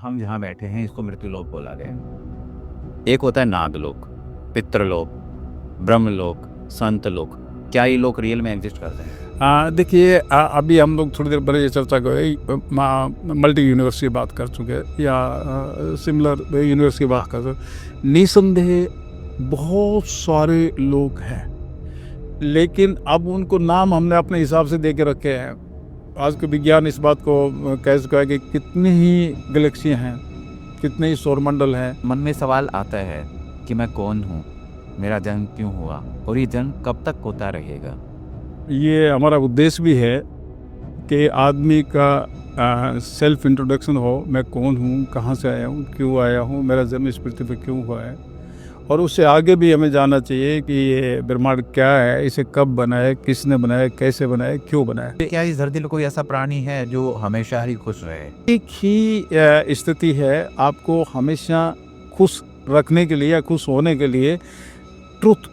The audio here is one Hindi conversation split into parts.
हम जहाँ बैठे हैं इसको मृत्युलोक बोला गया। एक होता है नागलोक, पितृलोक, ब्रह्मलोक, संतलोक। क्या ये लोक रियल में एग्जिस्ट करते हैं? देखिए, अभी हम लोग थोड़ी देर पहले ये चर्चा कर मल्टी यूनिवर्स की बात कर चुके हैं या सिमिलर यूनिवर्स की बात कर चुके। निसंदेह बहुत सारे लोग हैं, लेकिन अब उनको नाम हमने अपने हिसाब से दे के रखे हैं। आज के विज्ञान इस बात को कह चुका है कि कितनी ही गैलेक्सियाँ हैं, कितने ही सौरमंडल हैं। मन में सवाल आता है कि मैं कौन हूँ, मेरा जन्म क्यों हुआ और ये जन्म कब तक होता रहेगा। ये हमारा उद्देश्य भी है कि आदमी का सेल्फ इंट्रोडक्शन हो। मैं कौन हूँ, कहाँ से आया हूँ, क्यों आया हूँ, मेरा जन्म इस पृथ्वी पर क्यों हुआ है, और उससे आगे भी हमें जानना चाहिए कि ये ब्रह्मांड क्या है, इसे कब बनाया, किसने बनाया, कैसे बनाया, क्यों बनाया। क्या इस धरती पर कोई ऐसा प्राणी है जो हमेशा ही खुश रहे? एक ही स्थिति है, आपको हमेशा खुश रखने के लिए या खुश होने के लिए ट्रुथ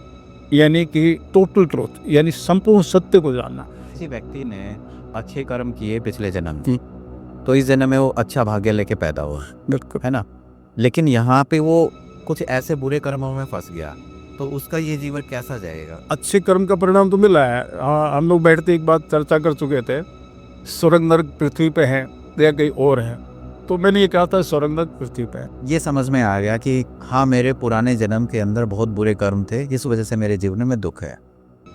यानी कि टोटल ट्रुथ यानी संपूर्ण सत्य को जानना। किसी व्यक्ति ने अच्छे कर्म किए पिछले जन्म में, तो इस जन्म में वो अच्छा भाग्य लेके पैदा हुआ, बिल्कुल है ना। लेकिन यहाँ पे वो कुछ ऐसे बुरे कर्मों में फंस गया, तो उसका ये जीवन कैसा जाएगा? अच्छे कर्म का परिणाम तो मिला है। हम लोग बैठते एक बात चर्चा कर चुके थे, स्वर्ग नरक पृथ्वी पे है या कहीं और है। तो मैंने ये कहा था स्वर्ग नरक पृथ्वी पे है। ये समझ में आ गया कि हाँ, मेरे पुराने जन्म के अंदर बहुत बुरे कर्म थे, इस वजह से मेरे जीवन में दुख है।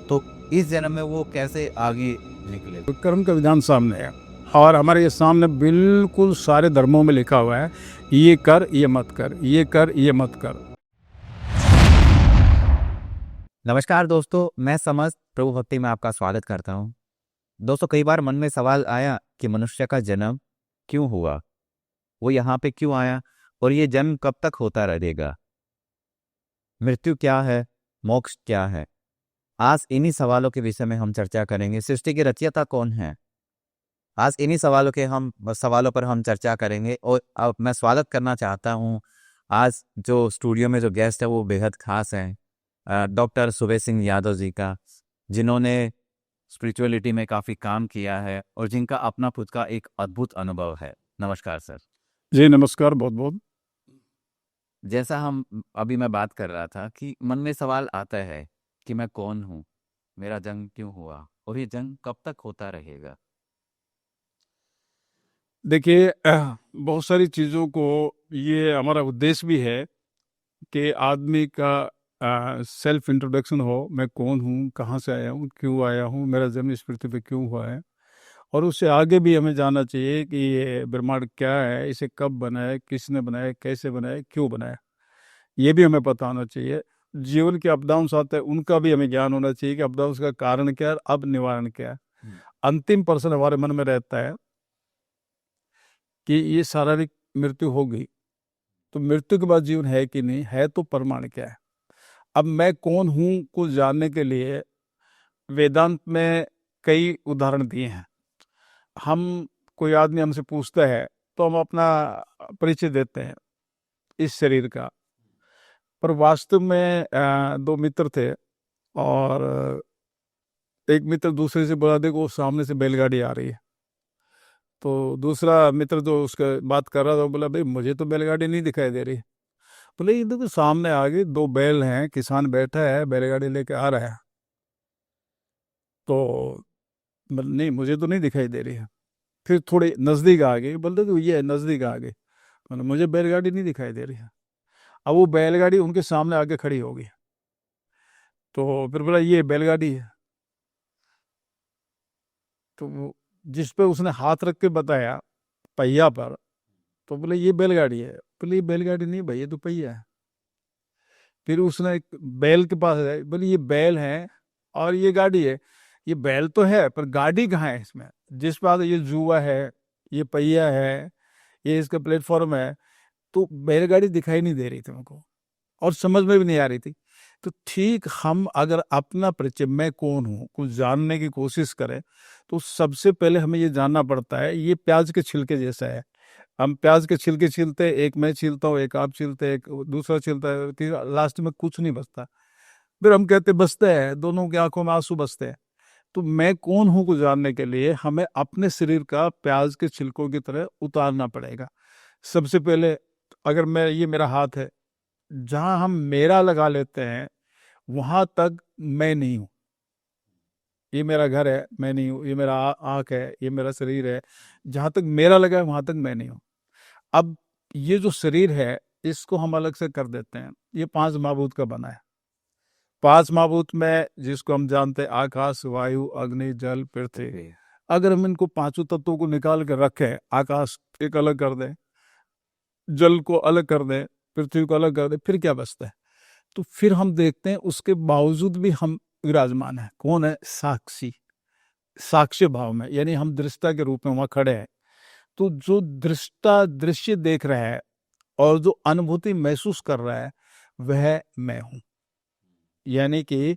तो इस जन्म में वो कैसे आगे निकले? तो कर्म का विधान सामने है, और हमारे ये सामने बिल्कुल सारे धर्मों में लिखा हुआ है, ये कर, ये मत कर, ये कर, ये मत कर। नमस्कार दोस्तों, मैं समझ प्रभु भक्ति में आपका स्वागत करता हूँ। दोस्तों, कई बार मन में सवाल आया कि मनुष्य का जन्म क्यों हुआ, वो यहाँ पे क्यों आया और ये जन्म कब तक होता रहेगा, मृत्यु क्या है, मोक्ष क्या है। आज इन्हीं सवालों के विषय में हम चर्चा करेंगे। सृष्टि के रचयिता कौन है, आज इन्हीं सवालों पर हम चर्चा करेंगे। और अब मैं स्वागत करना चाहता हूँ, आज जो स्टूडियो में जो गेस्ट है वो बेहद खास हैं, डॉक्टर सुबे सिंह यादव जी का, जिन्होंने स्पिरिचुअलिटी में काफ़ी काम किया है और जिनका अपना खुद का एक अद्भुत अनुभव है। नमस्कार सर। जी नमस्कार, बहुत बहुत। जैसा अभी मैं बात कर रहा था कि मन में सवाल आता है कि मैं कौन हूँ, मेरा जन्म क्यों हुआ और ये जन्म कब तक होता रहेगा। देखिए, बहुत सारी चीज़ों को, ये हमारा उद्देश्य भी है कि आदमी का सेल्फ इंट्रोडक्शन हो। मैं कौन हूँ, कहाँ से आया हूँ, क्यों आया हूँ, मेरा जन्म इस पृथ्वी पे क्यों हुआ है, और उससे आगे भी हमें जानना चाहिए कि ये ब्रह्मांड क्या है, इसे कब बनाया, किसने बनाया, कैसे बनाया, क्यों बनाया, ये भी हमें पता होना चाहिए। जीवन के अप डाउन्स आते हैं, उनका भी हमें ज्ञान होना चाहिए कि अप डाउन्स का कारण क्या है, अब निवारण क्या है। अंतिम पर्सन हमारे मन में रहता है कि ये शारीरिक मृत्यु होगी, तो मृत्यु के बाद जीवन है कि नहीं है, तो प्रमाण क्या है। अब मैं कौन हूँ को जानने के लिए वेदांत में कई उदाहरण दिए हैं। हम, कोई आदमी हमसे पूछता है तो हम अपना परिचय देते हैं इस शरीर का, पर वास्तव में दो मित्र थे, और एक मित्र दूसरे से बोला, देखो सामने से बैलगाड़ी आ रही है। तो दूसरा मित्र जो उसका बात कर रहा था वो बोला, भाई मुझे तो बैलगाड़ी नहीं दिखाई दे रही। बोले, ये देखो सामने आगे दो बैल हैं, किसान बैठा है, बैलगाड़ी लेके आ रहा है। तो नहीं, मुझे तो नहीं दिखाई दे रही है। फिर थोड़े नज़दीक आ गए, बोलते तो ये है, नज़दीक आ गए, मतलब मुझे बैलगाड़ी नहीं दिखाई दे रही है। अब वो बैलगाड़ी उनके सामने आके खड़ी हो गई। तो फिर बोला, ये बैलगाड़ी है। तो जिस पे उसने हाथ रख के बताया, पहिया पर, तो बोले ये बैलगाड़ी है। बोले ये बैलगाड़ी नहीं भाई, ये तो पहिया है। फिर उसने एक बैल के पास है, बोले ये बैल है और ये गाड़ी है। ये बैल तो है पर गाड़ी कहाँ है इसमें, जिस बात ये जुआ है, ये पहिया है, ये इसका प्लेटफॉर्म है, तो बैलगाड़ी दिखाई नहीं दे रही थी हमको, और समझ में भी नहीं आ रही थी। तो ठीक, हम अगर अपना परिचय मैं कौन हूँ कुछ जानने की कोशिश करें, तो सबसे पहले हमें ये जानना पड़ता है, ये प्याज के छिलके जैसा है। हम प्याज के छिलके छीलते, एक मैं छीलता हूँ, एक आप छीलते, एक दूसरा छीलता है, फिर लास्ट में कुछ नहीं बचता। फिर हम कहते बचते हैं, दोनों की आंखों में आंसू बचते हैं। तो मैं कौन हूँ को जानने के लिए हमें अपने शरीर का प्याज के छिलकों की तरह उतारना पड़ेगा। सबसे पहले अगर ये मेरा हाथ है, जहां हम मेरा लगा लेते हैं वहां तक मैं नहीं हूं। ये मेरा घर है, मैं नहीं हूं। ये मेरा आंख है, ये मेरा शरीर है। जहां तक मेरा लगा है वहां तक मैं नहीं हूं। अब ये जो शरीर है इसको हम अलग से कर देते हैं। ये 5 माबूद का बना है। 5 माबूद में जिसको हम जानते हैं आकाश, वायु, अग्नि, जल, पृथ्वी। अगर हम इनको पांचों तत्वों को निकाल कर रखें, आकाश एक अलग कर दें, जल को अलग कर दें, पृथ्वी को अलग कर दें, फिर क्या बचता है? तो फिर हम देखते हैं उसके बावजूद भी हम विराजमान है। कौन है? साक्षी, साक्ष्य भाव में, यानी हम दृष्टा के रूप में वहां खड़े हैं। तो जो दृष्टा दृश्य देख रहा है और जो अनुभूति महसूस कर रहा है वह मैं हूं। यानी कि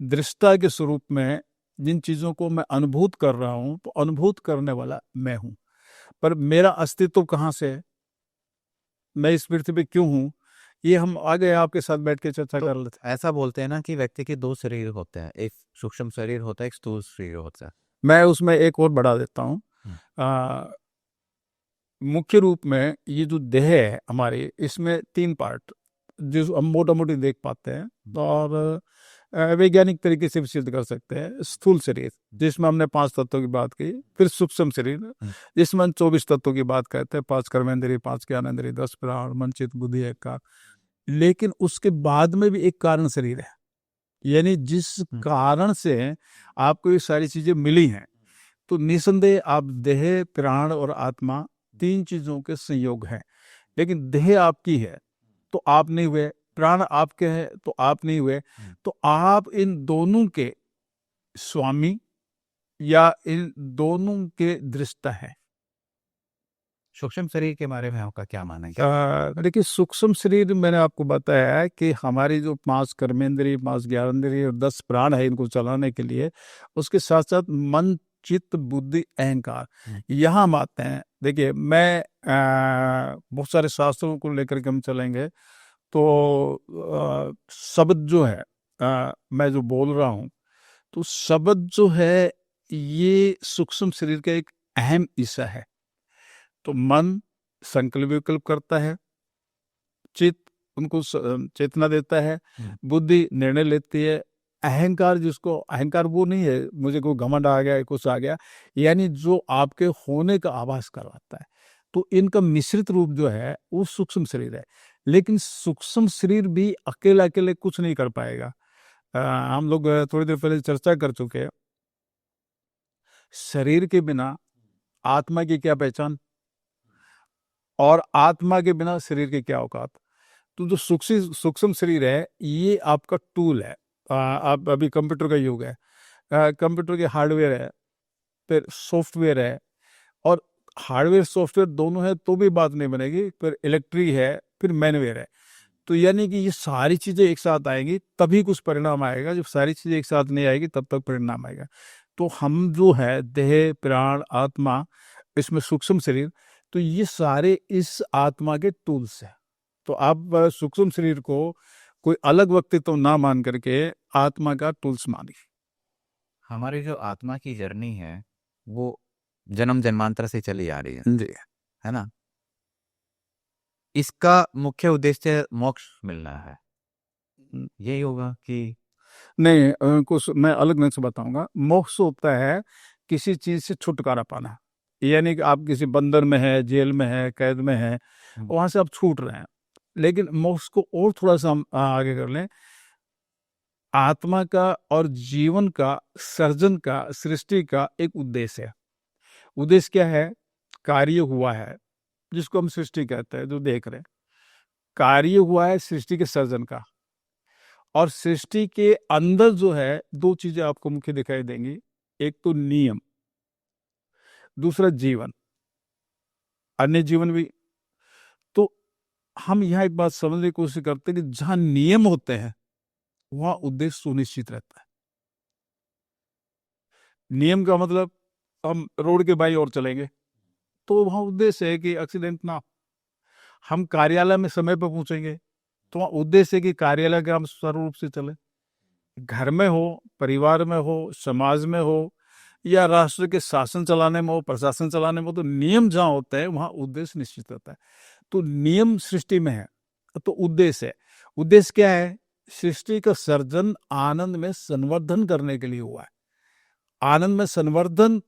दृष्टा के स्वरूप में जिन चीजों को मैं अनुभूत कर रहा हूं, तो अनुभूत करने वाला मैं हूं। पर मेरा अस्तित्व कहां से है, मैं इस पृथ्वी पे क्यों हूं, ये हम आगे आपके साथ बैठ के चर्चा कर लेते हैं। ऐसा बोलते हैं ना कि व्यक्ति के 2 शरीर होते हैं, एक सूक्ष्म शरीर होता है, एक स्थूल शरीर होता है। मैं उसमें एक और बढ़ा देता हूँ। हम्म। मुख्य रूप में ये जो देह है हमारी, इसमें 3 पार्ट जो हम मोटा मोटी देख पाते हैं और वैज्ञानिक तरीके से भी सिद्ध कर सकते हैं। स्थूल शरीर जिसमें हमने 5 तत्वों की बात की, फिर सूक्ष्म शरीर जिसमें हम 24 तत्वों की बात करते हैं, 5 कर्मेंद्रिय, 5 ज्ञानेंद्रिय, 10 प्राण, मन, चित्त, बुद्धि, अहंकार। लेकिन उसके बाद में भी एक कारण शरीर है, यानी जिस कारण से आपको ये सारी चीजें मिली हैं। तो निसंदेह आप देह, प्राण और आत्मा 3 चीजों के संयोग हैं। लेकिन देह आपकी है तो आप नहीं हुए, प्राण आपके हैं तो आप नहीं हुए। तो आप इन दोनों के स्वामी या इन दोनों के दृष्टा है। सूक्ष्म शरीर के बारे में आपका क्या मानना है? देखिए, सूक्ष्म शरीर मैंने आपको बताया है कि हमारी जो 5 कर्मेंद्रिय, 5 ज्ञानेंद्रिय और 10 प्राण है इनको चलाने के लिए, उसके साथ साथ मन, चित्त, बुद्धि, अहंकार, यहाँ हम आते हैं। देखिए, मैं बहुत सारे शास्त्रों को लेकर के हम चलेंगे तो शब्द जो है, मैं जो बोल रहा हूँ, तो शब्द जो है ये सूक्ष्म शरीर का एक अहम हिस्सा है। तो मन संकल्प विकल्प करता है, चित्त उनको चेतना देता है, बुद्धि निर्णय लेती है, अहंकार, जिसको अहंकार वो नहीं है मुझे कोई घमंड आ गया, कुछ आ गया, यानी जो आपके होने का आभास करवाता है। तो इनका मिश्रित रूप जो है वो सूक्ष्म शरीर है। लेकिन सूक्ष्म शरीर भी अकेले अकेले कुछ नहीं कर पाएगा। हम लोग थोड़ी देर पहले चर्चा कर चुके हैं, शरीर के बिना आत्मा की क्या पहचान और आत्मा के बिना शरीर की क्या औकात। तो जो सूक्ष्म शरीर है ये आपका टूल है। आप अभी कंप्यूटर का युग है, कंप्यूटर के हार्डवेयर है, फिर सॉफ्टवेयर है, और हार्डवेयर सॉफ्टवेयर दोनों है तो भी बात नहीं बनेगी, फिर इलेक्ट्रिक है, फिर मैनवेयर है। तो यानी कि ये सारी चीजें एक साथ आएंगी तभी कुछ परिणाम आएगा। जब सारी चीजें एक साथ नहीं आएगी तब तक परिणाम आएगा। तो हम जो है देह, प्राण, आत्मा, इसमें सूक्ष्म शरीर, तो ये सारे इस आत्मा के टूल्स हैं। तो आप सूक्ष्म शरीर को कोई अलग व्यक्तित्व ना मान करके आत्मा का टूल्स मानिए। हमारी जो आत्मा की जर्नी है वो जन्म जन्मांतर से चली आ रही है जी, है ना? इसका मुख्य उद्देश्य मोक्ष मिलना है, यही होगा कि नहीं, कुछ मैं अलग ढंग से बताऊंगा। मोक्ष होता है किसी चीज से छुटकारा पाना, यानी कि आप किसी बंधन में है, जेल में है, कैद में है, वहां से आप छूट रहे हैं। लेकिन मोक्ष को और थोड़ा सा हम आगे कर लें, आत्मा का और जीवन का, सर्जन का, सृष्टि का एक उद्देश्य है। उद्देश्य क्या है? कार्य हुआ है जिसको हम सृष्टि कहते हैं, जो देख रहे हैं। कार्य हुआ है सृष्टि के सर्जन का, और सृष्टि के अंदर जो है 2 चीजें आपको मुख्य दिखाई देंगी। एक तो नियम, दूसरा जीवन, अन्य जीवन भी। तो हम यहाँ एक बात समझने की कोशिश करते हैं कि जहां नियम होते हैं वहां उद्देश्य सुनिश्चित रहता है। नियम का मतलब हम रोड के बाईं ओर चलेंगे तो वहां उद्देश्य है कि एक्सीडेंट ना हो। हम कार्यालय में समय पर पहुंचेंगे तो वहां उद्देश्य है कि कार्यालय का हम सुचारू रूप से चले। घर में हो, परिवार में हो, समाज में हो, या राष्ट्र के शासन चलाने में हो, प्रशासन चलाने में हो, तो नियम जहाँ होते हैं वहाँ उद्देश्य निश्चित होता है। तो नियम सृष्टि में है तो उद्देश्य है। उद्देश्य क्या है? सृष्टि का सर्जन आनंद में संवर्धन करने के लिए हुआ है। आनंद में संवर्धन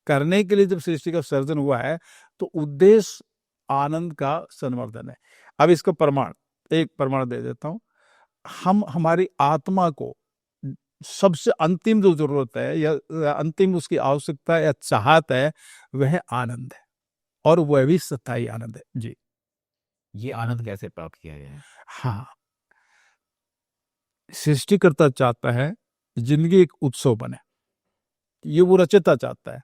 करने के लिए जब सृष्टि का सर्जन हुआ है तो उद्देश्य आनंद का संवर्धन है। अब इसका प्रमाण, एक प्रमाण दे देता हूं। हम हमारी आत्मा को सबसे अंतिम जो जरूरत है या अंतिम उसकी आवश्यकता या चाहत है वह आनंद है, और वह भी स्थायी आनंद है। जी, ये आनंद कैसे प्राप्त किया गया है? हाँ, सृष्टिकर्ता चाहता है जिंदगी एक उत्सव बने, ये वो रचयिता चाहता है।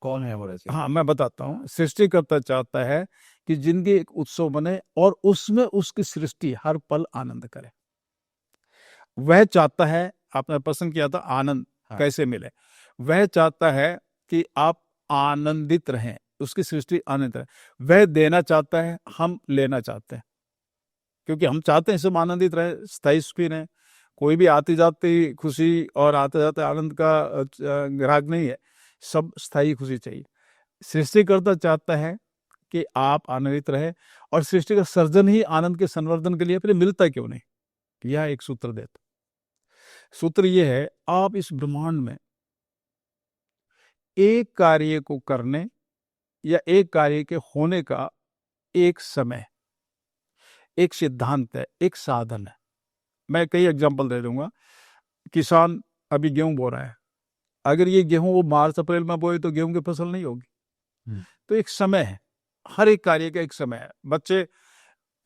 कौन है वो रचयिता? हाँ, मैं बताता हूँ। सृष्टिकर्ता चाहता है कि जिंदगी एक उत्सव बने और उसमें उसकी सृष्टि हर पल आनंद करे। वह चाहता है, आपने प्रश्न किया था आनंद हाँ। कैसे मिले, वह चाहता है कि आप आनंदित रहें, उसकी सृष्टि आनंदित रहे। वह देना चाहता है, हम लेना चाहते हैं, क्योंकि हम चाहते हैं सब आनंदित रहे, स्थायी सुखी रहे। कोई भी आती जाती खुशी और आते जाते आनंद का ग्राहक नहीं है, सब स्थायी खुशी चाहिए। सृष्टिकर्ता चाहता है कि आप आनंदित रहे, और सृष्टि का सर्जन ही आनंद के संवर्धन के लिए, फिर मिलता क्यों नहीं? यह एक सूत्र देता। सूत्र यह है, आप इस ब्रह्मांड में एक कार्य को करने या एक कार्य के होने का एक समय, एक सिद्धांत है, एक साधन है। मैं कई एग्जांपल दे दूंगा। किसान अभी गेहूं बो रहा है, अगर ये गेहूं वो मार्च अप्रैल में बोए तो गेहूं की फसल नहीं होगी। तो एक समय है, हर एक कार्य का एक समय है। बच्चे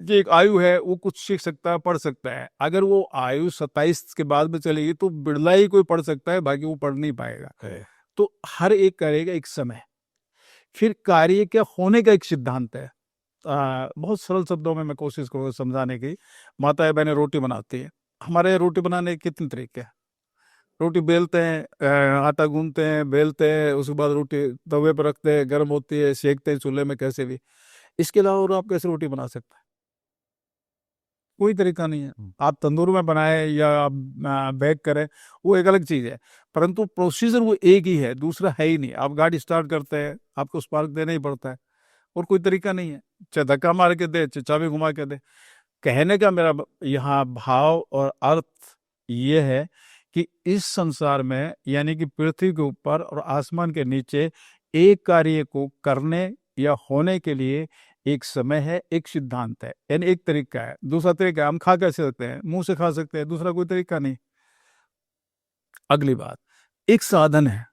की एक आयु है, वो कुछ सीख सकता है, पढ़ सकता है। अगर वो आयु 27 के बाद में चलेगी तो बिरला ही कोई पढ़ सकता है, बाकी वो पढ़ नहीं पाएगा। तो हर एक कार्य का एक समय है। फिर कार्य के होने का एक सिद्धांत है। बहुत सरल शब्दों में मैं कोशिश करूँगा समझाने की। माताएं बहनें रोटी बनाती है, हमारे यहाँ रोटी बनाने के कितने तरीके हैं। रोटी बेलते हैं, आटा गूंथते हैं, बेलते हैं, उसके बाद रोटी तवे पर रखते हैं, गर्म होती है, सेकते हैं चूल्हे में, कैसे भी। इसके अलावा और आप कैसे रोटी बना सकते हैं? कोई तरीका नहीं है। आप तंदूर में बनाए या आप बेक करें, वो एक अलग चीज है, परंतु प्रोसीजर वो एक ही है, दूसरा है ही नहीं। आप गाड़ी स्टार्ट करते हैं, आपको स्पार्क देना ही पड़ता है, और कोई तरीका नहीं है। चाहे धक्का मार के दे, चाहे चाबी घुमा के दे। कहने का मेरा यहाँ भाव और अर्थ ये है कि इस संसार में, यानी कि पृथ्वी के ऊपर और आसमान के नीचे, एक कार्य को करने या होने के लिए एक समय है, एक सिद्धांत है, यानी एक तरीका है। दूसरा तरीका हम खा कैसे सकते हैं? मुंह से खा सकते हैं, दूसरा कोई तरीका नहीं। अगली बात, एक साधन है,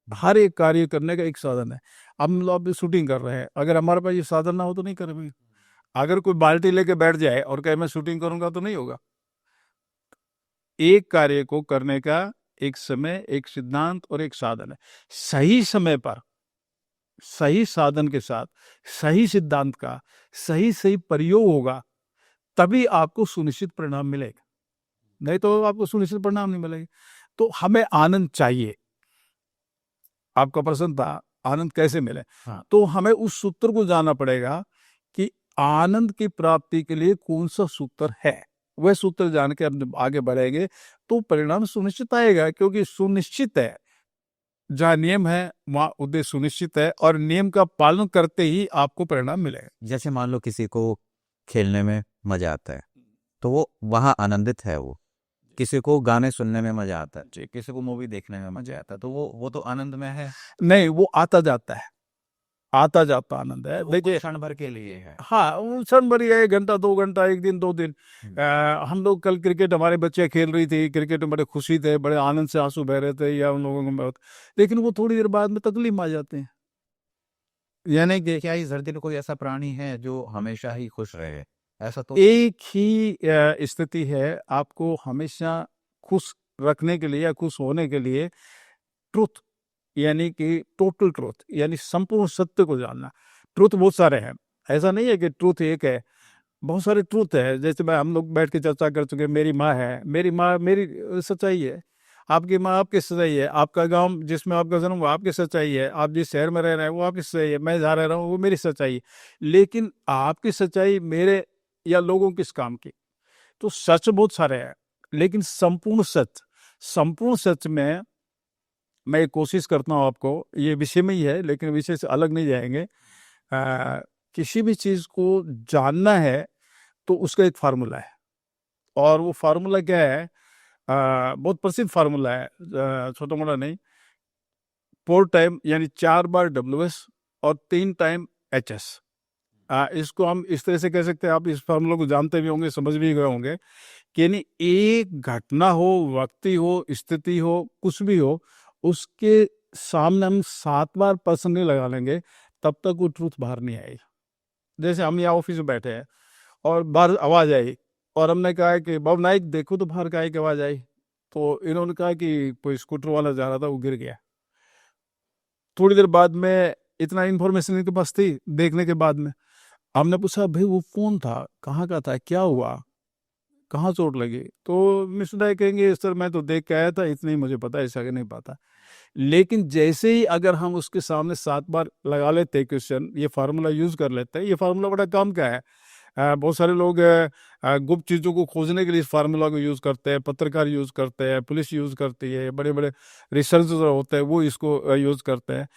हर एक कार्य करने का एक साधन है। अब हम लोग शूटिंग कर रहे हैं, अगर हमारे पास ये साधन ना हो तो नहीं करेंगे। अगर कोई बाल्टी लेके बैठ जाए और कहे मैं शूटिंग करूंगा, तो नहीं होगा। एक कार्य को करने का एक समय, एक सिद्धांत और एक साधन है। सही समय पर, सही साधन के साथ, सही सिद्धांत का सही सही प्रयोग होगा, तभी आपको सुनिश्चित परिणाम मिलेगा, नहीं तो आपको सुनिश्चित परिणाम नहीं मिलेगा। तो हमें आनंद चाहिए। आपका प्रश्न था आनंद कैसे मिले। हाँ। तो हमें उस सूत्र को जानना पड़ेगा कि आनंद की प्राप्ति के लिए कौन सा सूत्र है। वह सूत्र जान के हम आगे बढ़ेंगे तो परिणाम सुनिश्चित आएगा, क्योंकि सुनिश्चित है, जहाँ नियम है वहाँ उद्देश्य सुनिश्चित है, और नियम का पालन करते ही आपको परिणाम मिलेगा। जैसे मान लो किसी को खेलने में मजा आता है तो वो वहाँ आनंदित है, वो किसी को गाने सुनने में मजा आता है, किसी को मूवी देखने में मजा आता है, तो वो तो आनंद में है। नहीं, वो आता जाता है, आता जाता आनंद है। देखिए, क्षण भर के लिए है। हाँ, वो क्षण भर, 1 घंटा 2 घंटा, 1 दिन 2 दिन। हम लोग कल क्रिकेट, हमारे बच्चे खेल रही थी क्रिकेट में, बड़े खुशी थे, बड़े आनंद से आंसू बह रहे थे, या उन लोगों को बहुत, लेकिन वो थोड़ी देर बाद में तकलीफ में आ जाते हैं। यानी कि क्या इस धरती में कोई ऐसा प्राणी है जो हमेशा ही खुश रहे? ऐसा तो एक ही स्थिति है, आपको हमेशा खुश रखने के लिए या खुश होने के लिए ट्रुथ, यानी कि टोटल ट्रुथ, यानी संपूर्ण सत्य को जानना। ट्रुथ बहुत सारे हैं, ऐसा नहीं है कि ट्रुथ एक है, बहुत सारे ट्रुथ है। जैसे हम लोग बैठ के चर्चा कर चुके, मेरी माँ है, मेरी माँ मेरी सच्चाई है, आपकी माँ आपकी सच्चाई है, आपका गांव जिसमें आपका जन्म हुआ आपकी सच्चाई है, आप जिस शहर में रह रहे हैं वो आपकी सच्चाई है, मैं जहाँ रह रहा हूँ वो मेरी सच्चाई है। लेकिन आपकी सच्चाई मेरे या लोगों किस काम की? तो सच बहुत सारे हैं, लेकिन संपूर्ण सच, संपूर्ण सच में मैं कोशिश करता हूँ, आपको ये विषय में ही है लेकिन विषय से अलग नहीं जाएंगे। किसी भी चीज़ को जानना है तो उसका एक फार्मूला है, और वो फार्मूला क्या है? बहुत प्रसिद्ध फार्मूला है, छोटा मोटा नहीं। 4 टाइम यानी 4 बार WS और 3 टाइम HS। इसको हम इस तरह से कह सकते हैं, आप इस फार्मूला को जानते भी होंगे, समझ भी गए होंगे कि यानी एक घटना हो, व्यक्ति हो, स्थिति हो, कुछ भी हो, उसके सामने हम 7 बार पर्सन नहीं लगा लेंगे तब तक वो ट्रूथ बाहर नहीं आएगी। जैसे हम यहाँ ऑफिस में बैठे हैं और बाहर आवाज़ आई और हमने कहा है कि बाबू नाइक देखो तो बाहर का की आवाज़ आई, तो इन्होंने कहा कि कोई स्कूटर वाला जा रहा था, वो गिर गया। थोड़ी देर बाद में इतना इन्फॉर्मेशन इनके पास थी, देखने के बाद में हमने पूछा भाई वो कौन था, कहाँ का था, क्या हुआ, कहाँ चोट लगी? तो मिस्टर दाई कहेंगे सर मैं तो देख के आया था, इतना ही मुझे पता है, ऐसा नहीं पता। लेकिन जैसे ही अगर हम उसके सामने 7 बार लगा लेते क्वेश्चन, ये फार्मूला यूज कर लेते हैं, ये फार्मूला बड़ा काम का है। बहुत सारे लोग गुप्त चीज़ों को खोजने के लिए इस फार्मूला को यूज़ करते हैं, पत्रकार यूज़ करते हैं, पुलिस यूज़ करती है, बड़े बड़े रिसर्चर होते हैं वो इसको यूज़ करते हैं।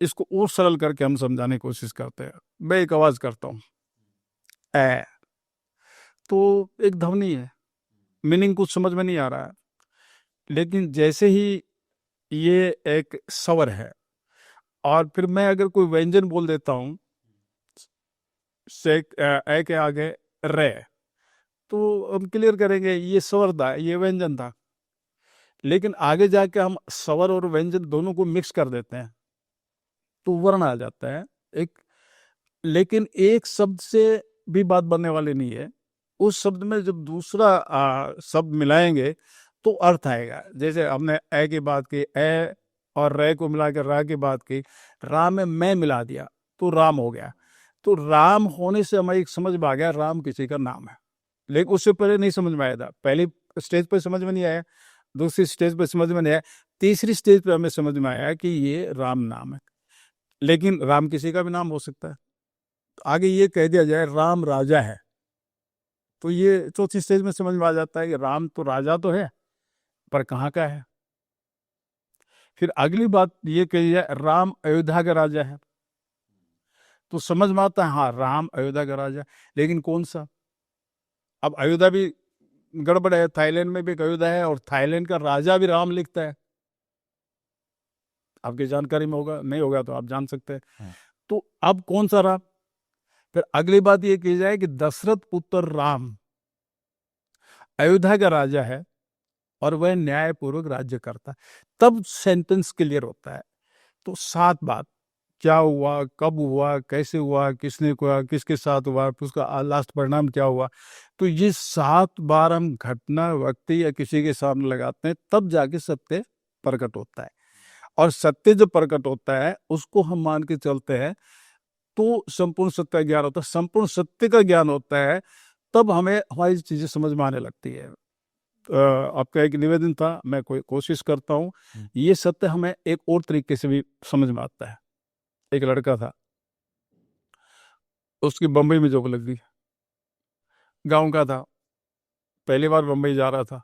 इसको और सरल करके हम समझाने की कोशिश करते हैं। मैं एक आवाज़ करता हूँ ए, तो एक ध्वनि है, मीनिंग कुछ समझ में नहीं आ रहा है, लेकिन जैसे ही ये एक स्वर है और फिर मैं अगर कोई व्यंजन बोल देता हूँ से ए के आगे रे, तो हम क्लियर करेंगे ये स्वर था, ये व्यंजन था। लेकिन आगे जाके हम स्वर और व्यंजन दोनों को मिक्स कर देते हैं तो वर्ण आ जाता है एक। लेकिन एक शब्द से भी बात बनने वाली नहीं है, उस शब्द में जब दूसरा शब्द मिलाएंगे तो अर्थ आएगा। जैसे हमने ए की बात की, ए और रे को मिलाकर रा की बात की, रा में मैं मिला दिया तो राम हो गया। तो राम होने से हमें एक समझ में आ गया राम किसी का नाम है, लेकिन उससे पहले नहीं समझ में आया था। पहली स्टेज पर समझ में नहीं आया, दूसरी स्टेज पर समझ में नहीं आया, तीसरी स्टेज पर हमें समझ में आया कि ये राम नाम है। लेकिन राम किसी का भी नाम हो सकता है। आगे ये कह दिया जाए राम राजा है, तो ये चौथी स्टेज में समझ में आ जाता है कि राम तो राजा तो है पर कहाँ का है। फिर अगली बात ये कही जाए राम अयोध्या का राजा है, तो समझ में आता है हाँ राम अयोध्या का राजा, लेकिन कौन सा? अब अयोध्या भी गड़बड़ है, थाईलैंड में भी एक अयोध्या है और थाईलैंड का राजा भी राम लिखता है। आपकी जानकारी में होगा, नहीं होगा तो आप जान सकते हैं। तो अब कौन सा राम? फिर अगली बात ये की जाए कि दशरथ पुत्र राम अयोध्या का राजा है और वह न्यायपूर्वक राज्य करता है, तब सेंटेंस क्लियर होता है। तो 7 बात, क्या हुआ, कब हुआ, कैसे हुआ, किसने हुआ, किसके साथ हुआ, फिर उसका लास्ट परिणाम क्या हुआ, तो ये 7 बार हम घटना व्यक्ति या किसी के सामने लगाते हैं, तब जाके सत्य प्रकट होता है। और सत्य जो प्रकट होता है उसको हम मान के चलते हैं तो संपूर्ण सत्य का ज्ञान होता है। संपूर्ण सत्य का ज्ञान होता है तब हमें हमारी चीजें समझ में आने लगती है। आपका एक निवेदन था, मैं कोई कोशिश करता हूँ ये सत्य हमें एक और तरीके से भी समझ में आता है। एक लड़का था, उसकी बम्बई में जॉब लग गई, गांव का था, पहली बार बम्बई जा रहा था।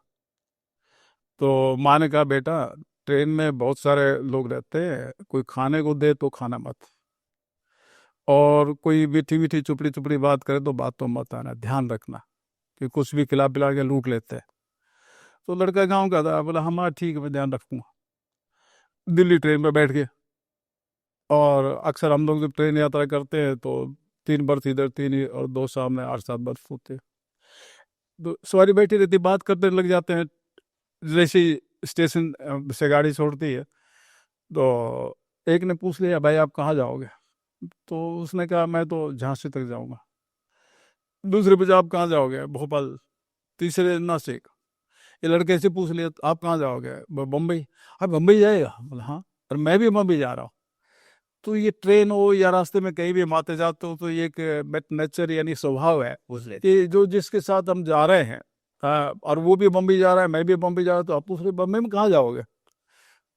तो माँ ने कहा बेटा ट्रेन में बहुत सारे लोग रहते हैं, कोई खाने को दे तो खाना मत, और कोई मीठी मीठी चुपड़ी चुपड़ी बात करे तो बात तो मत आना, ध्यान रखना कि कुछ भी खिला पिला के लूट लेते हैं। तो लड़का गांव का था, बोला हाँ ठीक है मैं ध्यान रखूंगा। दिल्ली ट्रेन में बैठ गए, और अक्सर हम लोग जब ट्रेन यात्रा करते हैं तो 3 बर्थ इधर, 3 और 2 सामने, 8-7 बर्थ होते हैं। तो सवारी बैठी रहती, बात करते लग जाते हैं। जैसे ही स्टेशन से गाड़ी छोड़ती है तो एक ने पूछ लिया भाई आप कहाँ जाओगे? तो उसने कहा मैं तो झांसी तक जाऊंगा। दूसरे पे आप कहाँ जाओगे? भोपाल। तीसरे नासिक। ये लड़के से पूछ लिया आप कहाँ जाओगे? बम्बई। आप बम्बई जाएगा? बोला हाँ, और मैं भी बम्बई जा रहा हूँ। तो ये ट्रेन हो या रास्ते में कहीं भी हम आते जाते हो तो ये एक नेचर यानी स्वभाव है कि जो जिसके साथ हम जा रहे हैं, और वो भी बम्बई जा रहा है, मैं भी बम्बई जा रहा हूँ, तो आप पूछ रहे बम्बई में कहाँ जाओगे?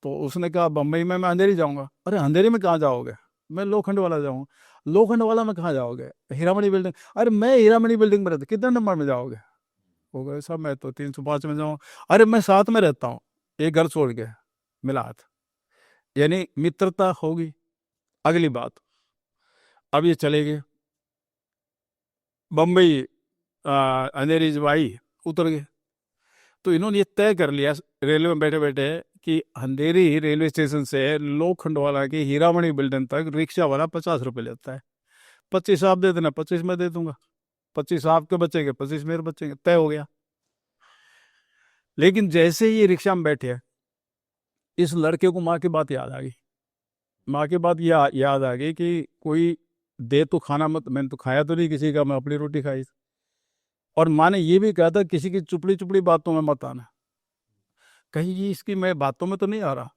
तो उसने कहा बम्बई में मैं अंधेरी जाऊंगा। अरे अंधेरी में कहाँ जाओगे? मैं लोखंड वाला जाऊंगा। लोखंड वाला में कहाँ जाओगे? हीरामणि बिल्डिंग। अरे मैं हीरामणि बिल्डिंग में रहता, कितने नंबर में जाओगे? वो कहे साहब मैं तो 305 में जाऊँ। अरे मैं साथ में रहता हूँ, एक घर छोड़ के, मिला हाथ। यानी मित्रता होगी। अगली बात, अब ये चले गए बम्बई, अंधेरी जवाई उतर गए। तो इन्होंने ये तय कर लिया रेलवे में बैठे बैठे कि अंधेरी रेलवे स्टेशन से लोखंडवाला की हीरामणि बिल्डिंग तक रिक्शा वाला 50 रुपये लेता है। 25 आप दे देना, 25 मैं दे दूंगा, 25 आपके बचेंगे, 25 मेरे बचेंगे, तय हो गया। लेकिन जैसे ही ये रिक्शा में बैठे, इस लड़के को माँ की बात याद आ गई। माँ की बात याद आ गई कि कोई दे तो खाना मत, मैंने तो खाया तो नहीं किसी का, मैं अपनी रोटी खाई। और माँ ने ये भी कहा था किसी की चुपड़ी चुपड़ी बातों में मत आना। कहीं ये इसकी मैं बातों में तो नहीं आ रहा।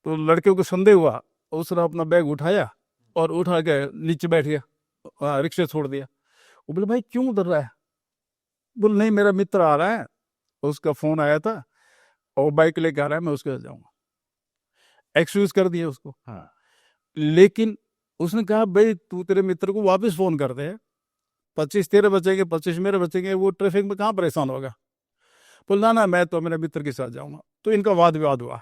तो लड़के को संदेह हुआ, उसने अपना बैग उठाया और उठा के नीचे बैठ गया, रिक्शा छोड़ दिया। वो बोले भाई क्यों उतर रहा है? बोले नहीं मेरा मित्र आ रहा है, उसका फोन आया था और बाइक लेके आ रहा है, मैं उसके साथ जाऊंगा। एक्सक्यूज कर दिया उसको। हाँ। लेकिन उसने कहा भाई तू तेरे मित्र को वापस फोन कर दे, 25 तेरे बचेंगे, 25 मेरे बचेंगे, वो ट्रैफिक में कहाँ परेशान होगा। बोल ना मैं तो मेरे मित्र के साथ जाऊंगा। तो इनका वाद विवाद हुआ।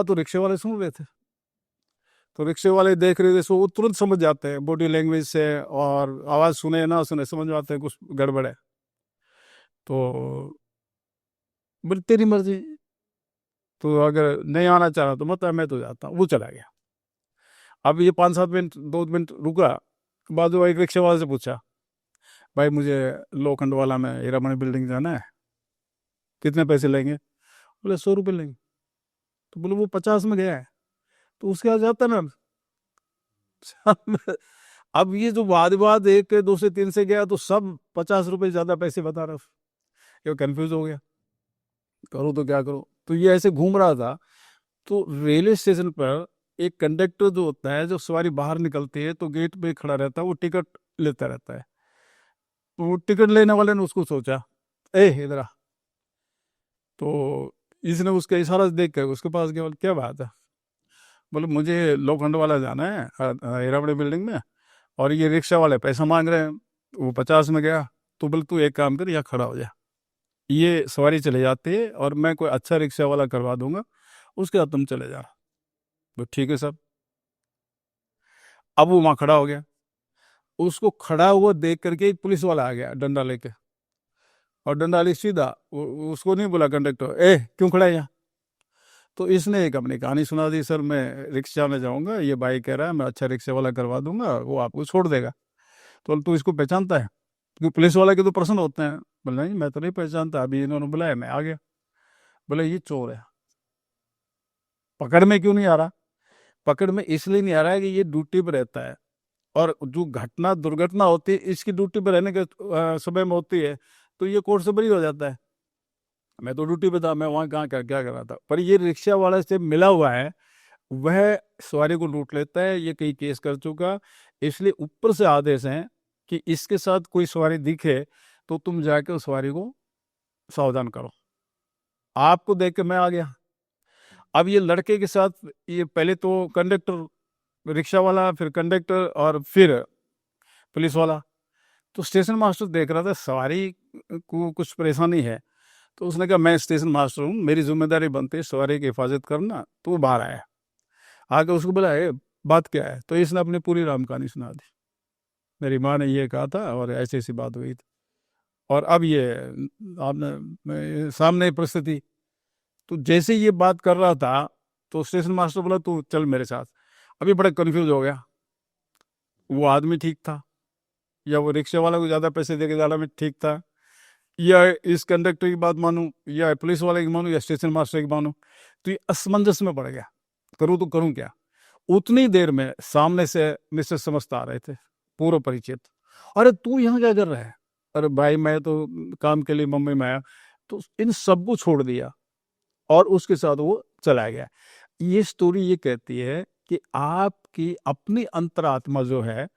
तो रिक्शे वाले सुन रहे थे। तो रिक्शे वाले देख रहे थे, सो वो तुरंत समझ जाते हैं बॉडी लैंग्वेज से, और आवाज सुने ना सुने समझ जाते हैं कुछ गड़बड़ है। तो बोले तेरी मर्जी, तो अगर नहीं आना चाह रहा तो मत आ, मैं तो जाता हूँ। वो चला गया। अब ये 5-7 मिनट 2 मिनट रुका, बाद में एक रिक्शे वाले से पूछा भाई मुझे लोखंडवाला में हीरामणि बिल्डिंग जाना है, कितने पैसे लेंगे? बोले 100 रुपये लेंगे। तो बोले वो 50 में गया है, तो उसके यहाँ जाता ना। अब ये जो वाद विवाद 1 2 से 3 से गया, तो सब 50 रुपये ज्यादा पैसे बता रहा। ये कंफ्यूज हो गया, करूँ तो क्या करूँ। तो ये ऐसे घूम रहा था। तो रेलवे स्टेशन पर एक कंडक्टर जो होता है, जो सवारी बाहर निकलती है तो गेट पे खड़ा रहता है, वो टिकट लेता रहता है। तो वो टिकट लेने वाले ने उसको सोचा ए इधर आ। तो इसने उसका इशारा देख कर उसके पास गया, बोले क्या बात है? बोले मुझे लोखंड वाला जाना है, हीरामणि बिल्डिंग में, और ये रिक्शा वाले पैसा मांग रहे हैं। वो 50 में गया। तो बोले तू एक काम कर, यहाँ खड़ा हो जा, ये सवारी चले जाती है और मैं कोई अच्छा रिक्शा वाला करवा दूंगा, उसके बाद तुम चले जाना। तो ठीक है सब। अब वो वहाँ खड़ा हो गया। उसको खड़ा हुआ देख करके एक पुलिस वाला आ गया डंडा लेके, और डंडा ले सीधा उसको नहीं बोला कंडक्टर ए क्यों खड़ा है यहाँ। तो इसने एक अपनी कहानी सुना दी, सर मैं रिक्शा में जाऊंगा, ये भाई कह रहा है मैं अच्छा रिक्शा वाला करवा दूंगा, वो आपको छोड़ देगा। तो तू इसको पहचानता है? क्योंकि पुलिस वाले के तो प्रश्न होते हैं। बोले नहीं मैं तो नहीं पहचानता, अभी इन्होंने बुलाया मैं आ गया। बोले ये चोर है। पकड़ में क्यों नहीं आ रहा? पकड़ में इसलिए नहीं आ रहा है कि ये ड्यूटी पर रहता है, और जो घटना दुर्घटना होती है इसकी ड्यूटी पर रहने के समय में होती है, तो ये कोर्ट से बरी हो जाता है। मैं तो ड्यूटी पे था, मैं वहाँ कहाँ क्या कर रहा था। पर ये रिक्शा वाला से मिला हुआ है, वह सवारी को लूट लेता है, ये कई केस कर चुका। इसलिए ऊपर से आदेश हैं कि इसके साथ कोई सवारी दिखे तो तुम जाके उस सवारी को सावधान करो। आपको देख के मैं आ गया। अब ये लड़के के साथ, ये पहले तो कंडक्टर, रिक्शा वाला, फिर कंडक्टर, और फिर पुलिस वाला। तो स्टेशन मास्टर देख रहा था सवारी को कुछ परेशानी है। तो उसने कहा मैं स्टेशन मास्टर हूँ, मेरी जिम्मेदारी बनती है सवारी की हिफाजत करना। तो वो बाहर आया, आके उसको बोला ए बात क्या है? तो इसने अपनी पूरी राम कहानी सुना दी। मेरी माँ ने ये कहा था और ऐसी ऐसी बात हुई थी, और अब ये सामने परिस्थिति। तो जैसे ये बात कर रहा था, तो स्टेशन मास्टर बोला तू चल मेरे साथ। अभी बड़ा कंफ्यूज हो गया, वो आदमी ठीक था या वो रिक्शा वाला को ज़्यादा पैसे दे के जाना में ठीक था, या इस कंडक्टर की बात मानूं, या पुलिस वाले की मानूं, या स्टेशन मास्टर की मानूं। तो ये असमंजस में पड़ गया, करूँ तो करूँ क्या। उतनी देर में सामने से मिस्टर समस्त आ रहे थे, पूर्व परिचित। अरे तू यहाँ क्या कर रहा है? अरे भाई मैं तो काम के लिए मुंबई में आया। तो इन सबको छोड़ दिया और उसके साथ वो चला गया। ये स्टोरी ये कहती है कि आपकी अपनी अंतरात्मा जो है,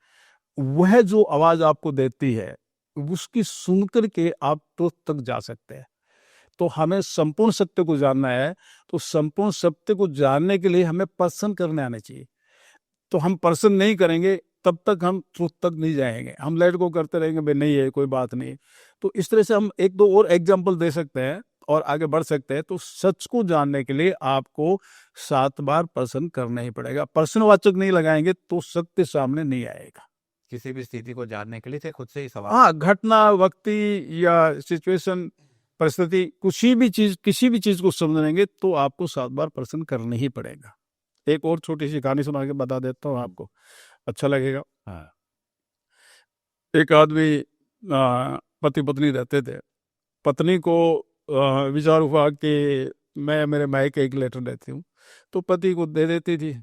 वह जो आवाज आपको देती है, उसकी सुनकर के आप तो तक जा सकते हैं। तो हमें संपूर्ण सत्य को जानना है, तो संपूर्ण सत्य को जानने के लिए हमें पर्सन करने आने चाहिए। तो हम पर्सन नहीं करेंगे, तब तक हम ट्रुथ तक नहीं जाएंगे। हम लेट गो करते रहेंगे, भाई नहीं है, कोई बात नहीं। तो इस तरह से हम एक दो और एग्जाम्पल दे सकते हैं और आगे बढ़ सकते हैं। तो सच को जानने के लिए आपको 7 बार प्रश्न करना ही पड़ेगा। प्रश्नवाचक नहीं लगाएंगे तो सत्य सामने नहीं आएगा। किसी भी स्थिति को जानने के लिए से खुद से ही सवाल। हाँ, घटना, व्यक्ति या सिचुएशन, परिस्थिति, किसी भी चीज को समझेंगे तो आपको 7 बार प्रश्न करना ही पड़ेगा। एक और छोटी सी कहानी सुना के बता देता हूँ, आपको अच्छा लगेगा। हाँ। एक आदमी पति पत्नी रहते थे। पत्नी को विचार हुआ कि मैं मेरे मायके एक लेटर देती हूँ, तो पति को दे देती थी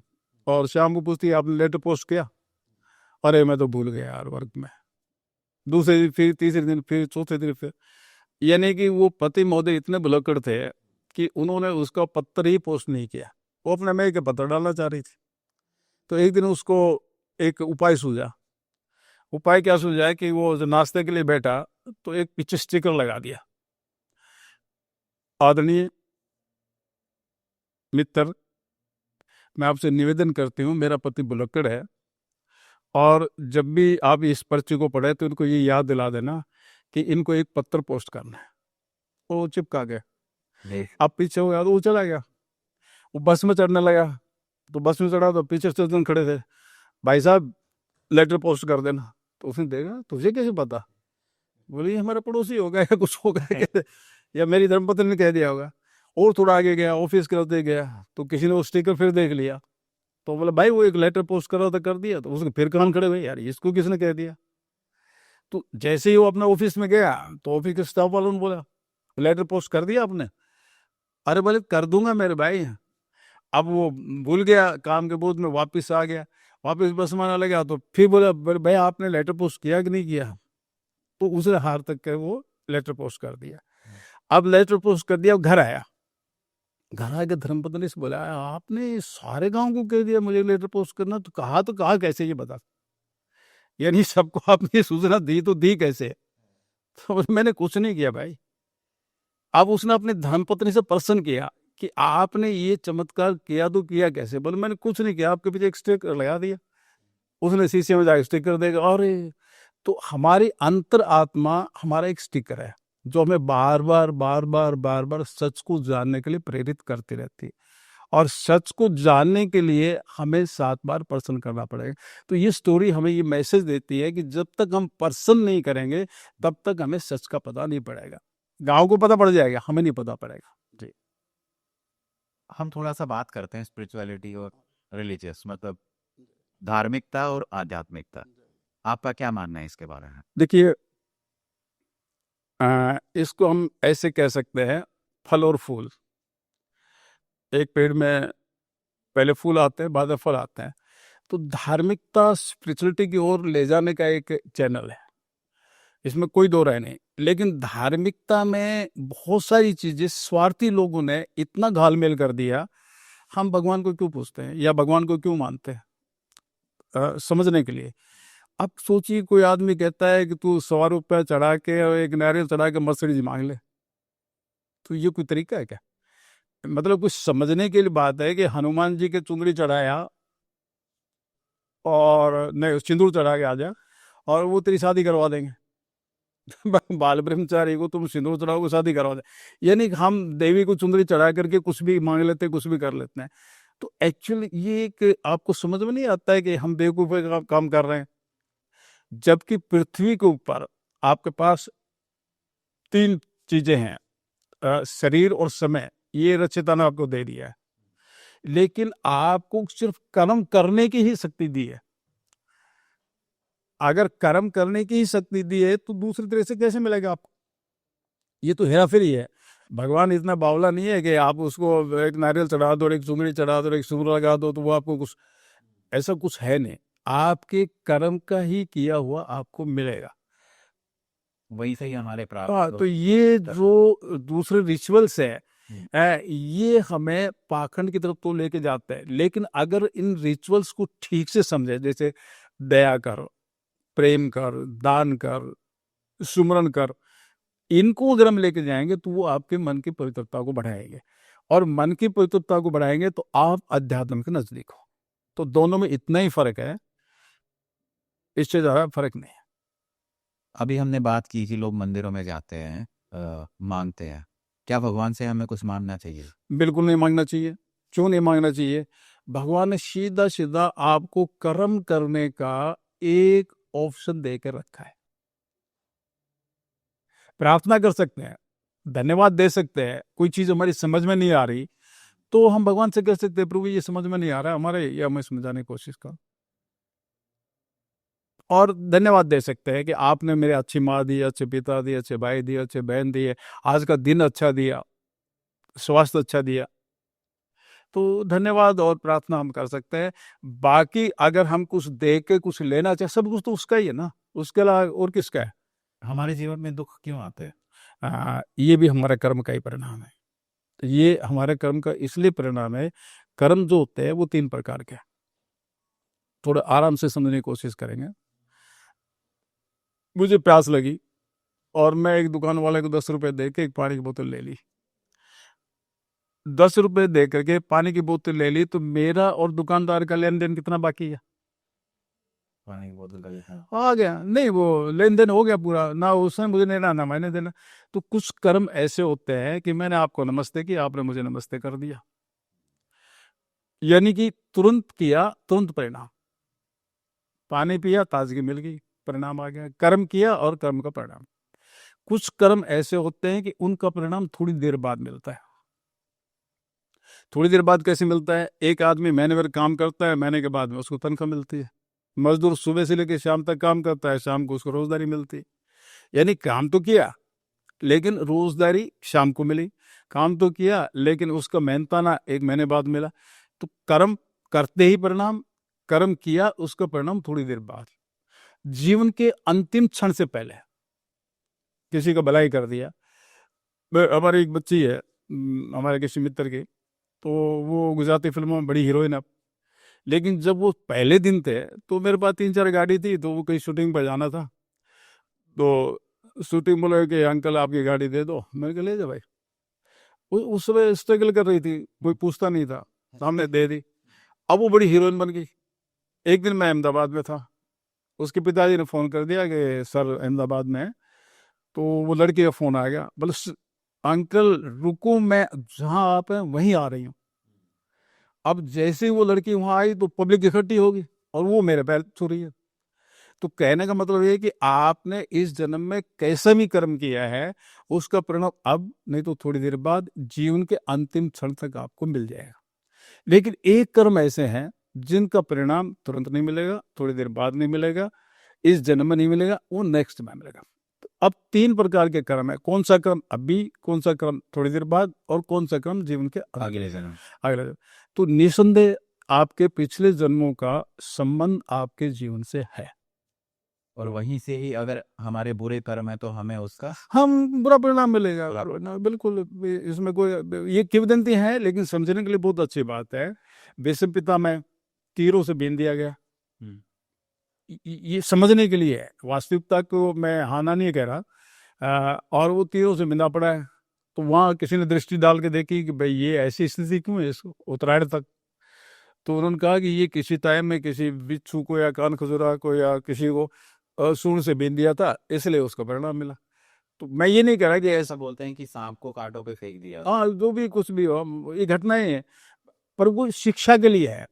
और शाम को पूछती, आपने लेटर पोस्ट किया? अरे मैं तो भूल गया यार वर्क में। दूसरे दिन फिर, तीसरे दिन फिर, चौथे दिन फिर। यानी कि वो पति महोदय इतने भुलक्कड़ थे कि उन्होंने उसका पत्र ही पोस्ट नहीं किया। वो अपने मायके पत्र डालना चाह रही थी। तो एक दिन उसको एक उपाय सूझा। उपाय क्या सूझा कि वो नाश्ते के लिए बैठा तो एक पीछे स्टिकर लगा दिया, आदरणीय मित्र, मैं आपसे निवेदन करती हूँ, मेरा पति भुलक्कड़ है और जब भी आप इस पर्ची को पढ़े तो इनको ये याद दिला देना कि इनको एक पत्र पोस्ट करना है। वो चिपका गया। अब पीछे हो गया तो वो चला गया। वो बस में चढ़ने लगा तो बस में चढ़ा तो पीछे स्टेशन खड़े थे, भाई साहब लेटर पोस्ट कर देना। तो उसने देखा, तुझे कैसे पता? बोले ये हमारा पड़ोसी होगा या कुछ होगा कहते, या मेरी धर्मपत्नी ने कह दिया होगा। और थोड़ा आगे गया, ऑफिस के होते गया तो किसी ने वो स्टिकर फिर देख लिया। तो बोला भाई वो एक लेटर पोस्ट कर रहा था, कर दिया। तो उसने फिर कान खड़े हुए, यार इसको किसने कह दिया? तो जैसे ही वो अपना ऑफिस में गया तो ऑफिस के स्टाफ वालों ने बोला, लेटर पोस्ट कर दिया आपने? अरे बोले कर दूंगा मेरे भाई। अब वो भूल गया, काम के बोझ में वापस आ गया, वापस बस में आने लगा तो फिर बोला, भाई आपने लेटर पोस्ट किया कि नहीं किया? तो उसने हार तक के वो लेटर पोस्ट कर दिया। अब लेटर पोस्ट कर दिया, घर आया। घर आके धर्मपत्नी से बोला, आपने सारे गांव को कह दिया मुझे लेटर पोस्ट करना? तो कहा कैसे, ये बता। यानी सबको आपने सूचना दी तो दी कैसे? तो मैंने कुछ नहीं किया भाई। अब उसने अपनी धर्मपत्नी से प्रश्न किया कि आपने ये चमत्कार किया तो किया कैसे? बोले मैंने कुछ नहीं किया, आपके पीछे एक स्टिकर लगा दिया। उसने शीशे में जाकर स्टिकर देगा। अरे, तो हमारी अंतर आत्मा हमारा एक स्टिकर है जो हमें बार बार सच को जानने के लिए प्रेरित करती रहती है। और सच को जानने के लिए हमें 7 बार प्रश्न करना पड़ेगा। तो ये स्टोरी हमें ये मैसेज देती है कि जब तक हम प्रश्न नहीं करेंगे तब तक हमें सच का पता नहीं पड़ेगा। गांव को पता पड़ जाएगा, हमें नहीं पता पड़ेगा। जी, हम थोड़ा सा बात करते हैं स्पिरिचुअलिटी और रिलीजियस, मतलब धार्मिकता और आध्यात्मिकता। आपका क्या मानना है इसके बारे में? देखिए, इसको हम ऐसे कह सकते हैं, फल और फूल। एक पेड़ में पहले फूल आते हैं, बाद में फल आते हैं। तो धार्मिकता स्पिरिचुअलिटी की ओर ले जाने का एक चैनल है, इसमें कोई दो राय नहीं। लेकिन धार्मिकता में बहुत सारी चीजें स्वार्थी लोगों ने इतना घालमेल कर दिया। हम भगवान को क्यों पूछते हैं या भगवान को क्यों मानते हैं? समझने के लिए। अब सोचिए, कोई आदमी कहता है कि तू 100 रुपया चढ़ा के और एक नारियल चढ़ा के मर्सिडीज मांग ले, तो ये कोई तरीका है क्या? मतलब कुछ समझने के लिए बात है कि हनुमान जी के चुंदड़ी चढ़ाया और नहीं सिंदूर चढ़ा के आ जा और वो तेरी शादी करवा देंगे। बाल ब्रह्मचारी को तुम सिंदूर चढ़ाओगे, शादी करवा दे। यानी हम देवी को चुंदड़ी चढ़ा करके कुछ भी मांग लेते हैं, कुछ भी कर लेते हैं। तो एक्चुअली ये एक आपको समझ में नहीं आता है कि हम बेवकूफ़ी का काम कर रहे हैं। जबकि पृथ्वी के ऊपर आपके पास 3 चीजें हैं, शरीर और समय, ये रचयिता ने आपको दे दिया है। लेकिन आपको सिर्फ कर्म करने की ही शक्ति दी है। अगर कर्म करने की ही शक्ति दी है तो दूसरी तरह से कैसे मिलेगा आपको? ये तो हेराफेरी है। भगवान इतना बावला नहीं है कि आप उसको एक नारियल चढ़ा दो, एक चुंदड़ी चढ़ा दो, एक सिंदूर लगा दो तो वो आपको कुछ, ऐसा कुछ है नहीं। आपके कर्म का ही किया हुआ आपको मिलेगा। वही से ही हमारे प्राप्त हाँ, तो ये जो दूसरे रिचुअल्स है, ये हमें पाखंड की तरफ तो लेके जाते हैं। लेकिन अगर इन रिचुअल्स को ठीक से समझे, जैसे दया कर, प्रेम कर, दान कर, सुमरन कर, इनको अगर हम लेके जाएंगे तो वो आपके मन की पवित्रता को बढ़ाएंगे। और मन की पवित्रता को बढ़ाएंगे तो आप अध्यात्म के नजदीक हो। तो दोनों में इतना ही फर्क है इससे ज़्यादा फर्क नहीं है। अभी हमने बात की कि लोग मंदिरों में जाते हैं, मांगते हैं। क्या भगवान से हमें कुछ मांगना चाहिए? बिल्कुल नहीं मांगना चाहिए। क्यों नहीं मांगना चाहिए? भगवान ने सीधा सीधा आपको कर्म करने का एक ऑप्शन देकर रखा है। प्रार्थना कर सकते हैं, धन्यवाद दे सकते हैं, कोई चीज हमारी समझ में नहीं आ रही तो हम भगवान से कह सकते हैं, प्रभु ये समझ में नहीं आ रहा है हमारे, ये हमें समझाने की कोशिश कर। और धन्यवाद दे सकते हैं कि आपने मेरे अच्छी माँ दी, अच्छे पिता दिए, अच्छे भाई दिए, अच्छे बहन दिए, आज का दिन अच्छा दिया, स्वास्थ्य अच्छा दिया। तो धन्यवाद और प्रार्थना हम कर सकते हैं। बाकी अगर हम कुछ दे के कुछ लेना चाहे, सब कुछ तो उसका ही है ना, उसके अलावा और किसका है? हमारे जीवन में दुख क्यों आते हैं? ये भी हमारे कर्म का ही परिणाम है। ये हमारे कर्म का इसलिए परिणाम है, कर्म जो होते हैं वो 3 प्रकार के हैं। थोड़ा आराम से समझने की कोशिश करेंगे। मुझे प्यास लगी और मैं एक दुकान वाले को 10 रुपए दे के एक पानी की बोतल ले ली। 10 रुपए दे करके पानी की बोतल ले ली, तो मेरा और दुकानदार का लेन देन कितना बाकी है? पानी की बोतल का जैसा। आ गया नहीं, वो लेन देन हो गया पूरा, ना उसने मुझे देना ना मैंने देना। तो कुछ कर्म ऐसे होते हैं कि मैंने आपको नमस्ते किया, आपने मुझे नमस्ते कर दिया, यानी कि तुरंत किया तुरंत परिणाम। पानी पिया ताजगी मिल गई, परिणाम आ गया। कर्म किया और कर्म का परिणाम। कुछ कर्म ऐसे होते हैं कि उनका परिणाम थोड़ी देर बाद मिलता है। थोड़ी देर बाद कैसे मिलता है? एक आदमी महीने भर काम करता है, महीने के बाद में उसको तनख्वाह मिलती है। मजदूर सुबह से लेकर शाम तक काम करता है, शाम को उसको रोजगारी मिलती है। यानी काम तो किया लेकिन रोजगारी शाम को मिली, काम तो किया लेकिन उसका मेहनताना एक महीने बाद मिला। तो कर्म करते ही परिणाम, कर्म किया उसका परिणाम थोड़ी देर बाद। जीवन के अंतिम क्षण से पहले किसी का भलाई कर दिया। हमारी एक बच्ची है, हमारे किसी मित्र की, तो वो गुजराती फिल्मों में बड़ी हीरोइन है। लेकिन जब वो पहले दिन थे तो मेरे पास 3-4 गाड़ी थी, तो वो कहीं शूटिंग पर जाना था, तो शूटिंग बोले कि अंकल आपकी गाड़ी दे दो। मैंने कहा ले जा भाई। उस समय स्ट्रगल कर रही थी, कोई पूछता नहीं था, हमने दे दी। अब वो बड़ी हीरोइन बन गई। एक दिन मैं अहमदाबाद में था, उसके पिताजी ने फ़ोन कर दिया कि सर अहमदाबाद में है। तो वो लड़के का फ़ोन आ गया, बोले अंकल रुको, मैं जहाँ आप हैं वहीं आ रही हूँ। अब जैसे ही वो लड़की वहाँ आई तो पब्लिक इकट्ठी होगी और वो मेरे पैर छू रही है। तो कहने का मतलब ये है कि आपने इस जन्म में कैसा भी कर्म किया है, उसका परिणाम अब नहीं तो थोड़ी देर बाद जीवन के अंतिम क्षण तक आपको मिल जाएगा। लेकिन एक कर्म ऐसे हैं जिनका परिणाम तुरंत नहीं मिलेगा, थोड़ी देर बाद नहीं मिलेगा, इस जन्म में नहीं मिलेगा, वो नेक्स्ट में मिलेगा। तो अब 3 प्रकार के कर्म है। कौन सा कर्म अभी, कौन सा कर्म थोड़ी देर बाद, और कौन सा कर्म जीवन के अगले जन्म। अगले जन्म। तो निसंदेह आपके पिछले जन्मों का संबंध आपके जीवन से है। और वहीं से ही अगर हमारे बुरे कर्म है तो हमें उसका हम बुरा परिणाम मिलेगा। बिल्कुल, इसमें कोई ये किंवदंती है लेकिन समझने के लिए बहुत अच्छी बात है। बेसम पिता में तीरों से बीन दिया गया, ये समझने के लिए है। वास्तविकता को मैं हाना नहीं कह रहा, और वो तीरों से बिंदा पड़ा है। तो वहाँ किसी ने दृष्टि डाल के देखी कि भाई ये ऐसी स्थिति क्यों है इसको उत्तरायण तक। तो उन्होंने कहा कि ये किसी टाइम में किसी बिच्छू को या कान खजुरा को या किसी को सूंड से बीन दिया था, इसलिए उसका परिणाम मिला। तो मैं ये नहीं कह रहा कि ऐसा, ऐसा बोलते हैं कि सांप को कांटों पे फेंक दिया। हाँ जो भी कुछ भी हो, ये घटनाएं हैं, पर वो शिक्षा के लिए है।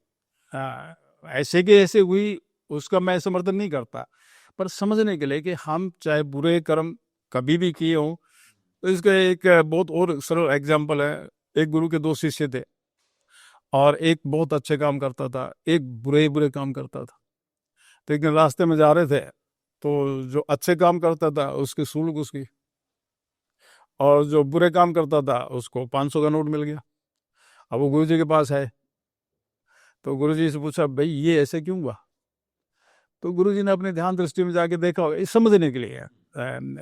ऐसे के ऐसे हुई उसका मैं समर्थन नहीं करता, पर समझने के लिए कि हम चाहे बुरे कर्म कभी भी किए हों। तो इसका एक बहुत और सरल एग्जाम्पल है। एक गुरु के 2 शिष्य थे और एक बहुत अच्छे काम करता था, एक बुरे बुरे काम करता था। तो एक दिन रास्ते में जा रहे थे, तो जो अच्छे काम करता था उसकी सूल घुस गई और जो बुरे काम करता था उसको 500 का नोट मिल गया। अब वो गुरु जी के पास है, तो गुरु जी से पूछा भाई ये ऐसे क्यों हुआ? तो गुरु जी ने अपने ध्यान दृष्टि में जाके देखा होगा, ये समझने के लिए है।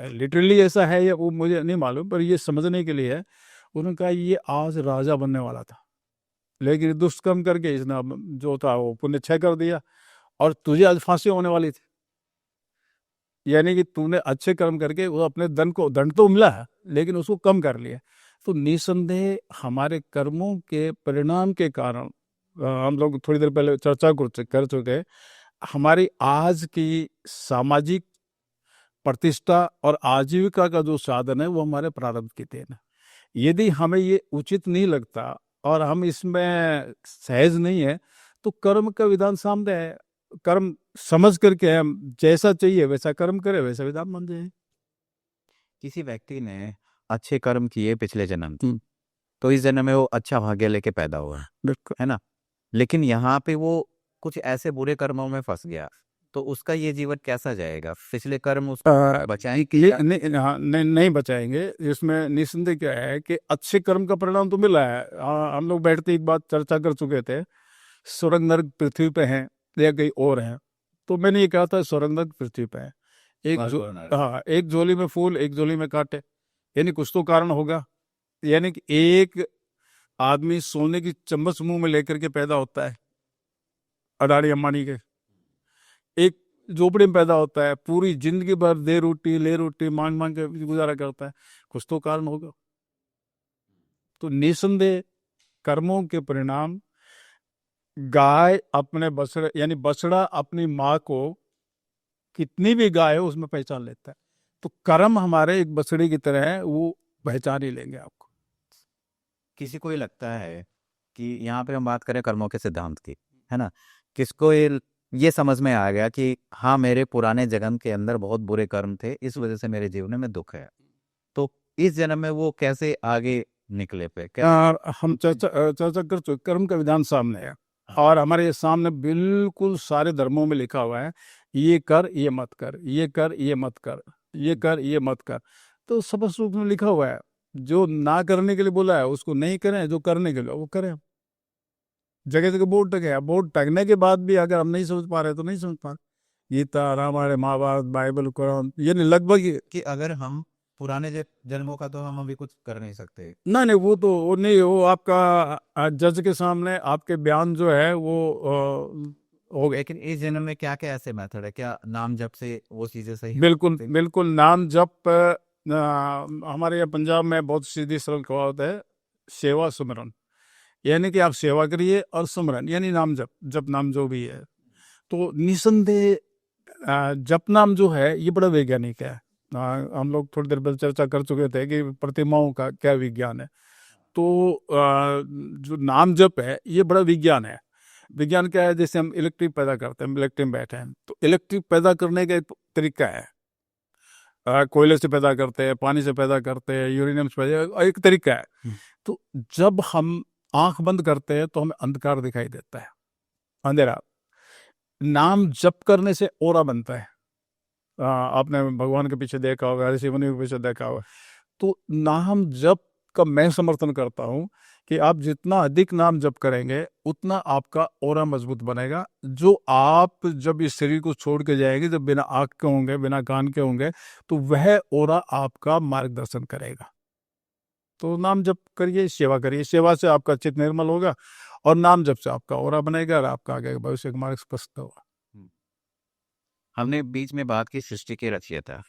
लिटरली ऐसा है या वो मुझे नहीं मालूम, पर ये समझने के लिए है। उन्होंने कहा ये आज राजा बनने वाला था, लेकिन दुष्ट कर्म करके इसने जो था वो पुण्य क्षय कर दिया, और तुझे आज फांसी होने वाली थी। यानी कि तूने अच्छे कर्म करके वो अपने दंड तो मिला है लेकिन उसको कम कर लिया। तो निसंदेह हमारे कर्मों के परिणाम के कारण, हम लोग थोड़ी देर पहले चर्चा कर चुके, हमारी आज की सामाजिक प्रतिष्ठा और आजीविका का जो साधन है वो हमारे प्रारब्ध की देन है। यदि हमें ये उचित नहीं लगता और हम इसमें सहज नहीं है तो कर्म का विधान सामने है। कर्म समझ करके हम जैसा चाहिए वैसा कर्म करें, वैसा विधान मान जाए। किसी व्यक्ति ने अच्छे कर्म किए पिछले जन्म में, तो इस जन्म में वो अच्छा भाग्य लेके पैदा हुआ, बिल्कुल। है ना। लेकिन यहाँ पे वो कुछ ऐसे बुरे कर्मों में फंस गया, तो उसका ये जीवन कैसा जाएगा? पिछले कर्म उसको बचाएं कि ये नहीं बचाएंगे। इसमें निस्संदेह क्या है कि अच्छे कर्म का परिणाम तो मिला है। हम लोग बैठते एक बात चर्चा कर चुके थे, स्वर्ग नरक पृथ्वी पे हैं या कहीं और हैं। तो मैंने ये कहा था स्वर्ग नरक पृथ्वी पे है। एक झोली में फूल, एक झोली में कांटे, यानी कुछ तो कारण होगा। यानी कि एक आदमी सोने की चम्मच मुंह में लेकर के पैदा होता है अडानी अंबानी के, एक झोपड़ी में पैदा होता है, पूरी जिंदगी भर दे रोटी ले रोटी मांग मांग के गुजारा करता है, कुछ तो कारण होगा। तो निसंदेह कर्मों के परिणाम, गाय अपने बछड़े यानी बछड़ा अपनी माँ को कितनी भी गाय हो उसमें पहचान लेता है। तो कर्म हमारे एक बछड़े की तरह है, वो पहचान ही लेंगे आपको। किसी को ये लगता है कि यहाँ पे हम बात करें कर्मों के सिद्धांत की, है ना, किसको ये समझ में आ गया कि हाँ मेरे पुराने जन्म के अंदर बहुत बुरे कर्म थे, इस वजह से मेरे जीवन में दुख है, तो इस जन्म में वो कैसे आगे निकले पे हम चर्चा कर चुके। कर्म का विधान सामने है और हमारे सामने बिल्कुल सारे धर्मों में लिखा हुआ है, ये कर ये मत कर, ये कर ये मत कर, ये कर ये मत कर। तो स्पष्ट रूप में लिखा हुआ है, जो ना करने के लिए बोला है उसको नहीं करें, जो करने के लिए वो करें। जगह जगह बोर्ड टंगे हैं, बोर्ड टंगने के बाद भी अगर हम नहीं समझ पा रहे तो नहीं समझ पा रहे। गीता, रामायण, महाभारत, बाइबल, कुरान, ये लगभग कि अगर हम पुराने जन्मों का तो हम अभी कुछ कर नहीं सकते। नहीं वो नहीं, वो आपका जज के सामने आपके बयान जो है वो हो गए। लेकिन इस जन्म में क्या क्या ऐसे मेथड है, क्या नाम जप से वो चीजें सही बिल्कुल बिल्कुल, नाम जप। हमारे यहाँ पंजाब में बहुत सीधी सरल कहावत है, सेवा सुमरन, यानी कि आप सेवा करिए और सुमरन यानी नाम जप, जप नाम जो भी है। तो निसंदेह जप नाम जो है ये बड़ा वैज्ञानिक है। हम लोग थोड़ी देर पहले चर्चा कर चुके थे कि प्रतिमाओं का क्या विज्ञान है। तो जो नाम जप है ये बड़ा विज्ञान है। विज्ञान क्या है, जैसे हम इलेक्ट्रिक पैदा करते हैं, इलेक्ट्रिक बैठे हैं, तो इलेक्ट्रिक पैदा करने का एक तरीका है। कोयले से पैदा करते हैं, पानी से पैदा करते हैं, यूरेनियम से पैदा, एक तरीका है। तो जब हम आंख बंद करते हैं तो हमें अंधकार दिखाई देता है, अंधेरा। नाम जप करने से ओरा बनता है। आपने भगवान के पीछे देखा होगा, ऋषि मुनि के पीछे देखा होगा। तो नाम जप का मैं समर्थन करता हूं कि आप जितना अधिक नाम जप करेंगे उतना आपका ओरा मजबूत बनेगा। जो आप जब इस शरीर को छोड़ के जाएंगे, जब बिना आंख के होंगे, बिना कान के होंगे, तो वह ओरा आपका मार्गदर्शन करेगा। तो नाम जप करिए, सेवा करिए, सेवा से आपका चित्त निर्मल होगा और नाम जप से आपका ओरा बनेगा और आपका आगे भविष्य का मार्ग स्पष्ट होगा। हमने बीच में बात की सृष्टि के रचयिता,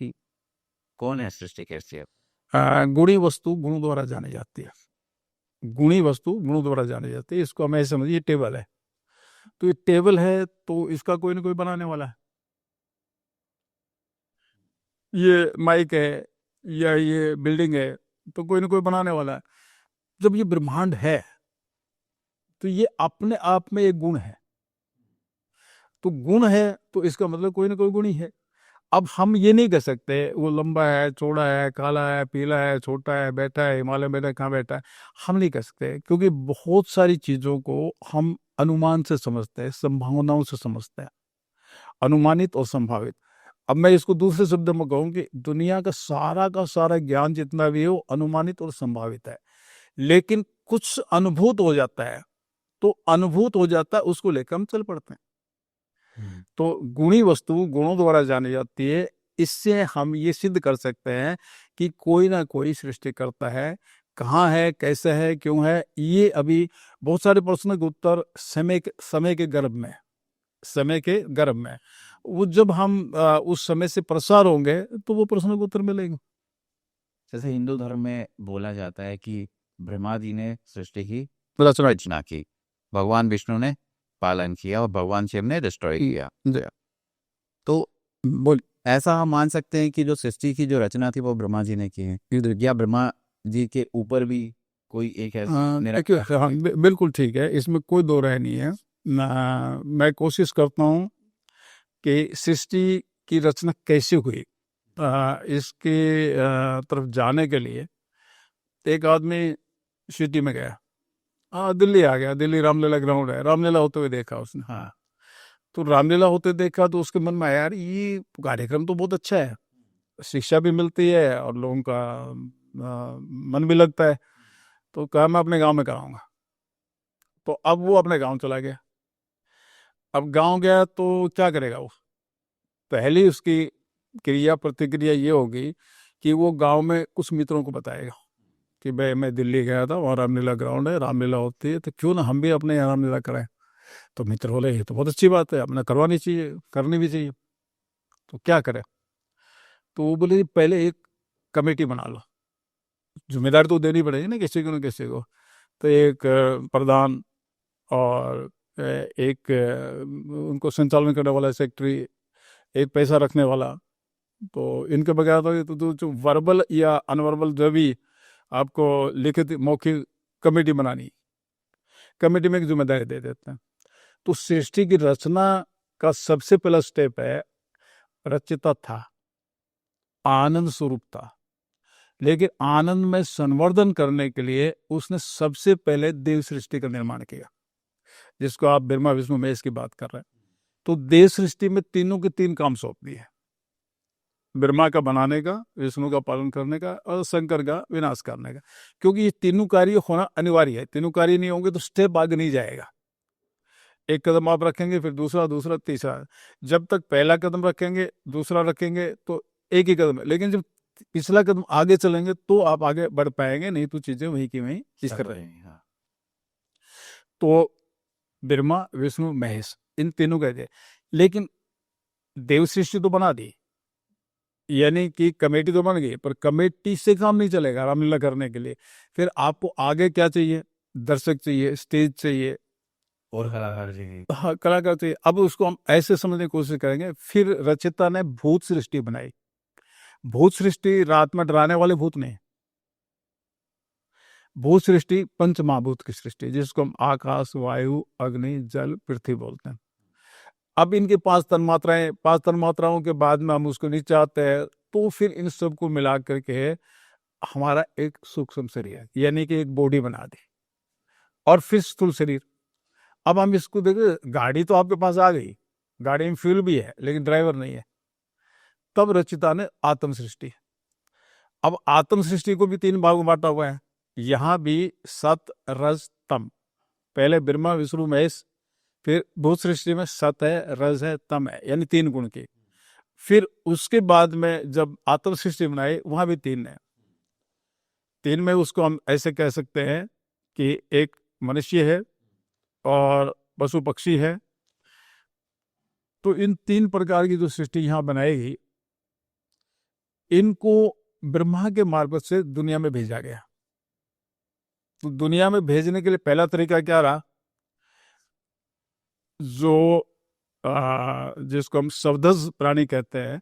कौन है सृष्टि के रचयिता? गुणी वस्तु गुणों द्वारा जानी जाती है। गुणी वस्तु गुणों द्वारा जानी जाती है। इसको हमें समझिए टेबल है, तो ये टेबल है तो इसका कोई ना कोई बनाने वाला है। ये माइक है या ये बिल्डिंग है तो कोई ना कोई बनाने वाला है। जब ये ब्रह्मांड है तो ये अपने आप में एक गुण है। तो गुण है तो इसका मतलब कोई ना कोई गुण ही है। अब हम ये नहीं कह सकते वो लंबा है, चौड़ा है, काला है, पीला है, छोटा है, बैठा है, हिमालय में बैठा है, कहाँ बैठा है, हम नहीं कह सकते, क्योंकि बहुत सारी चीजों को हम अनुमान से समझते हैं, संभावनाओं से समझते हैं, अनुमानित और संभावित। अब मैं इसको दूसरे शब्द में कहूँ कि दुनिया का सारा ज्ञान जितना भी है वो अनुमानित और संभावित है। लेकिन कुछ अनुभूत हो जाता है, तो अनुभूत हो जाता है उसको लेकर हम चल पड़ते हैं। तो गुणी वस्तु गुणों द्वारा जानी जाती है। इससे हम ये सिद्ध कर सकते हैं कि कोई ना कोई सृष्टि करता है। कहाँ है, कैसे है, क्यों है, ये अभी बहुत सारे प्रश्न के उत्तर समय के गर्भ में वो जब हम उस समय से प्रसार होंगे तो वो प्रश्न के उत्तर मिलेंगे। जैसे हिंदू धर्म में बोला जाता है कि ब्रह्मा जी ने सृष्टि की रचना रचना की, भगवान विष्णु ने पालन किया और भगवान शिव ने डिस्ट्रॉय किया। जी तो बोल ऐसा हम मान सकते हैं कि जो सृष्टि की जो रचना थी वो ब्रह्मा जी ने की है, या ब्रह्मा जी के ऊपर भी कोई एक है देखिए हाँ बिल्कुल ठीक है, इसमें कोई दो राय नहीं है। मैं कोशिश करता हूँ कि सृष्टि की रचना कैसे हुई इसके तरफ जाने के लिए एक आदमी सिटी में गया, दिल्ली आ गया, दिल्ली रामलीला ग्राउंड है, रामलीला होते हुए देखा उसने। हाँ तो रामलीला होते देखा तो उसके मन में आया, यार ये कार्यक्रम तो बहुत अच्छा है, शिक्षा भी मिलती है और लोगों का मन भी लगता है। तो कहा मैं अपने गांव में कराऊंगा। तो अब वो अपने गांव चला गया। अब गांव गया तो क्या करेगा वो? पहली उसकी क्रिया प्रतिक्रिया ये होगी कि वो गांव में कुछ मित्रों को बताएगा कि भाई मैं दिल्ली गया था, वहाँ रामलीला ग्राउंड है, रामलीला होती है, तो क्यों ना हम भी अपने यहाँ रामलीला कराएं। तो मित्र बोले ये तो बहुत अच्छी बात है, अपने करवानी चाहिए, करनी भी चाहिए। तो क्या करें? तो वो बोले पहले एक कमेटी बना लो, जिम्मेदारी तो देनी पड़ेगी ना किसी को न किसी को। तो एक प्रधान और एक उनको संचालन करने वाला सेक्रेटरी, एक पैसा रखने वाला। तो इनके बगैर तो जो वर्बल या अनवर्बल जो भी आपको लिखित मौखिक कमेटी बनानी, कमेटी में एक जिम्मेदारी दे देते हैं। तो सृष्टि की रचना का सबसे पहला स्टेप है, रचिता था, आनंद स्वरूप था, लेकिन आनंद में संवर्धन करने के लिए उसने सबसे पहले देव सृष्टि का निर्माण किया, जिसको आप ब्रह्मा विष्णु महेश की बात कर रहे हैं। तो देव सृष्टि में तीनों के तीन काम सौंप दिए, ब्रह्मा का बनाने का, विष्णु का पालन करने का और शंकर का विनाश करने का। क्योंकि ये तीनों कार्य होना अनिवार्य है, तीनों कार्य नहीं होंगे तो स्टेप आगे नहीं जाएगा। एक कदम आप रखेंगे फिर दूसरा, दूसरा तीसरा, जब तक पहला कदम रखेंगे दूसरा रखेंगे तो एक ही कदम है, लेकिन जब पिछला कदम आगे चलेंगे तो आप आगे बढ़ पाएंगे, नहीं तो चीजें वहीं की वहीं इस तरह रहेंगी। हाँ। तो ब्रह्मा विष्णु महेश इन तीनों का थे, लेकिन देव सृष्टि तो बना दी, यानी कि कमेटी तो बन गई, पर कमेटी से काम नहीं चलेगा रामलीला करने के लिए। फिर आपको आगे क्या चाहिए? दर्शक चाहिए, स्टेज चाहिए और कलाकार जी। हाँ कलाकार चाहिए। अब उसको हम ऐसे समझने की कोशिश करेंगे। फिर रचिता ने भूत सृष्टि बनाई। भूत सृष्टि रात में डराने वाले भूत नहीं, भूत सृष्टि पंच महाभूत की सृष्टि, जिसको हम आकाश, वायु, अग्नि, जल, पृथ्वी बोलते हैं। अब इनके 5 तन्मात्राएं, 5 तन्मात्राओं के बाद में हम उसको नीचे आते हैं, तो फिर इन सबको मिला करके हमारा एक सूक्ष्म शरीर, यानी कि एक बॉडी बना दी, और फिर स्थूल शरीर। अब हम इसको देखें, गाड़ी तो आपके पास आ गई, गाड़ी में फ्यूल भी है लेकिन ड्राइवर नहीं है। तब रचिता ने आत्म सृष्टि। अब आत्म सृष्टि को भी 3 भागों में बांटा हुआ है। यहां भी सत रज तम, पहले ब्रह्मा विष्णु महेश, फिर भूत सृष्टि में सत है, रज है, तम है, यानी 3 गुण की। फिर उसके बाद में जब आत्म सृष्टि बनाई वहां भी 3 है। 3 में उसको हम ऐसे कह सकते हैं कि एक मनुष्य है और पशु पक्षी है। तो इन 3 प्रकार की जो सृष्टि यहाँ बनाएगी, इनको ब्रह्मा के मार्फत से दुनिया में भेजा गया। तो दुनिया में भेजने के लिए पहला तरीका क्या रहा? जो जिसको हम शवधज प्राणी कहते हैं,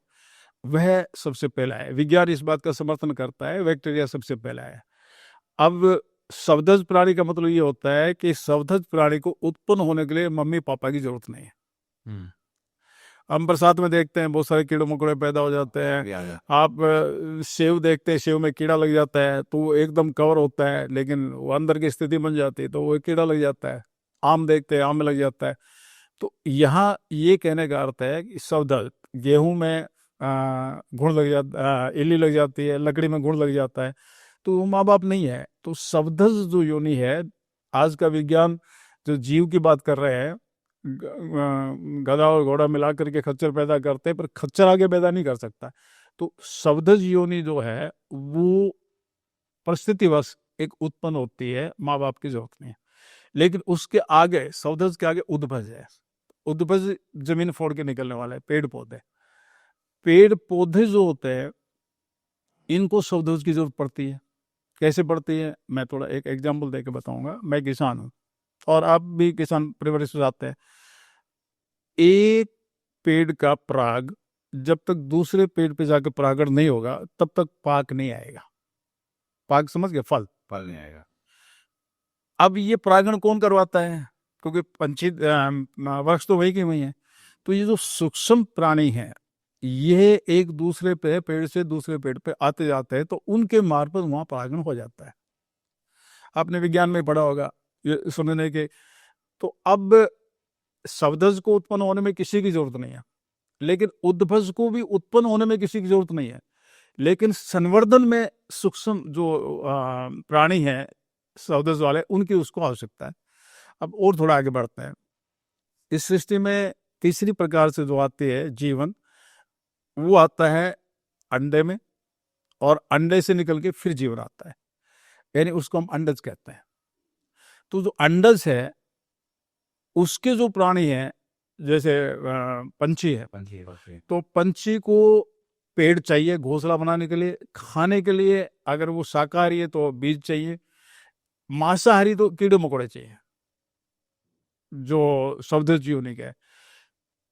वह सबसे पहला है। विज्ञान इस बात का समर्थन करता है, बैक्टीरिया सबसे पहला है। अब शवधज प्राणी का मतलब ये होता है कि शवधज प्राणी को उत्पन्न होने के लिए मम्मी पापा की जरूरत नहीं है। हम बरसात में देखते हैं बहुत सारे कीड़े मकोड़े पैदा हो जाते हैं। आप सेव देखते हैं, सेव में कीड़ा लग जाता है तो वो एकदम कवर होता है, लेकिन वो अंदर की स्थिति बन जाती है तो वो कीड़ा लग जाता है। आम देखते हैं, आम में लग जाता है। तो यहाँ ये कहने का अर्थ है कि शवधज, गेहूं में घुन लग जाता, इल्ली लग जाती है, लकड़ी में घुन लग जाता है, तो वो माँ बाप नहीं है। तो शवधज जो योनि है, आज का विज्ञान जो जीव की बात कर रहे हैं, गधा और घोड़ा मिला करके खच्चर पैदा करते हैं, पर खच्चर आगे पैदा नहीं कर सकता। तो शवधज योनि जो है वो परिस्थितिवश एक उत्पन्न होती है, माँ बाप की जरूरत नहीं है। लेकिन उसके आगे, शवधज के आगे उद्भज है। उद्भज जमीन फोड़ के निकलने वाला है, पेड़ पौधे। पेड़ पौधे जो होते हैं इनको शवधज की जरूरत पड़ती है। कैसे पड़ती है? मैं थोड़ा एक एग्जाम्पल देके बताऊंगा। मैं किसान हूँ, और आप भी किसान परिवार से आते हैं। एक पेड़ का पराग जब तक दूसरे पेड़ पे जाकर परागण नहीं होगा तब तक पाक नहीं आएगा। पाक समझ गए, फल फल नहीं आएगा। अब ये परागण कौन करवाता है? क्योंकि पंछी वृक्ष तो वही के वही है। तो ये जो सूक्ष्म प्राणी हैं ये एक दूसरे पे पेड़ से दूसरे पेड़ पे आते जाते हैं, तो उनके मार्फत वहां परागण हो जाता है। आपने विज्ञान में पढ़ा होगा ये सुनने के। तो अब शब्दज को उत्पन्न होने में किसी की जरूरत नहीं है, लेकिन उद्भज को भी उत्पन्न होने में किसी की जरूरत नहीं है, लेकिन संवर्धन में सूक्ष्म जो प्राणी हैं शब्दज वाले उनकी उसको आवश्यकता है। अब और थोड़ा आगे बढ़ते हैं। इस सृष्टि में तीसरी प्रकार से जो आती है जीवन, वो आता है अंडे में, और अंडे से निकल के फिर जीवन आता है, यानी उसको हम अंडज कहते हैं। तो जो अंडज है उसके जो प्राणी हैं जैसे पंछी है, तो पंछी को पेड़ चाहिए घोंसला बनाने के लिए, खाने के लिए अगर वो शाकाहारी है तो बीज चाहिए, मांसाहारी तो कीड़े मकोड़े चाहिए जो शब्द जीव नहीं है।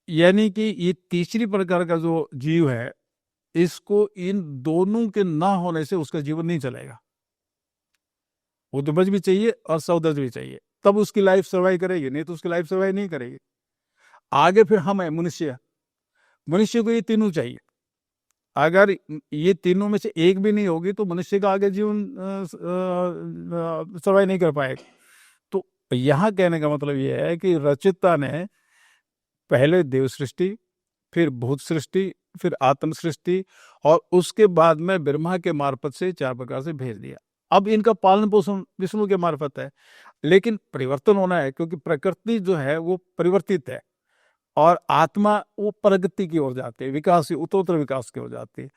यानी कि ये तीसरी प्रकार का जो जीव है इसको इन दोनों के ना होने से उसका जीवन नहीं चलेगा। उद्भज भी चाहिए और सौदज भी चाहिए, तब उसकी लाइफ सर्वाइव करेगी, नहीं तो उसकी लाइफ सर्वाइव नहीं करेगी। आगे फिर हम है मनुष्य। मनुष्य को ये तीनों चाहिए। अगर ये तीनों में से एक भी नहीं होगी तो मनुष्य का आगे जीवन सर्वाइव नहीं कर पाएगा। तो यहाँ कहने का मतलब ये है कि रचयिता ने पहले देव सृष्टि, फिर भूत सृष्टि, फिर आत्म सृष्टि, और उसके बाद में ब्रह्मा के मार्फत से चार प्रकार से भेज दिया। अब इनका पालन पोषण विष्णु के मार्फत है, लेकिन परिवर्तन होना है क्योंकि प्रकृति जो है वो परिवर्तित है और आत्मा वो प्रगति की ओर जाती है, विकास, उत्तरोत्तर विकास की ओर जाती है।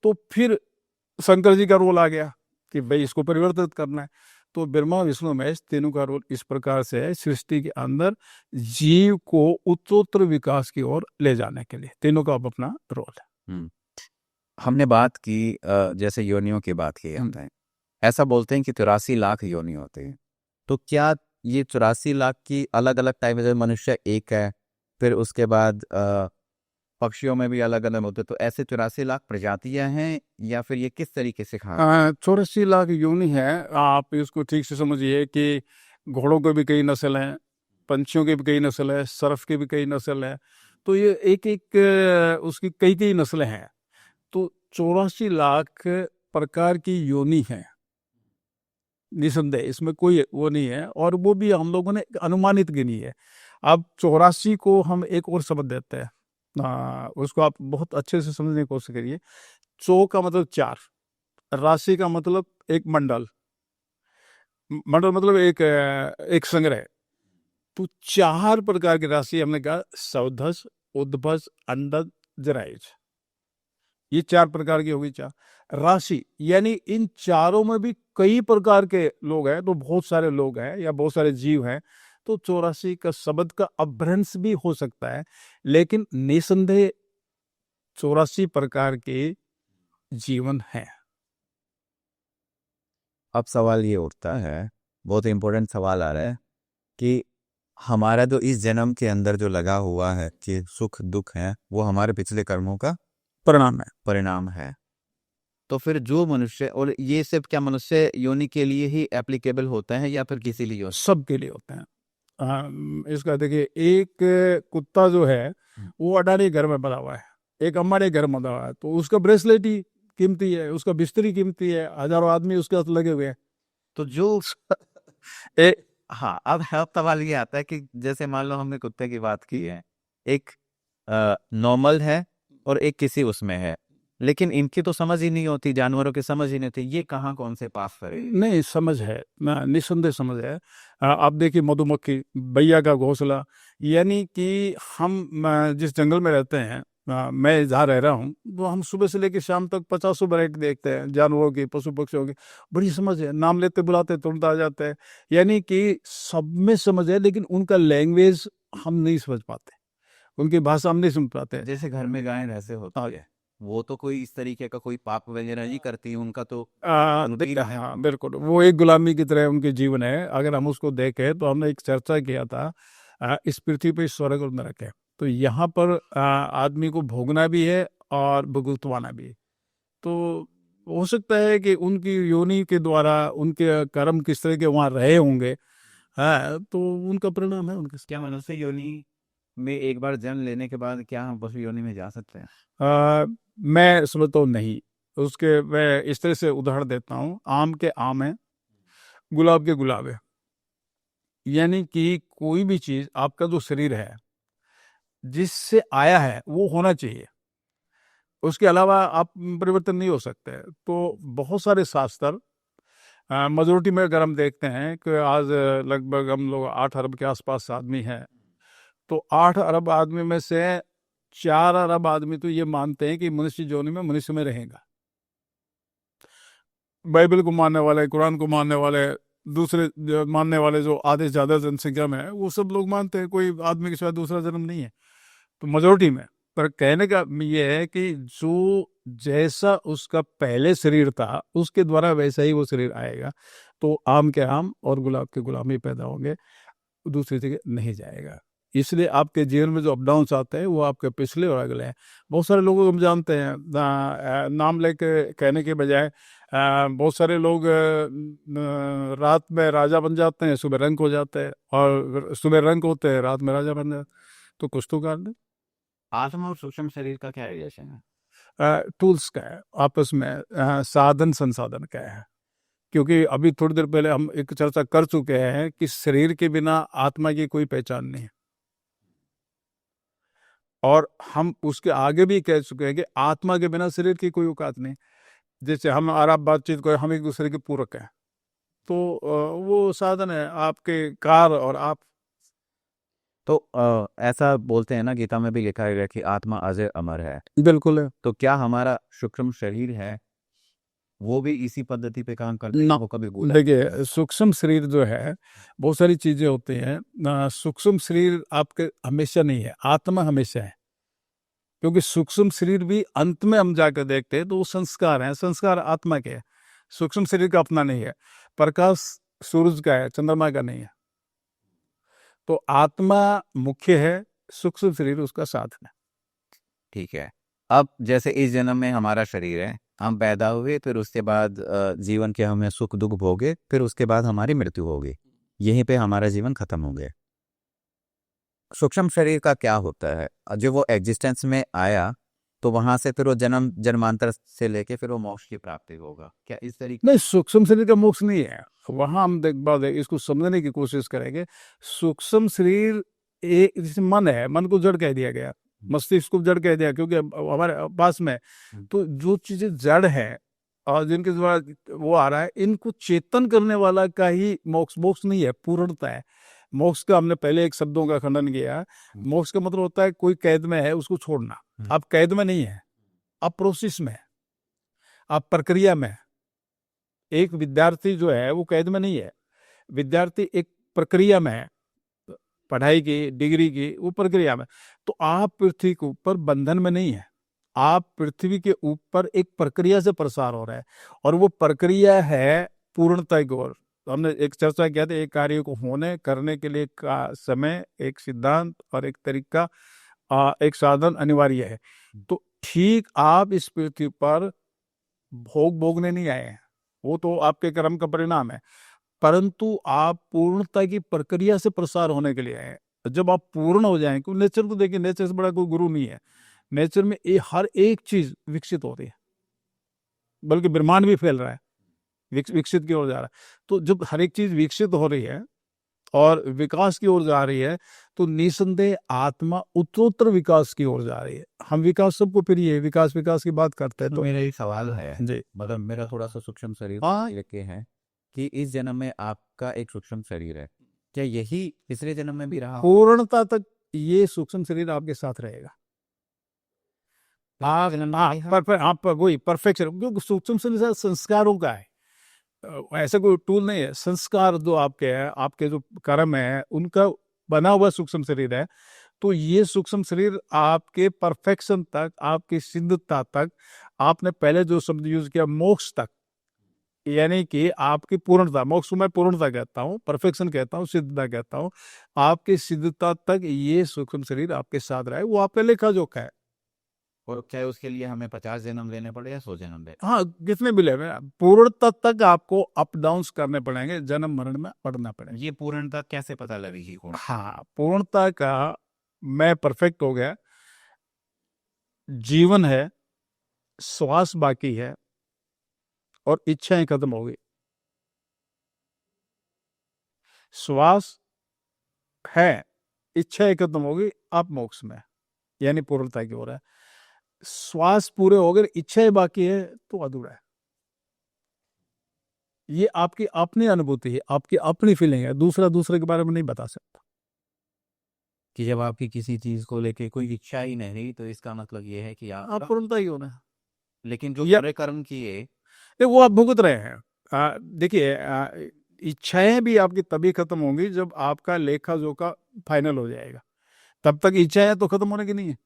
तो फिर शंकर जी का रोल आ गया कि भाई इसको परिवर्तित करना है। तो ब्रह्मा विष्णु महेश तीनों का रोल इस प्रकार से है सृष्टि के अंदर जीव को उत्तरोत्तर विकास की ओर ले जाने के लिए, तीनों का अब अपना रोल है। हमने बात की जैसे योनियों की बात की हमने, ऐसा बोलते हैं कि 83 लाख योनि होते हैं। तो क्या ये 84 लाख की अलग अलग टाइप है? मनुष्य एक है, फिर उसके बाद पक्षियों में भी अलग अलग होते, तो ऐसे 84 लाख प्रजातियां हैं या फिर ये किस तरीके से खा? 84 लाख योनि है। आप इसको ठीक से समझिए कि घोड़ों के भी कई नस्ल हैं, पंछियों के भी कई नस्ल है, सर्फ के भी कई नस्ल है। तो ये एक एक उसकी कई कई नस्लें हैं। तो 84 लाख प्रकार की योनि है, निसंदेह इसमें कोई वो नहीं है, और वो भी हम लोगों ने अनुमानित गिनी है। अब 84 को हम एक और शब्द देते हैं, उसको आप बहुत अच्छे से समझने की कोशिश करिए। चौ का मतलब चार, राशि का मतलब एक मंडल, मंडल मतलब एक संग्रह। तो चार प्रकार की राशि हमने कहा, सौधस, उद्भस, अंडज, जरायुज, ये चार प्रकार की होगी चार राशि। यानी इन चारों में भी कई प्रकार के लोग हैं, तो बहुत सारे लोग हैं या बहुत सारे जीव हैं। तो 84 का शब्द का अभ्रंश भी हो सकता है, लेकिन निसंदेह 84 प्रकार के जीवन है। अब सवाल ये उठता है, बहुत इंपॉर्टेंट सवाल आ रहा है कि हमारा जो इस जन्म के अंदर जो लगा हुआ है कि सुख दुख है वो हमारे पिछले कर्मों का परिणाम है। तो फिर जो मनुष्य, और ये सिर्फ क्या मनुष्य योनि के लिए ही एप्लीकेबल होता है या फिर किसी लिए? सबके लिए होते हैं। इसका देखिए, एक कुत्ता जो है वो अडानी घर में बना हुआ है, एक अम्बानी घर में बना हुआ है, तो उसका ब्रेसलेट ही कीमती है, उसका बिस्तरी कीमती है, हजारों आदमी उसके साथ लगे हुए हैं। तो जो हाँ, अब सवाल ये आता है कि जैसे मान लो हमने कुत्ते की बात की है, एक नॉर्मल है और एक किसी उसमें है, लेकिन इनकी तो समझ ही नहीं होती, जानवरों की समझ ही नहीं होती, ये कहाँ कौन से पास करे? नहीं, समझ है, निसंदेह समझ है। आप देखिए मधुमक्खी, बैया का घोंसला, यानी कि हम जिस जंगल में रहते हैं, मैं जहाँ रह रहा हूँ, तो हम सुबह से लेकर शाम तक 50 वैरायटी देखते हैं जानवरों की, पशु पक्षियों की। बड़ी समझ है, नाम लेते बुलाते तुरंत आ जाते हैं। यानी कि सब में समझ है, लेकिन उनका लैंग्वेज हम नहीं समझ पाते, उनकी भाषा हम नहीं सुन पाते। जैसे घर में गाय भैंसे होती है, वो तो कोई इस तरीके का कोई पाप वगैरह नहीं करती, उनका तो हाँ बिल्कुल, वो एक गुलामी की तरह उनके जीवन है। अगर हम उसको देखें तो हमने एक चर्चा किया था, इस पृथ्वी पे स्वर्ग और नरक है। तो यहाँ पर आदमी को भोगना भी है और भुगतवाना भी है। तो हो सकता है कि उनकी योनि के द्वारा उनके कर्म किस तरह के वहाँ रहे होंगे, हाँ, तो उनका परिणाम है उनके साथ। क्या मनुष्य योनि में एक बार जन्म लेने के बाद क्या हम पशु योनि में जा सकते हैं? मैं समझता हूँ नहीं। उसके मैं इस तरह से उदाहरण देता हूँ, आम के आम है, गुलाब के गुलाब है। यानी कि कोई भी चीज, आपका जो शरीर है जिससे आया है वो होना चाहिए, उसके अलावा आप परिवर्तन नहीं हो सकते। तो बहुत सारे शास्त्र, मेजोरिटी में अगर हम देखते हैं कि आज लगभग हम लोग 8 अरब के आसपास आदमी हैं, तो 8 अरब आदमी में से 4 अरब आदमी तो ये मानते हैं कि मनुष्य योनि में मनुष्य में रहेगा। बाइबल को मानने वाले, कुरान को मानने वाले, दूसरे मानने वाले जो आधे से ज्यादा जनसंख्या में है, वो सब लोग मानते हैं कोई आदमी के सिवा दूसरा जन्म नहीं है, तो मेजोरिटी में। पर कहने का ये है कि जो जैसा उसका पहले शरीर था उसके द्वारा वैसा ही वो शरीर आएगा। तो आम के आम और गुलाब के गुलाम ही पैदा होंगे, दूसरी जगह नहीं जाएगा। इसलिए आपके जीवन में जो अप डाउन्स आते हैं वो आपके पिछले और अगले हैं। बहुत सारे लोगों को हम जानते हैं, नाम लेके कहने के बजाय बहुत सारे लोग रात में राजा बन जाते हैं, सुबह रंक हो जाते हैं, और सुबह रंक होते हैं, रात में राजा बन जाते हैं। तो कुछ तो कारण है। आत्मा और सूक्ष्म शरीर का क्या रिलेशन है? टूल्स का है आपस में, साधन संसाधन का है। क्योंकि अभी थोड़ी देर पहले हम एक चर्चा कर चुके हैं कि शरीर के बिना आत्मा की कोई पहचान नहीं है, और हम उसके आगे भी कह चुके हैं कि आत्मा के बिना शरीर की कोई औकात नहीं। जैसे हम और आप बातचीत करें, हम एक दूसरे के पूरक हैं, तो वो साधन है आपके कार और आप। तो ऐसा बोलते हैं ना, गीता में भी लिखा है कि आत्मा अजय अमर है। बिल्कुल है। तो क्या हमारा सूक्ष्म शरीर है वो भी इसी पद्धति पे काम करता है? ना, वो कभी बोला? देखिए सूक्ष्म शरीर जो है, बहुत सारी चीजें होती हैं। सूक्ष्म शरीर आपके हमेशा नहीं है, आत्मा हमेशा है। क्योंकि सूक्ष्म शरीर भी अंत में हम जाकर देखते हैं तो वो संस्कार हैं, संस्कार आत्मा के हैं, सूक्ष्म शरीर का अपना नहीं है। प्रकाश सूरज का है, चंद्रमा का नहीं है। तो आत्मा मुख्य है, सूक्ष्म शरीर उसका साधन है। ठीक है। अब जैसे इस जन्म में हमारा शरीर है, हम पैदा हुए, फिर उसके बाद जीवन के हमें सुख दुख भोगे, फिर उसके बाद हमारी मृत्यु होगी, यहीं पे हमारा जीवन खत्म हो गया। सूक्ष्म शरीर का क्या होता है? जो वो एग्जिस्टेंस में आया तो वहां से फिर वो जन्म जन्मांतर से लेके फिर वो मोक्ष की प्राप्ति होगा, क्या इस तरीके? नहीं, सूक्ष्म शरीर का मोक्ष नहीं है। वहां हम देख बात है, इसको समझने की कोशिश करेंगे। सूक्ष्म शरीर एक जैसे मन है, मन को जड़ कह दिया गया, मस्तिष्क को जड़ कह दिया, क्योंकि हमारे पास में तो जो चीजें जड़ है और जिनके द्वारा वो आ रहा है, इनको चेतन करने वाला का ही मोक्ष। मोक्ष नहीं है, पूर्णता है। मोक्ष का हमने पहले एक शब्दों का खंडन किया। मोक्ष का मतलब होता है कोई कैद में है उसको छोड़ना। आप कैद में नहीं है, आप प्रोसेस में है, आप प्रक्रिया में। एक विद्यार्थी जो है वो कैद में नहीं है, विद्यार्थी एक प्रक्रिया में है, पढ़ाई की, डिग्री की, वो प्रक्रिया में। तो आप पृथ्वी के ऊपर बंधन में नहीं है, आप पृथ्वी के ऊपर एक प्रक्रिया से प्रसार हो रहा है, और वो प्रक्रिया है पूर्णता की ओर। तो हमने एक चर्चा किया था, एक कार्य को होने करने के लिए का समय, एक सिद्धांत और एक तरीका, एक साधन अनिवार्य है। तो ठीक आप इस पृथ्वी पर भोग भोगने नहीं आए हैं, वो तो आपके कर्म का परिणाम है, परंतु आप पूर्णता की प्रक्रिया से प्रसार होने के लिए आए हैं। जब आप पूर्ण हो जाएं, क्योंकि नेचर को देखिए, नेचर से बड़ा कोई गुरु नहीं है। नेचर में हर एक चीज विकसित हो रही है, बल्कि ब्रह्मांड भी फैल रहा है, विकसित की ओर जा रहा है। तो जब हर एक चीज विकसित हो रही है और विकास की ओर जा रही है, तो निसंदेह आत्मा उत्तरोत्तर विकास की ओर जा रही है। हम विकास सबको प्रिय है, विकास विकास की बात करते हैं। तो तो मेरा एक सवाल है जी, मतलब मेरा थोड़ा सा सूक्ष्म शरीर हाँ, लेके है कि इस जन्म में आपका एक सूक्ष्म शरीर है, क्या यही पिछले जन्म में भी रहा हो? पूर्णता तक ये सूक्ष्म शरीर आपके साथ रहेगा। आप वही परफेक्शन, क्योंकि सूक्ष्म शरीर संस्कारों का है, ऐसा कोई टूल नहीं है। संस्कार जो आपके हैं, आपके जो कर्म है, उनका बना हुआ सूक्ष्म शरीर है। तो ये सूक्ष्म शरीर आपके परफेक्शन तक, आपकी सिद्धता तक, आपने पहले जो शब्द यूज किया मोक्ष तक, यानी कि आपकी पूर्णता, मोक्ष को मैं पूर्णता कहता हूँ, परफेक्शन कहता हूँ, सिद्धता कहता हूँ, आपकी सिद्धता तक ये सूक्ष्म शरीर आपके साथ रहे, वो आपका लेखा जोखा है। और चाहे उसके लिए हमें 50 जन्म लेने पड़े या 100 जन्म लेने हाँ, कितने भी ले, पूर्णता तक आपको अप डाउन करने पड़ेंगे, जन्म मरण में पड़ना पड़ेगा। ये पूर्णता कैसे पता लगेगी? कौन हाँ, पूर्णता का मैं परफेक्ट हो गया, जीवन है, श्वास बाकी है और इच्छाएं खत्म हो गई। श्वास है, इच्छाएं खत्म हो गई, आप मोक्ष में, यानी पूर्णता की ओर है। श्वास पूरे हो गए, इच्छाएं बाकी है तो अधूरा है। ये आपकी अपनी अनुभूति है, आपकी अपनी फीलिंग है, दूसरा दूसरे के बारे में नहीं बता सकता। कि जब आपकी किसी चीज को लेके कोई इच्छा ही नहीं रही, तो इसका मतलब ये है कि आप पूर्णता ही होना है। लेकिन जो या- बुरे कर्म किए, नहीं, वो आप भुगत रहे हैं। देखिए, इच्छाएं भी आपकी तभी खत्म होंगी जब आपका लेखा जोखा फाइनल हो जाएगा। तब तक इच्छाएं तो खत्म होने की नहीं है।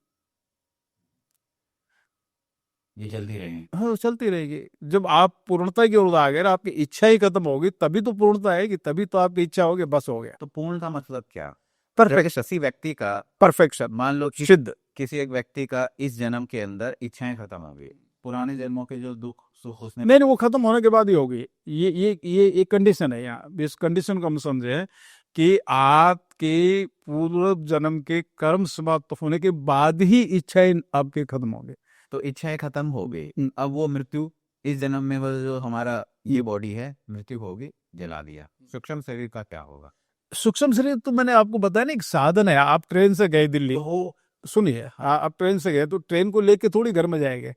ये जल्दी रहेंगे। हाँ, चलती रहेगी। जब आप पूर्णता की ओर आ गए, आपकी इच्छा ही खत्म होगी, तभी तो पूर्णता आएगी, तभी तो आपकी इच्छा होगी, बस हो गया। तो पूर्ण का मतलब क्या? परफेक्ट, किसी व्यक्ति का, परफेक्शन, मान लो कि सिद्ध। किसी एक व्यक्ति का इस जन्म के अंदर इच्छाएं खत्म हो गई, पुराने जन्मों के जो दुख सुख उसने नहीं, वो खत्म होने के बाद ही होगी। ये एक कंडीशन है यहाँ। इस कंडीशन को हम समझे कि आपके पूर्व जन्म के कर्म समाप्त होने के बाद ही इच्छाएं आपके खत्म होंगे। तो इच्छाएं खत्म हो गई, अब वो मृत्यु, इस जन्म में वो जो हमारा ये बॉडी है, मृत्यु होगी, जला दिया, सूक्ष्म शरीर का क्या होगा? सूक्ष्म शरीर तो मैंने आपको बताया ना, एक साधन है। आप ट्रेन से गए दिल्ली, सुनिए, आप ट्रेन से गए तो ट्रेन को लेके थोड़ी घर में जाएंगे।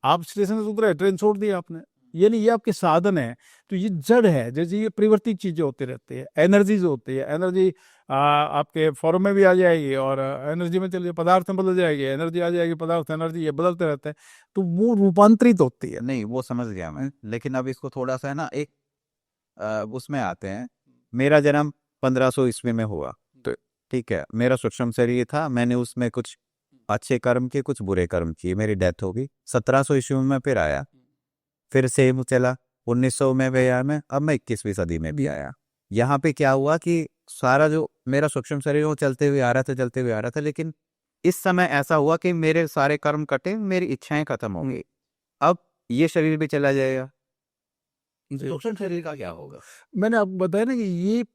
आप स्टेशन से उतरे, ट्रेन छोड़ दी आपने, यानी ये आपके साधन है। तो ये जड़ है, जैसे ये परिवर्तित चीजें होती रहती है। एनर्जी जो होती है, एनर्जी आपके फॉर्म में भी आ जाएगी और एनर्जी में चलिए पदार्थ में बदल जाएगी, एनर्जी आ जाएगी, पदार्थ, एनर्जी, ये बदलते रहते हैं। तो वो रूपांतरित होती है। नहीं, वो समझ गया मैं, लेकिन अब इसको थोड़ा सा है ना, एक उसमें आते हैं। मेरा जन्म 1500 ईस्वी में हुआ, तो ठीक है, मेरा सूक्ष्म शरीर था, मैंने उसमें कुछ अच्छे कर्म किए, कुछ बुरे कर्म किए, मेरी डेथ हो गई। 1700 ईस्वी में फिर आया, फिर सेम चला, 1900 में भी आया मैं, अब मैं 21वीं सदी में भी आया। यहाँ पे क्या हुआ कि सारा जो मेरा सूक्ष्म शरीर वो चलते हुए आ रहा था, चलते हुए आ रहा था, लेकिन इस समय ऐसा हुआ कि मेरे सारे कर्म कटे, मेरी इच्छाएं खत्म हो गई, अब ये शरीर भी चला जाएगा, सूक्ष्म शरीर का क्या होगा? मैंने आपको बताया ना कि ये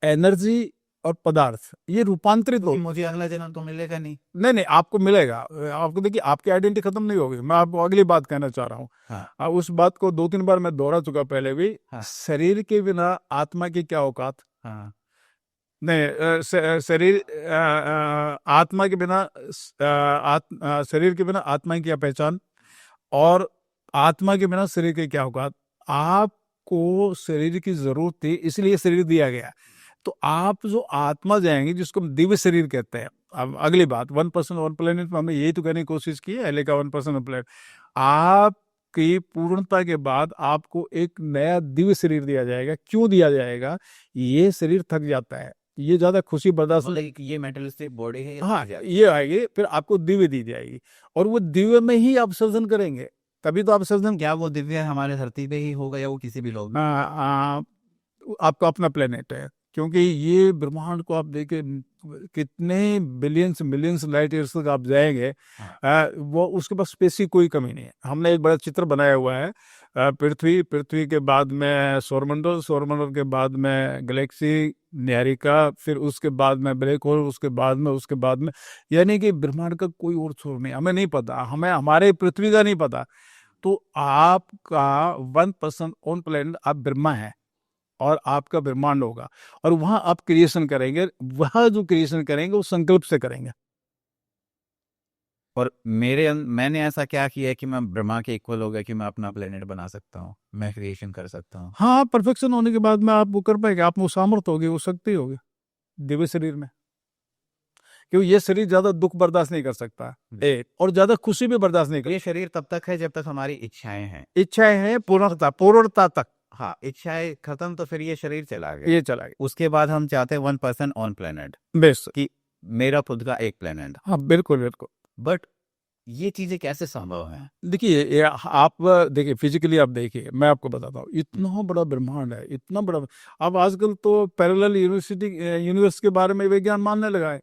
एनर्जी और पदार्थ ये रूपांतरित हो। मुझे अगला जन्म तो मिलेगा नहीं। नहीं, आपको मिलेगा। आपको देखिए, आपकी आइडेंटिटी खत्म नहीं होगी। मैं आपको अगली बात कहना चाह रहा हूँ। हाँ। उस बात को 2-3 बार मैं दोहरा चुका पहले भी। हाँ। शरीर के बिना आत्मा की क्या औकात? हाँ। नहीं, शरीर, आत्मा के बिना, शरीर के बिना आत्मा की क्या पहचान, और आत्मा के बिना शरीर की क्या औकात? आपको शरीर की जरूरत थी, इसलिए शरीर दिया गया। तो आप जो आत्मा जाएंगे, जिसको हम दिव्य शरीर कहते हैं। अब अगली बात, 1% वन प्लेनेट में हमने यही तो कहने की कोशिश की है, एले का 1% वन प्लेनेट। आपकी पूर्णता के बाद आपको एक नया दिव्य शरीर दिया जाएगा। क्यों दिया जाएगा? ये शरीर थक जाता है, ये ज्यादा खुशी बर्दाश्त, ये मेटलिस्टिक बॉडी है, हाँ, ये आएगी, फिर आपको दिव्य दी जाएगी, और वो दिव्य में ही आप सर्जन करेंगे। तभी तो आप सर्जन, क्या वो दिव्य हमारे धरती पे ही होगा या वो किसी भी लोग में? आपका अपना प्लेनेट है, क्योंकि ये ब्रह्मांड को आप देखें, कितने बिलियंस मिलियंस लाइट ईयर्स तक आप जाएंगे, वो उसके पास स्पेस की कोई कमी नहीं है। हमने एक बड़ा चित्र बनाया हुआ है, पृथ्वी के बाद में सौरमंडल के बाद में गैलेक्सी, न्यारिका, फिर उसके बाद में ब्लैक होल, उसके बाद में, यानी कि ब्रह्मांड का कोई और छोर नहीं। हमें नहीं पता, हमें हमारे पृथ्वी का नहीं पता। तो आपका 1% ऑन प्लेनेट, आप ब्रह्मा है, और आपका ब्रह्मांड होगा, और वहां आप क्रिएशन करेंगे। वह जो क्रिएशन करेंगे वो संकल्प से करेंगे। और मैंने ऐसा क्या किया है कि मैं ब्रह्मा के इक्वल हो गया कि मैं अपना प्लेनेट बना सकता हूँ, मैं क्रिएशन कर सकता हूँ? हाँ, परफेक्शन होने के बाद में आप वो कर पाएंगे, आप वो सामर्थ्य होगी, वो शक्ति होगी दिव्य शरीर में। क्योंकि ये शरीर ज्यादा दुख बर्दाश्त नहीं कर सकता, और ज्यादा खुशी भी बर्दाश्त नहीं कर। ये शरीर तब तक है जब तक हमारी इच्छाएं हैं। इच्छाएं हैं पूर्णता तक। हाँ, इच्छाएं खत्म तो फिर ये शरीर चला गया, ये चला गया। उसके बाद हम चाहते हैं 1% ऑन प्लेनेट, बेस कि मेरा खुद का एक प्लेनेट। हाँ बिल्कुल बिल्कुल। बट ये चीजें कैसे संभव है? देखिए ये आप देखिए फिजिकली आप देखिए, मैं आपको बताता हूँ, इतना बड़ा ब्रह्मांड है, इतना बड़ा। अब आजकल तो पैरेलल यूनिवर्स के बारे में विज्ञान मानने लगा है।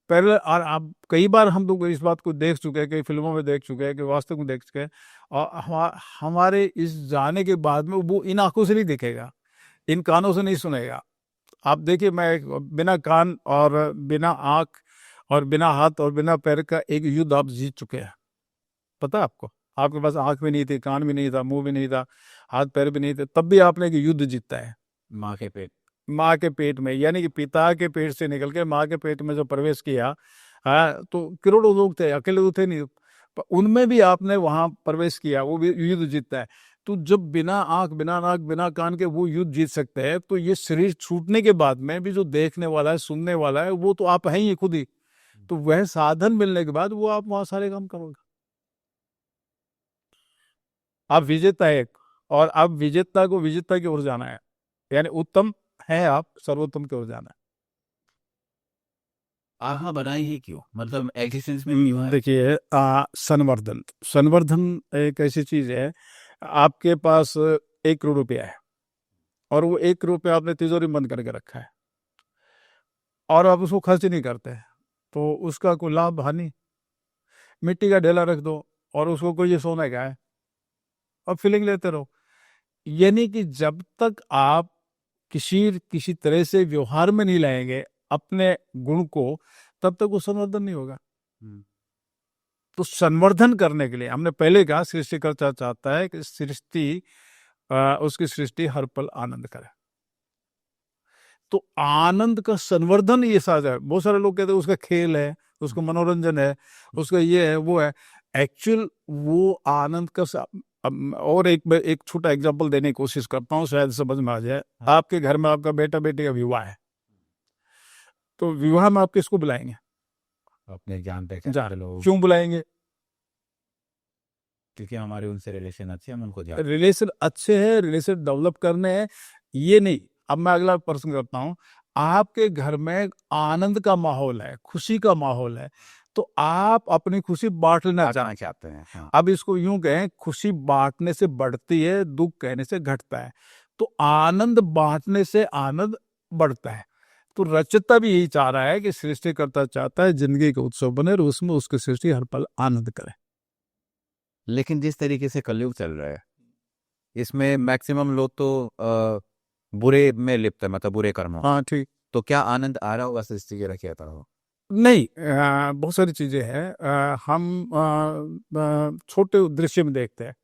पैरेलल, और आप कई बार हम लोग इस बात को देख चुके हैं, कई फिल्मों में देख चुके हैं, कि वास्तव में देख चुके हैं। और हमारे इस जाने के बाद में वो इन आंखों से नहीं दिखेगा, इन कानों से नहीं सुनेगा। आप देखिए, मैं बिना कान और बिना आँख और बिना हाथ और बिना पैर का एक युद्ध आप जीत चुके हैं। पता है आपको? आपके पास आँख भी नहीं थी, कान भी नहीं था, मुंह भी नहीं था, हाथ पैर भी नहीं थे, तब भी आपने एक युद्ध जीता है। माँ के पेट। माँ के पेट में, यानी कि पिता के पेट से निकल के माँ के पेट में जो प्रवेश किया, हाँ, तो करोड़ों लोग थे, अकेले तो थे नहीं, पर उनमें भी आपने वहां प्रवेश किया, वो भी युद्ध जीतता है। तो जब बिना आंख, बिना नाक, बिना कान के वो युद्ध जीत सकते हैं, तो ये शरीर छूटने के बाद में भी जो देखने वाला है, सुनने वाला है, वो तो आप हैं ही खुद ही। तो वह साधन मिलने के बाद वो आप वहां सारे काम करोगे। आप विजेता है एक, और आप विजेता को विजेता की ओर जाना है, यानी उत्तम है आप, सर्वोत्तम की ओर जाना है। आहा बनाई ही क्यों, मतलब एग्जिस्टेंस में क्यों है? देखिए संवर्धन, संवर्धन एक ऐसी चीज है, आपके पास 1 करोड़ रुपया है, और वो 1 करोड़ रुपया आपने तिजोरी बंद करके रखा है, और आप उसको खर्च नहीं करते, तो उसका कोई लाभ हानि? मिट्टी का ढेला रख दो और उसको कोई ये सोने का है, और फीलिंग लेते रहो। यानी कि जब तक आप किसी तरह से व्यवहार में नहीं लाएंगे अपने गुण को, तब तक वो संवर्धन नहीं होगा। तो संवर्धन करने के लिए हमने पहले कहा, सृष्टिकर्ता चाहता है कि उसकी सृष्टि हर पल आनंद करे। तो आनंद का संवर्धन ये साझा है। बहुत सारे लोग कहते हैं उसका खेल है, उसका मनोरंजन है, उसका ये है, वो है। एक्चुअल वो आनंद का और एक छोटा एग्जांपल देने की कोशिश करता हूँ, शायद समझ में आ जाए। आपके घर में आपका बेटा बेटी का विवाह है, तो विवाह में आप किसको बुलाएंगे? अपने जान पे लोग, क्यों बुलाएंगे? क्योंकि हमारे उनसे रिलेशन अच्छे, हम उनको रिलेशन अच्छे हैं, रिलेशन डेवलप करने हैं, ये नहीं। अब मैं अगला प्रश्न करता हूँ, आपके घर में आनंद का माहौल है, खुशी का माहौल है, तो आप अपनी खुशी बांटना चाहते हैं। हाँ। अब इसको यूं कहें, खुशी बांटने से बढ़ती है, दुख कहने से घटता है, तो आनंद बांटने से आनंद बढ़ता है। तो रचयिता भी यही चाह रहा है कि सृष्टिकर्ता चाहता है जिंदगी का उत्सव बने और उसमें उसकी सृष्टि हर पल आनंद करे। लेकिन जिस तरीके से कलयुग चल रहा है, इसमें मैक्सिमम लोग तो बुरे में लिप्त है, मतलब बुरे कर्मों। हाँ ठीक। तो क्या आनंद आ रहा होगा सृष्टि के रखिए हो? नहीं, बहुत सारी चीजें हैं। हम छोटे दृश्य में देखते हैं,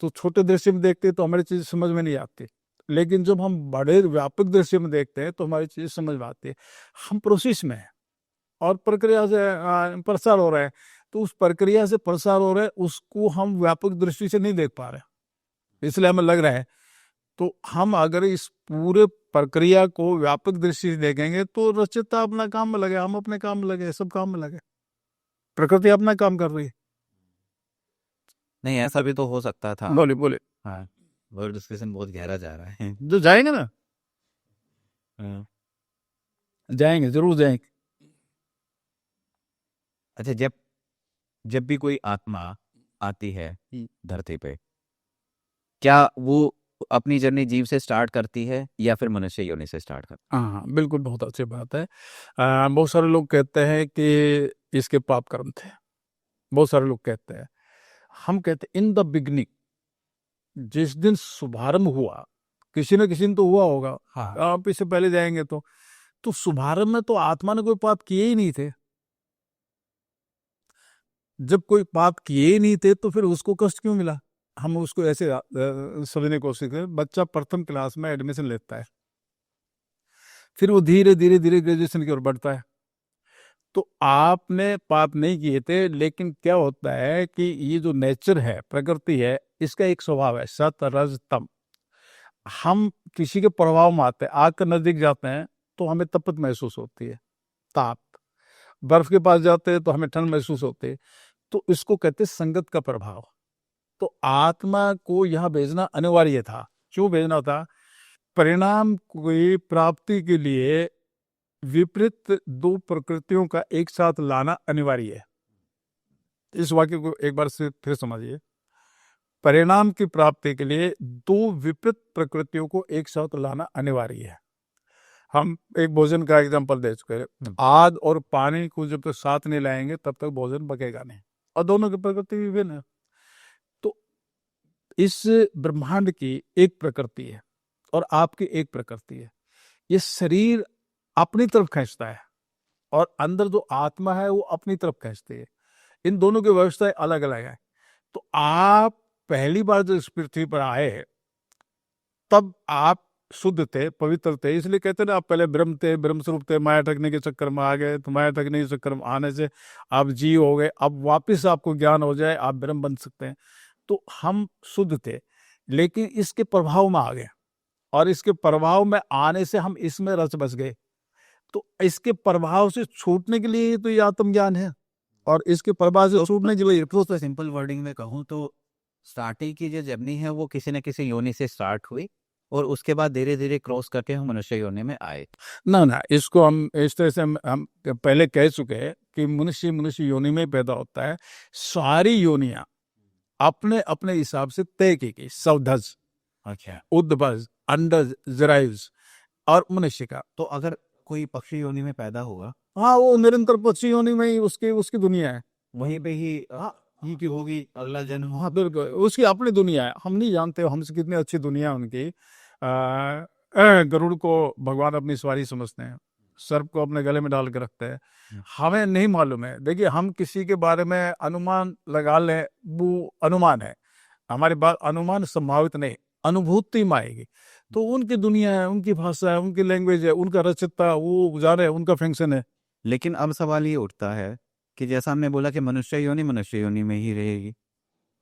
तो छोटे दृश्य में देखते हैं तो हमारी चीज समझ में नहीं आती, लेकिन जब हम बड़े व्यापक दृश्य में देखते हैं तो हमारी चीज समझ में आती है। हम प्रोसेस में हैं और प्रक्रिया से प्रसार हो रहा है, तो उस प्रक्रिया से प्रसार हो रहा है, उसको हम व्यापक दृष्टि से नहीं देख पा रहे, इसलिए हमें लग रहा है। तो हम अगर इस पूरे प्रक्रिया को व्यापक दृष्टि से देखेंगे तो रचयिता अपना काम में लगे, हम अपने काम में लगे, सब काम में लगे, प्रकृति अपना काम कर रही है। नहीं, ऐसा भी तो हो सकता था। बोले बोले। हाँ, वर्ड डिस्कशन बहुत गहरा जा रहा है। जो जाएंगे ना, जाएंगे, जरूर जाएंगे। अच्छा, जब भी कोई आत्मा आती है धरती पे, क्या वो अपनी जर्नी जीव से स्टार्ट करती है या फिर मनुष्य योनि से स्टार्ट करती हाँ हाँ, बिल्कुल, बहुत अच्छी बात है। बहुत सारे लोग कहते हैं कि इसके पाप कर्म थे, बहुत सारे लोग कहते हैं। हम कहते इन द बिगनिंग, जिस दिन शुभारंभ हुआ, किसी न किसी ने तो हुआ होगा। हाँ। आप इससे पहले जाएंगे तो शुभारंभ में तो आत्मा ने कोई पाप किए ही नहीं थे। जब कोई पाप किए ही नहीं थे तो फिर उसको कष्ट क्यों मिला? हम उसको ऐसे समझने की कोशिश करें। बच्चा प्रथम क्लास में एडमिशन लेता है, फिर वो धीरे धीरे धीरे ग्रेजुएशन की ओर बढ़ता है। तो आपने पाप नहीं किए थे, लेकिन क्या होता है कि ये जो नेचर है, प्रकृति है, इसका एक स्वभाव है सत रज तम। हम किसी के प्रभाव में आते हैं, आग के नजदीक जाते हैं तो हमें तपत महसूस होती है, ताप। बर्फ के पास जाते हैं तो हमें ठंड महसूस होती है। तो इसको कहते हैं संगत का प्रभाव। तो आत्मा को यहाँ भेजना अनिवार्य था। क्यों भेजना था? परिणाम की प्राप्ति के लिए विपरीत दो प्रकृतियों का एक साथ लाना अनिवार्य है। इस वाक्य को एक बार से फिर समझिए। परिणाम की प्राप्ति के लिए दो विपरीत प्रकृतियों को एक साथ लाना अनिवार्य है। हम एक भोजन का एग्जांपल दे चुके हैं। आग और पानी को जब तक साथ नहीं लाएंगे तब तक भोजन पकेगा नहीं, और दोनों की प्रकृति विभिन्न है। तो इस ब्रह्मांड की एक प्रकृति है और आपकी एक प्रकृति है। ये शरीर अपनी तरफ खींचता है और अंदर जो आत्मा है वो अपनी तरफ खींचती है। इन दोनों की व्यवस्थाएं अलग अलग है। तो आप पहली बार जब इस पृथ्वी पर आए तब आप शुद्ध थे, पवित्र थे, इसलिए कहते हैं ना, आप पहले ब्रह्म थे, ब्रह्म स्वरूप थे, माया ठगने के चक्कर में आ गए, तो माया ठगने के चक्कर में आने से आप जीव हो गए। अब वापस आपको ज्ञान हो जाए, आप ब्रह्म बन सकते हैं। तो हम शुद्ध थे, लेकिन इसके प्रभाव में आ गए, और इसके प्रभाव में आने से हम इसमें रच बस गए। तो इसके प्रभाव से छूटने के लिए तो ये आत्मज्ञान है, और इसके प्रभाव से छूटने के लिए तो सिंपल वर्डिंग में कहूँ तो स्टार्टिंग की जो जर्नी है वो किसी न किसी योनि से स्टार्ट हुई और उसके बाद धीरे धीरे क्रॉस करके हम मनुष्य योनि में आए। ना, इसको हम इस तरह से हम पहले कह चुके हैं कि मनुष्य योनि में पैदा होता है। सारी योनियां अपने अपने हिसाब से तय की गई। सवधज, अच्छा, उद्भज, अंडज, जरायुज और मनुष्य का। तो अगर कोई पक्षी योनि में पैदा हुआ, हाँ, वो निरंतर पक्षी योनि में ही उसकी दुनिया है। वहीं पे ही ही की होगी अगला जन्म। हाँ बिल्कुल, उसकी अपनी दुनिया है। हम नहीं जानते हमसे कितनी अच्छी दुनिया है उनकी। गरुड़ को भगवान अपनी सवारी समझते हैं, सर्प को अपने गले में डाल के रखते हैं। हमें नहीं मालूम है। देखिए, हम किसी के बारे में अनुमान लगा लें, वो अनुमान है। हमारी बात अनुमान संभावित नहीं, अनुभूति में आएगी। तो उनकी दुनिया है, उनकी भाषा है, उनकी लैंग्वेज है, उनका रचयिता, वो जाने, उनका फंक्शन है। लेकिन अब सवाल ये उठता है कि जैसा हमने बोला कि मनुष्य योनि में ही रहेगी,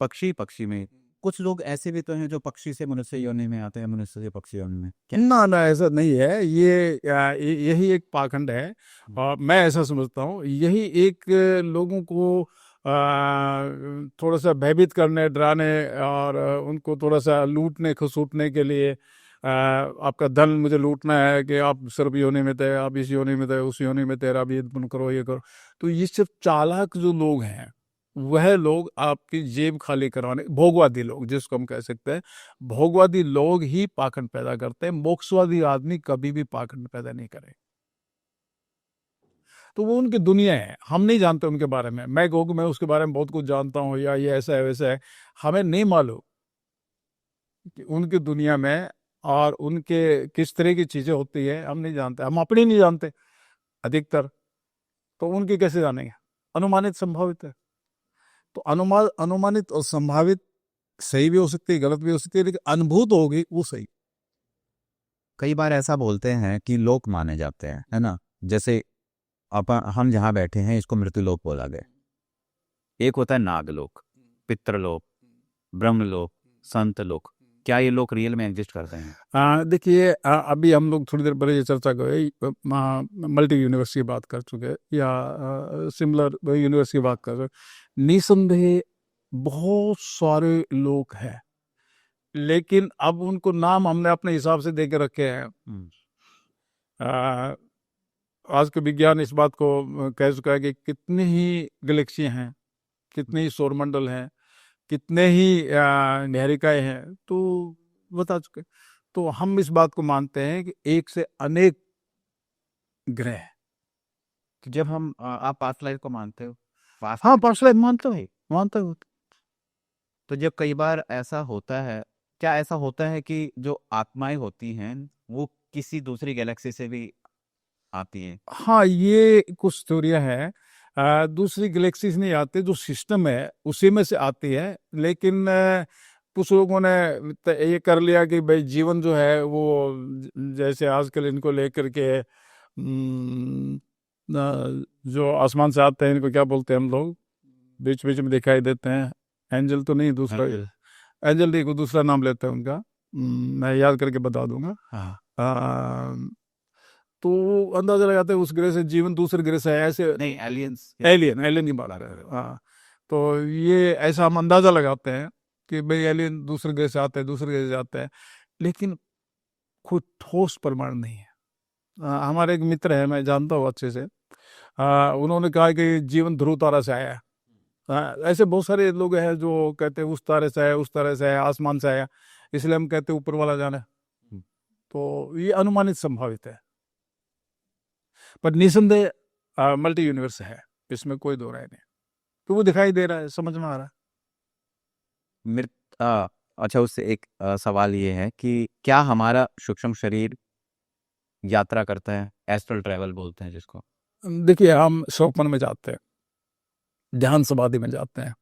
पक्षी पक्षी में। कुछ लोग ऐसे भी तो हैं जो पक्षी से मनुष्य योनि में आते हैं, मनुष्य से पक्षी योनि में। ना, ऐसा नहीं है। यही एक पाखंड है, और मैं ऐसा समझता हूँ यही एक लोगों को थोड़ा सा भयभीत करने, डराने और उनको थोड़ा सा लूटने खसूटने के लिए, आपका धन मुझे लूटना है कि आप सर्प योनि में थे, आप इस योनि में थे, उस योनि में थे, आप ये करो, ये करो। तो ये सिर्फ चालाक जो लोग हैं, वह लोग आपकी जेब खाली करवाने, भोगवादी लोग जिसको हम कह सकते हैं, भोगवादी लोग ही पाखंड पैदा करते हैं। मोक्षवादी आदमी कभी भी पाखंड पैदा नहीं करे। तो वो उनकी दुनिया है, हम नहीं जानते उनके बारे में। मैं कहूँ कि मैं उसके बारे में बहुत कुछ जानता हूँ, या ये ऐसा है वैसा है, हमें नहीं मालूम कि उनकी दुनिया में और उनके किस तरह की चीजें होती है, हम नहीं जानते। हम अपनी नहीं जानते अधिकतर, तो उनकी कैसे जानेंगे? अनुमानित संभावित है। तो अनुमानित और संभावित सही भी हो सकती है, गलत भी हो सकती है, लेकिन अनुभूत होगी वो सही। कई बार ऐसा बोलते हैं कि लोक माने जाते हैं, है ना। जैसे हम जहाँ बैठे हैं इसको मृत्युलोक बोला गया। एक होता है नागलोक, पितृलोक, ब्रह्मलोक, संत लोक। क्या ये लोक रियल में एग्जिस्ट करते हैं? देखिए, अभी हम लोग थोड़ी देर पहले ये चर्चा कर मल्टी यूनिवर्स की बात कर चुके हैं, या सिमिलर यूनिवर्स की बात कर रहे हैं। निसंदेह बहुत सारे लोग हैं, लेकिन अब उनको नाम हमने अपने हिसाब से दे के रखे हैं। आज के विज्ञान इस बात को कह चुका है कि कितनी ही गैलेक्सी हैं, कितने ही सौरमंडल हैं, कितने ही निहारिकाएं हैं, तो बता चुके। तो हम इस बात को मानते हैं कि एक से अनेक ग्रह हैं। जब हम आप पास्ट लाइफ को मानते हो? हाँ, पास्ट लाइफ मानते हो। तो जब कई बार ऐसा होता है, क्या ऐसा होता है कि जो आत्माएं होती हैं वो किसी दूसरी गैलेक्सी से भी आती हैं? हाँ, ये कुछ थ्योरियां हैं। दूसरी गैलेक्सी से नहीं आती, जो सिस्टम है उसी में से आती है। लेकिन कुछ लोगों ने ये कर लिया कि भाई जीवन जो है वो जैसे आजकल इनको लेकर के जो आसमान से आते हैं, इनको क्या बोलते हैं हम लोग, बीच बीच में दिखाई देते हैं। एंजल तो नहीं, दूसरा एंजल नहीं, को दूसरा नाम लेते हैं उनका, मैं याद करके बता दूंगा। तो अंदाजा लगाते हैं उस ग्रह से जीवन दूसरे ग्रह से है, ऐसे नहीं, एलियन ही बात कर रहे हैं। हाँ, तो ये ऐसा हम अंदाजा लगाते हैं कि भाई एलियन दूसरे ग्रह से आते हैं, दूसरे ग्रह से आते हैं, लेकिन कोई ठोस प्रमाण नहीं है। हमारे एक मित्र है, मैं जानता हूँ अच्छे से। उन्होंने कहा कि जीवन ध्रुव तारा से आया है। ऐसे बहुत सारे लोग हैं जो कहते हैं उस तारे से आया, उस तरह से आया, आसमान से आया, इसलिए हम कहते हैं ऊपर वाला जाना है। हम्म। तो ये अनुमानित संभावित है, पर निसंदेह मल्टी यूनिवर्स है, इसमें कोई दो राय नहीं। तो वो दिखाई दे रहा है, समझ में आ रहा है। मेरे अच्छा, उससे एक सवाल ये है कि क्या हमारा सूक्ष्म शरीर यात्रा करता है, एस्ट्रल ट्रैवल बोलते हैं जिसको? देखिए, हम स्वप्न में जाते हैं, ध्यान समाधि में जाते हैं।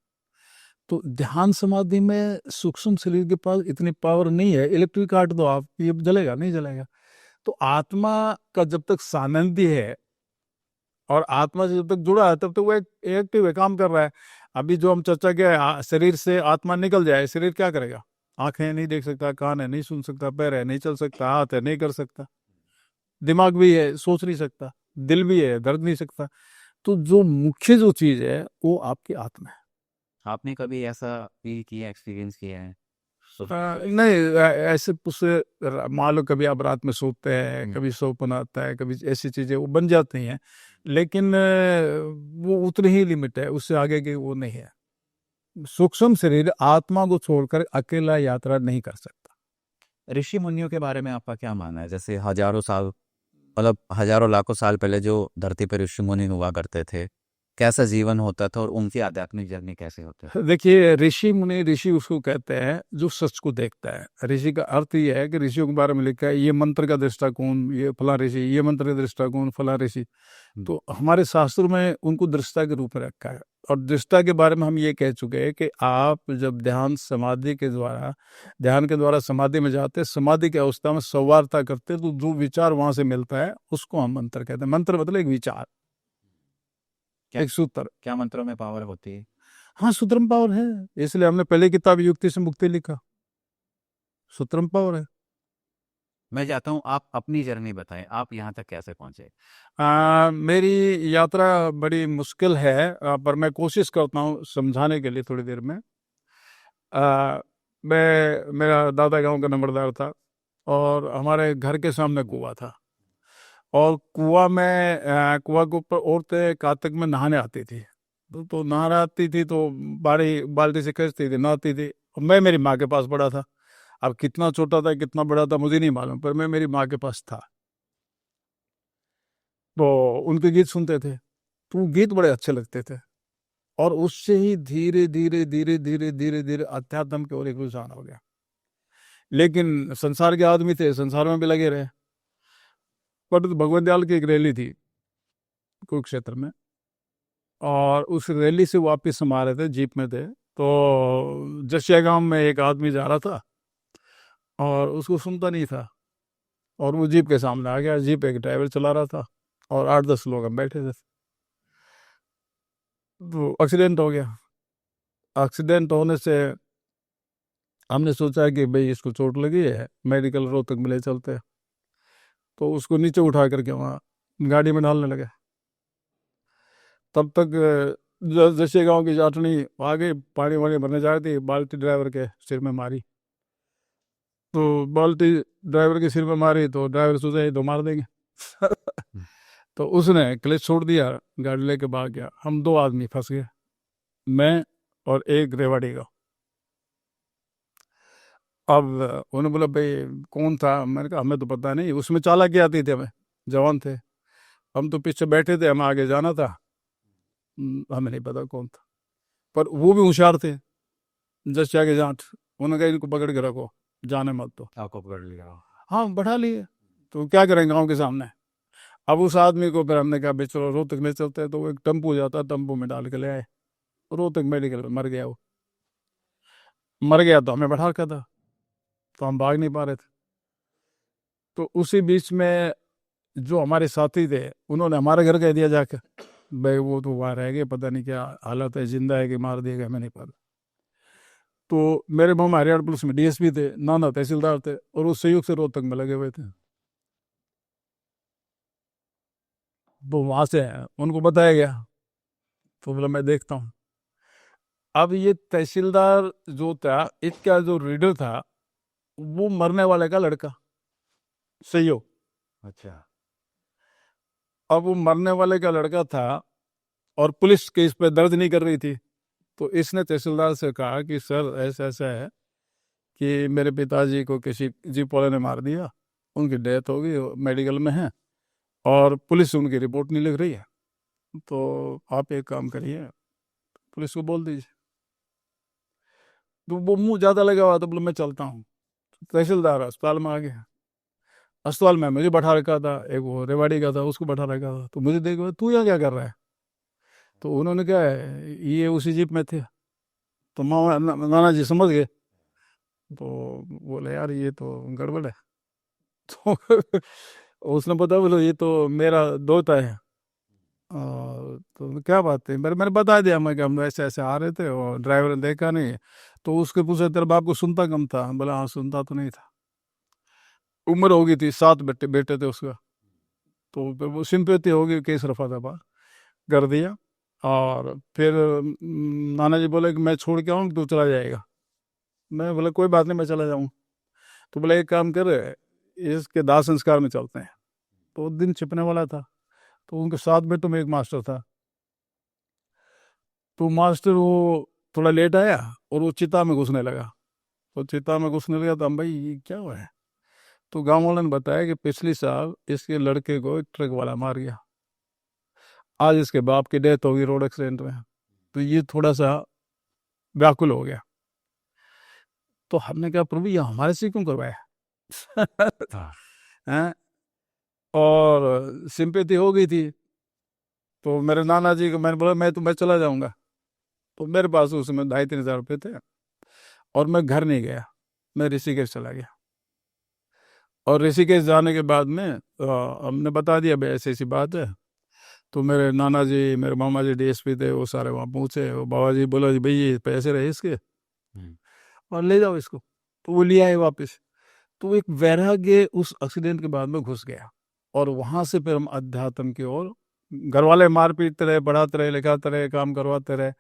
तो ध्यान समाधि में सूक्ष्म शरीर के पास इतनी पावर नहीं है। इलेक्ट्रिक काट दो आप, ये जलेगा नहीं जलेगा। तो आत्मा का जब तक सानिध्य है और आत्मा से जब तक जुड़ा है तब तक वो एक एक्टिव है, काम कर रहा है। अभी जो हम चर्चा किया है, शरीर से आत्मा निकल जाए, शरीर क्या करेगा? आंखें नहीं देख सकता, कान है नहीं सुन सकता, पैर है नहीं चल सकता, हाथ है नहीं कर सकता, दिमाग भी है सोच नहीं सकता, दिल भी है दर्द नहीं सकता। तो जो मुख्य जो चीज है वो आपकी आत्मा है। आपने कभी ऐसा फील किया, एक्सपीरियंस किया है? नहीं, ऐसे उससे मान लो कभी आप रात में सोते हैं, कभी सपन आता है, कभी ऐसी चीजें वो बन जाती हैं, लेकिन वो उतनी ही लिमिट है, उससे आगे की वो नहीं है। सूक्ष्म शरीर आत्मा को छोड़कर अकेला यात्रा नहीं कर सकता। ऋषि मुनियों के बारे में आपका क्या मानना है? जैसे हजारों साल, मतलब हजारों लाखों साल पहले जो धरती पर ऋषि मुनि हुआ करते थे, कैसा जीवन होता था और उनकी आध्यात्मिक जर्नी कैसे होती थी? देखिए, ऋषि मुनि, ऋषि उसको कहते हैं जो सच को देखता है। ऋषि का अर्थ ये है कि ऋषियों के बारे में लिखा है, ये मंत्र का दृष्टाकोण ये फला ऋषि, ये मंत्र का दृष्टाकोण फला ऋषि। तो हमारे शास्त्रों में उनको दृष्टा के रूप में रखा है। और दृष्टा के बारे में हम ये कह चुके हैं कि आप जब ध्यान के द्वारा समाधि में जाते, समाधि की अवस्था में संवारता करते, तो जो विचार वहां से मिलता है उसको हम मंत्र कहते हैं। मंत्र मतलब एक विचार, एक सूत्र। क्या मंत्रों में पावर होती है? हाँ, सूत्रम पावर है, इसलिए हमने पहले किताब युक्ति से मुक्ति लिखा। सूत्रम पावर है। मैं चाहता हूँ आप अपनी जर्नी बताएं, आप यहाँ तक कैसे पहुंचे? मेरी यात्रा बड़ी मुश्किल है, पर मैं कोशिश करता हूँ समझाने के लिए थोड़ी देर में। मेरा दादा गांव का नंबरदार था और हमारे घर के सामने कुआं था। और कुआं के ऊपर औरतें कार्तिक में नहाने आती थी। तो नहाने आती थी तो बाल्टी से खींचती थी, नहाती थी। और मैं मेरी माँ के पास पड़ा था। अब कितना छोटा था कितना बड़ा था मुझे नहीं मालूम, पर मैं मेरी माँ के पास था। तो उनके गीत सुनते थे, तो वो गीत बड़े अच्छे लगते थे। और उससे ही धीरे धीरे धीरे धीरे धीरे धीरे अध्यात्म की ओर एक रुझान हो गया। लेकिन संसार के आदमी थे, संसार में भी लगे रहे। पर भगवत दयाल की एक रैली थी कुरुक्षेत्र में, और उस रैली से वापस हम आ रहे थे, जीप में थे। तो जशिया गांव में एक आदमी जा रहा था और उसको सुनता नहीं था, और वो जीप के सामने आ गया। जीप एक ड्राइवर चला रहा था और 8-10 लोग हम बैठे थे। तो एक्सीडेंट हो गया। एक्सीडेंट होने से हमने सोचा कि भाई इसको चोट लगी है, मेडिकल रोहतक में ले चलते हैं। तो उसको नीचे उठा करके वहाँ गाड़ी में डालने लगे। तब तक जैसे गांव की जाटनी आ गई, पानी वानी भरने जा रही थी, बाल्टी ड्राइवर के सिर में मारी। तो बाल्टी ड्राइवर के सिर में मारी तो ड्राइवर सोचा ये तो मार देंगे। तो उसने क्लच छोड़ दिया, गाड़ी लेके भाग गया। हम 2 आदमी फंस गए, मैं और एक रेवाड़ी का। अब उन्होंने बोला भाई कौन था? मैंने कहा हमें तो पता नहीं, उसमें चालाकी आती थी, हमें जवान थे। हम तो पीछे बैठे थे, हमें आगे जाना था। हमें नहीं पता कौन था, पर वो भी होशियार थे, जस्ट जाके जाट। उन्होंने कहा इनको पकड़ के रखो, जाने मत दो। आपको पकड़ लिया? हाँ, बढ़ा लिए। तो क्या करेंगे गाँव के सामने? अब उस आदमी को फिर हमने कहा भाई चलो रोहतक ले चलते हैं। तो वो एक टेम्पू जाता, टेम्पू में डाल के ले आए रोहतक मेडिकल में। मर गया वो, मर गया तो हमें बैठा रखा था, तो हम भाग नहीं पा रहे थे। तो उसी बीच में जो हमारे साथी थे उन्होंने हमारे घर कह दिया जाकर, भाई वो तो वहाँ रह गए, पता नहीं क्या हालत है, जिंदा है कि मार दिया गया, हमें नहीं पता। तो मेरे मामा हरियाणा पुलिस में डीएसपी थे, नाना तहसीलदार थे, और वो संयुक्त से रोहतक में लगे हुए थे। वो वहां से उनको बताया गया, तो बोला मैं देखता हूँ। अब ये तहसीलदार जो था, इसका जो रीडर था, वो मरने वाले का लड़का, सहयोग। अच्छा। अब वो मरने वाले का लड़का था और पुलिस केस पे दर्ज नहीं कर रही थी, तो इसने तहसीलदार से कहा कि सर ऐसा ऐसा है कि मेरे पिताजी को किसी जीप वाले ने मार दिया, उनकी डेथ हो गई, मेडिकल में है और पुलिस उनकी रिपोर्ट नहीं लिख रही है, तो आप एक काम करिए, पुलिस को बोल दीजिए। तो वो मुंह ज़्यादा लगा हुआ, तो बोले मैं चलता हूँ। तहसीलदार अस्पताल में आ गया। अस्पताल में मुझे बैठा रखा था, एक वो रेवाड़ी का था उसको बैठा रखा था, तो मुझे देखो तू यहाँ क्या कर रहा है, तो उन्होंने कहा ये उसी जीप में थे, तो नाना जी समझ गए, तो बोले यार ये तो गड़बड़ है। तो उसने पता, बोलो ये तो मेरा दोता है। तो क्या बात है, मैंने बता दिया मैं कि हम ऐसे ऐसे आ रहे थे और ड्राइवर ने देखा नहीं, तो उसके पूछा तेरे बाप को सुनता कम था, बोला हाँ सुनता तो नहीं था। उम्र हो गई थी, 7 बेटे बेटे थे उसका, तो फिर वो सिंपैथी हो गई, केस रफा दफा कर दिया। और फिर नाना जी बोले कि मैं छोड़ के आऊँ तो चला जाएगा। मैं बोला कोई बात नहीं, मैं चला जाऊँ। तो बोला एक काम कर, इसके दाह संस्कार में चलते हैं। तो दिन छिपने वाला था, तो उनके साथ बेटों में एक मास्टर था, तो मास्टर वो थोड़ा लेट आया और वो चिता में घुसने लगा। तो चिता में घुसने लगा तो हम भाई ये क्या हुआ है, तो गांव वालों ने बताया कि पिछली साल इसके लड़के को एक ट्रक वाला मार गया, आज इसके बाप की डेथ होगी रोड एक्सीडेंट में। तो ये थोड़ा सा व्याकुल हो गया। तो हमने कहा प्रभु ये हमारे से क्यों करवाया। हैं? और सिंपैथी हो गई थी, तो मेरे नाना जी को मैंने बोला मैं चला जाऊंगा। तो मेरे पास उस समय 2,500-3,000 रुपये थे और मैं घर नहीं गया, मैं ऋषिकेश चला गया। और ऋषिकेश जाने के बाद में हमने बता दिया भाई ऐसी ऐसी बात है। तो मेरे नाना जी, मेरे मामा जी डीएसपी थे, वो सारे वहाँ पहुँचे। वो बाबा जी बोला जी भाई ये पैसे रहे इसके और ले जाओ इसको। तो वो ले आए वापस। तो एक वैराग्य उस एक्सीडेंट के बाद में घुस गया, और वहां से फिर हम अध्यात्म की ओर। घर वाले मार पीटते रहे, पढ़ाते रहे, लिखाते रहे, काम करवाते रहे,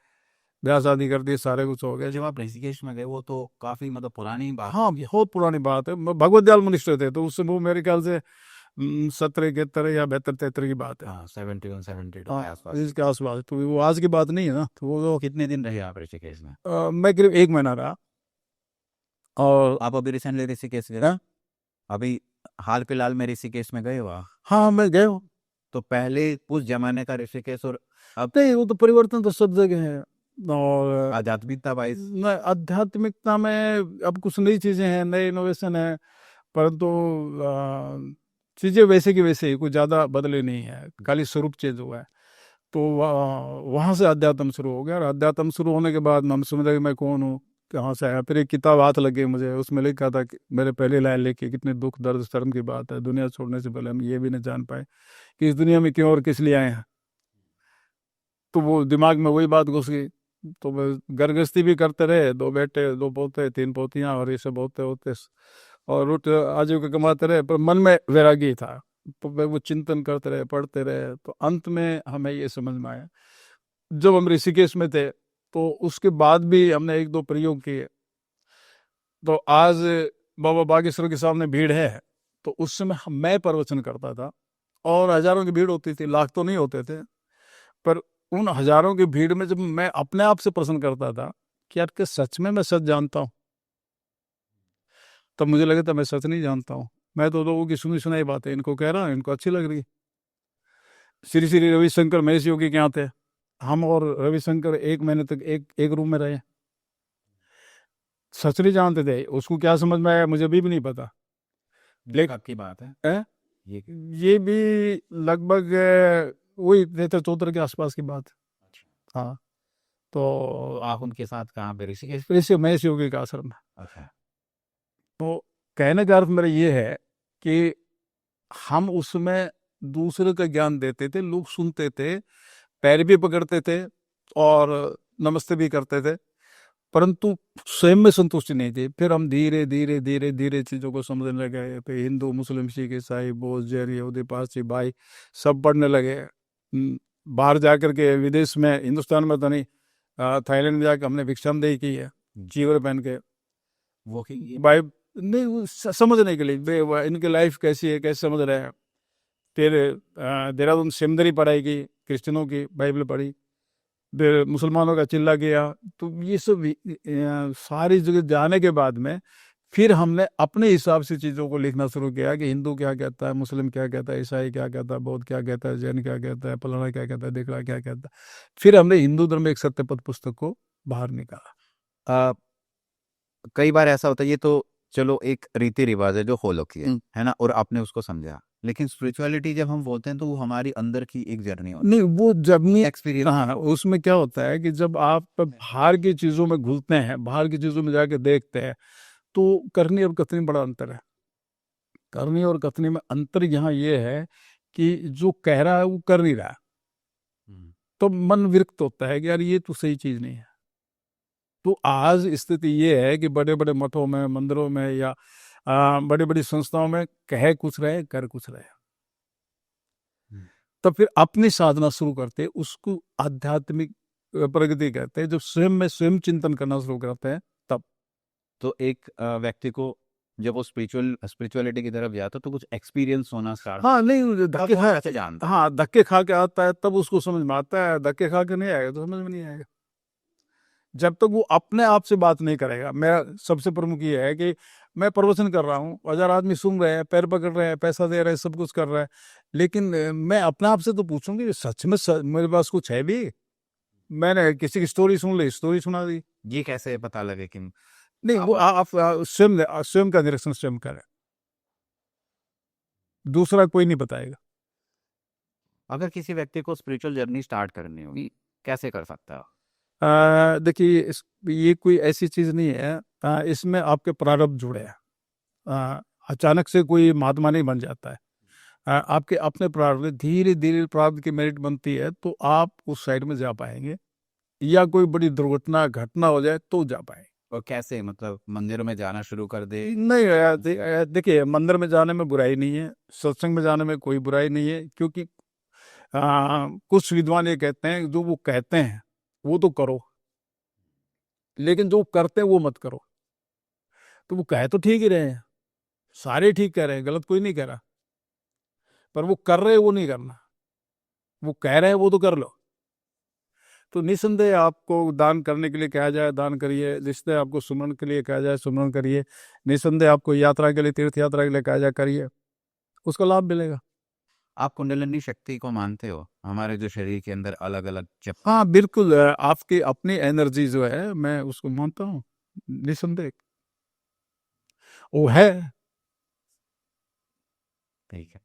ब्याह शादी कर दी, सारे कुछ हो गया। जब आप ऋषिकेश में गए वो तो काफी मतलब पुरानी बात। हाँ बहुत पुरानी बात है, भगवत दयाल मिनिस्टर थे, तो उससे वो मेरे ख्याल से 70-71 या 72-73 की बात है। हाँ 71-72 हाँ के आसपास। इसके आसपास, तो वो आज की बात नहीं है ना। तो वो कितने दिन रहे आप ऋषिकेश में? मैं करीब 1 महीना रहा। और आप अभी रिसेंटली ऋषिकेश गए? हाँ? अभी हाल फिलहाल में ऋषिकेश में गए हो आप? हाँ मैं गया हूँ। तो पहले उस जमाने का ऋषिकेश और अब नहीं वो तो परिवर्तन तो सब जगह है। और आध्यात्मिकता वाइज आध्यात्मिकता में अब कुछ नई चीजें हैं, नए इनोवेशन है, परंतु चीजें वैसे की वैसे ही, कुछ ज्यादा बदले नहीं है, खाली स्वरूप चेंज हुआ है। तो वहां से अध्यात्म शुरू हो गया, और अध्यात्म शुरू होने के बाद हम समझ गए मैं कौन हूँ, कहाँ से आया। फिर एक किताब हाथ लगी मुझे, उसमें लिखा था कि मेरे पहले लाइन लिखी, कितने दुख दर्द शर्म की बात है, दुनिया छोड़ने से पहले हम ये भी नहीं जान पाए कि इस दुनिया में क्यों और किस लिए आए हैं। तो वो दिमाग में वही बात घुस गई। तो मैं घर गृहस्थी भी करते रहे, 2 बेटे 2 पोते 3 पोतियां, और ये सब होते होते और रोट आजीविका कमाते रहे, पर मन में वैराग्य ही था। तो वो चिंतन करते रहे, पढ़ते रहे, तो अंत में हमें ये समझ में आया, जब हम ऋषिकेश में थे तो उसके बाद भी हमने 1-2 प्रयोग किए। तो आज बाबा बागेश्वर के सामने भीड़ है, तो उस समय मैं प्रवचन करता था और हजारों की भीड़ होती थी, लाख तो नहीं होते थे, पर उन हजारों की भीड़ में जब मैं अपने आप से प्रश्न करता था कि यार कि सच में मैं सच जानता हूँ, तब मुझे लगा था मैं सच नहीं जानता हूँ। मैं तो लोगों की सुनी सुनाई बातें इनको कह रहा हूँ, इनको अच्छी लग रही। श्री श्री रविशंकर महेश योगी के यहाँ थे, हम और रविशंकर 1 महीने तक एक रूम में रहे। सच नहीं जानते थे, उसको क्या समझ में आया मुझे भी नहीं पता। कब की बात है है? ये? ये भी लगभग वही 73-74 के आसपास की बात। हाँ तो तो आप उनके साथ कहाँ पे ऋषिकेश? ऋषि महेश योगी का आश्रम है। अच्छा। तो कहने का अर्थ मेरा ये है कि हम उसमें दूसरे का ज्ञान देते थे, लोग सुनते थे, पैर भी पकड़ते थे और नमस्ते भी करते थे, परंतु स्वयं में संतुष्टि नहीं थी। फिर हम धीरे धीरे धीरे धीरे चीज़ों को समझने लगे। फिर हिंदू मुस्लिम सिख ईसाई बौद्ध जैन यहूदी पारसी भाई सब पढ़ने लगे। बाहर जाकर के विदेश में, हिंदुस्तान में तो नहीं, थाईलैंड में जाकर हमने भिक्षामदेही की है, चीवर पहन के। वो की भाई नहीं समझने के लिए इनकी लाइफ कैसी है, कैसे समझ रहे हैं। फिर देहरादून सेमिनरी पढ़ाई की, क्रिश्चियनों की बाइबल पढ़ी, फिर मुसलमानों का चिल्ला गया। तो ये सब सारी जगह जाने के बाद में फिर हमने अपने हिसाब से चीज़ों को लिखना शुरू किया कि हिंदू क्या कहता है, मुस्लिम क्या कहता है, ईसाई क्या कहता है, बौद्ध क्या कहता है, जैन क्या कहता है, फलाना क्या कहता है, देखड़ा क्या कहता है। फिर हमने हिंदू धर्म एक सत्यपथ पुस्तक को बाहर निकाला। कई बार ऐसा होता है, ये तो चलो एक रीति रिवाज है जो फॉलो किए, है ना, और आपने उसको समझा, लेकिन स्पिरिचुअलिटी जब हम बोलते हैं तो वो हमारी अंदर की एक जर्नी होती नहीं, वो जब नहीं एक्सपीरियंस। हाँ, उसमें क्या होता है कि जब आप बाहर की चीज़ों में घुलते हैं, बाहर की चीज़ों में जाके देखते हैं, तो करनी और कथनी बड़ा अंतर है। करनी और कथनी में अंतर यहाँ ये है कि जो कह रहा है वो कर नहीं रहा है, तो मन विरक्त होता है कि यार ये तो सही चीज़ नहीं है। तो आज स्थिति ये है कि बड़े बड़े मठों में, मंदिरों में या बड़ी बड़ी संस्थाओं में कह कुछ रहे, कर कुछ रहे। तब फिर अपनी साधना शुरू करते, उसको आध्यात्मिक प्रगति कहते हैं। जब स्वयं में स्वयं चिंतन करना शुरू करते हैं तब। तो एक व्यक्ति को जब वो स्पिरिचुअलिटी की तरफ जाता है तो कुछ एक्सपीरियंस होना स्टार्ट। हाँ, नहीं धक्के खा ऐसे जानता। हाँ, धक्के खा के आता है तब उसको समझ में आता है। धक्के खा के नहीं आएगा तो समझ में नहीं आएगा। जब तक वो अपने आप से बात नहीं करेगा। मेरा सबसे प्रमुख ये है कि मैं प्रवचन कर रहा हूँ, 1000 आदमी सुन रहे हैं, पैर पकड़ रहे हैं, पैसा दे रहे हैं, सब कुछ कर रहे हैं, लेकिन मैं अपने आप से तो पूछूंगी सच में मेरे पास कुछ है भी? मैंने किसी की स्टोरी सुन ली, स्टोरी सुना दी। ये कैसे पता लगे कि नहीं, वो आप स्वयं का निरीक्षण स्वयं करें, दूसरा कोई नहीं बताएगा। अगर किसी व्यक्ति को स्पिरिचुअल जर्नी स्टार्ट करनी होगी कैसे कर सकता है? देखिए, ये कोई ऐसी चीज नहीं है, इसमें आपके प्रारब्ध जुड़े हैं। अचानक से कोई महात्मा नहीं बन जाता है। आपके अपने प्रारब्ध, धीरे धीरे प्रारब्ध की मेरिट बनती है तो आप उस साइड में जा पाएंगे, या कोई बड़ी दुर्घटना घटना हो जाए तो जा पाएंगे। और कैसे, मतलब मंदिरों में जाना शुरू कर दे? नहीं, देखिए, मंदिर में जाने में बुराई नहीं है, सत्संग में जाने में कोई बुराई नहीं है, क्योंकि कुछ विद्वान ये कहते हैं जो वो कहते हैं वो तो करो, लेकिन जो करते हैं वो मत करो। तो वो कह तो ठीक ही रहे हैं, सारे ठीक कह रहे हैं, गलत कोई नहीं कह रहा, पर वो कर रहे हैं वो नहीं करना। वो कह रहे हैं वो तो कर लो। तो निसंदेह आपको दान करने के लिए कहा जाए दान करिए, निसंदेह आपको सुमरन के लिए कहा जाए सुमरन करिए, निसंदेह आपको यात्रा के लिए, तीर्थ यात्रा के लिए कहा जाए करिए, उसका लाभ मिलेगा। आप कुंडलिनी शक्ति को मानते हो? हमारे जो शरीर के अंदर अलग अलग हाँ, बिल्कुल, आपकी अपनी एनर्जी जो है मैं उसको मानता हूँ, निसंदेह वो है। ठीक है,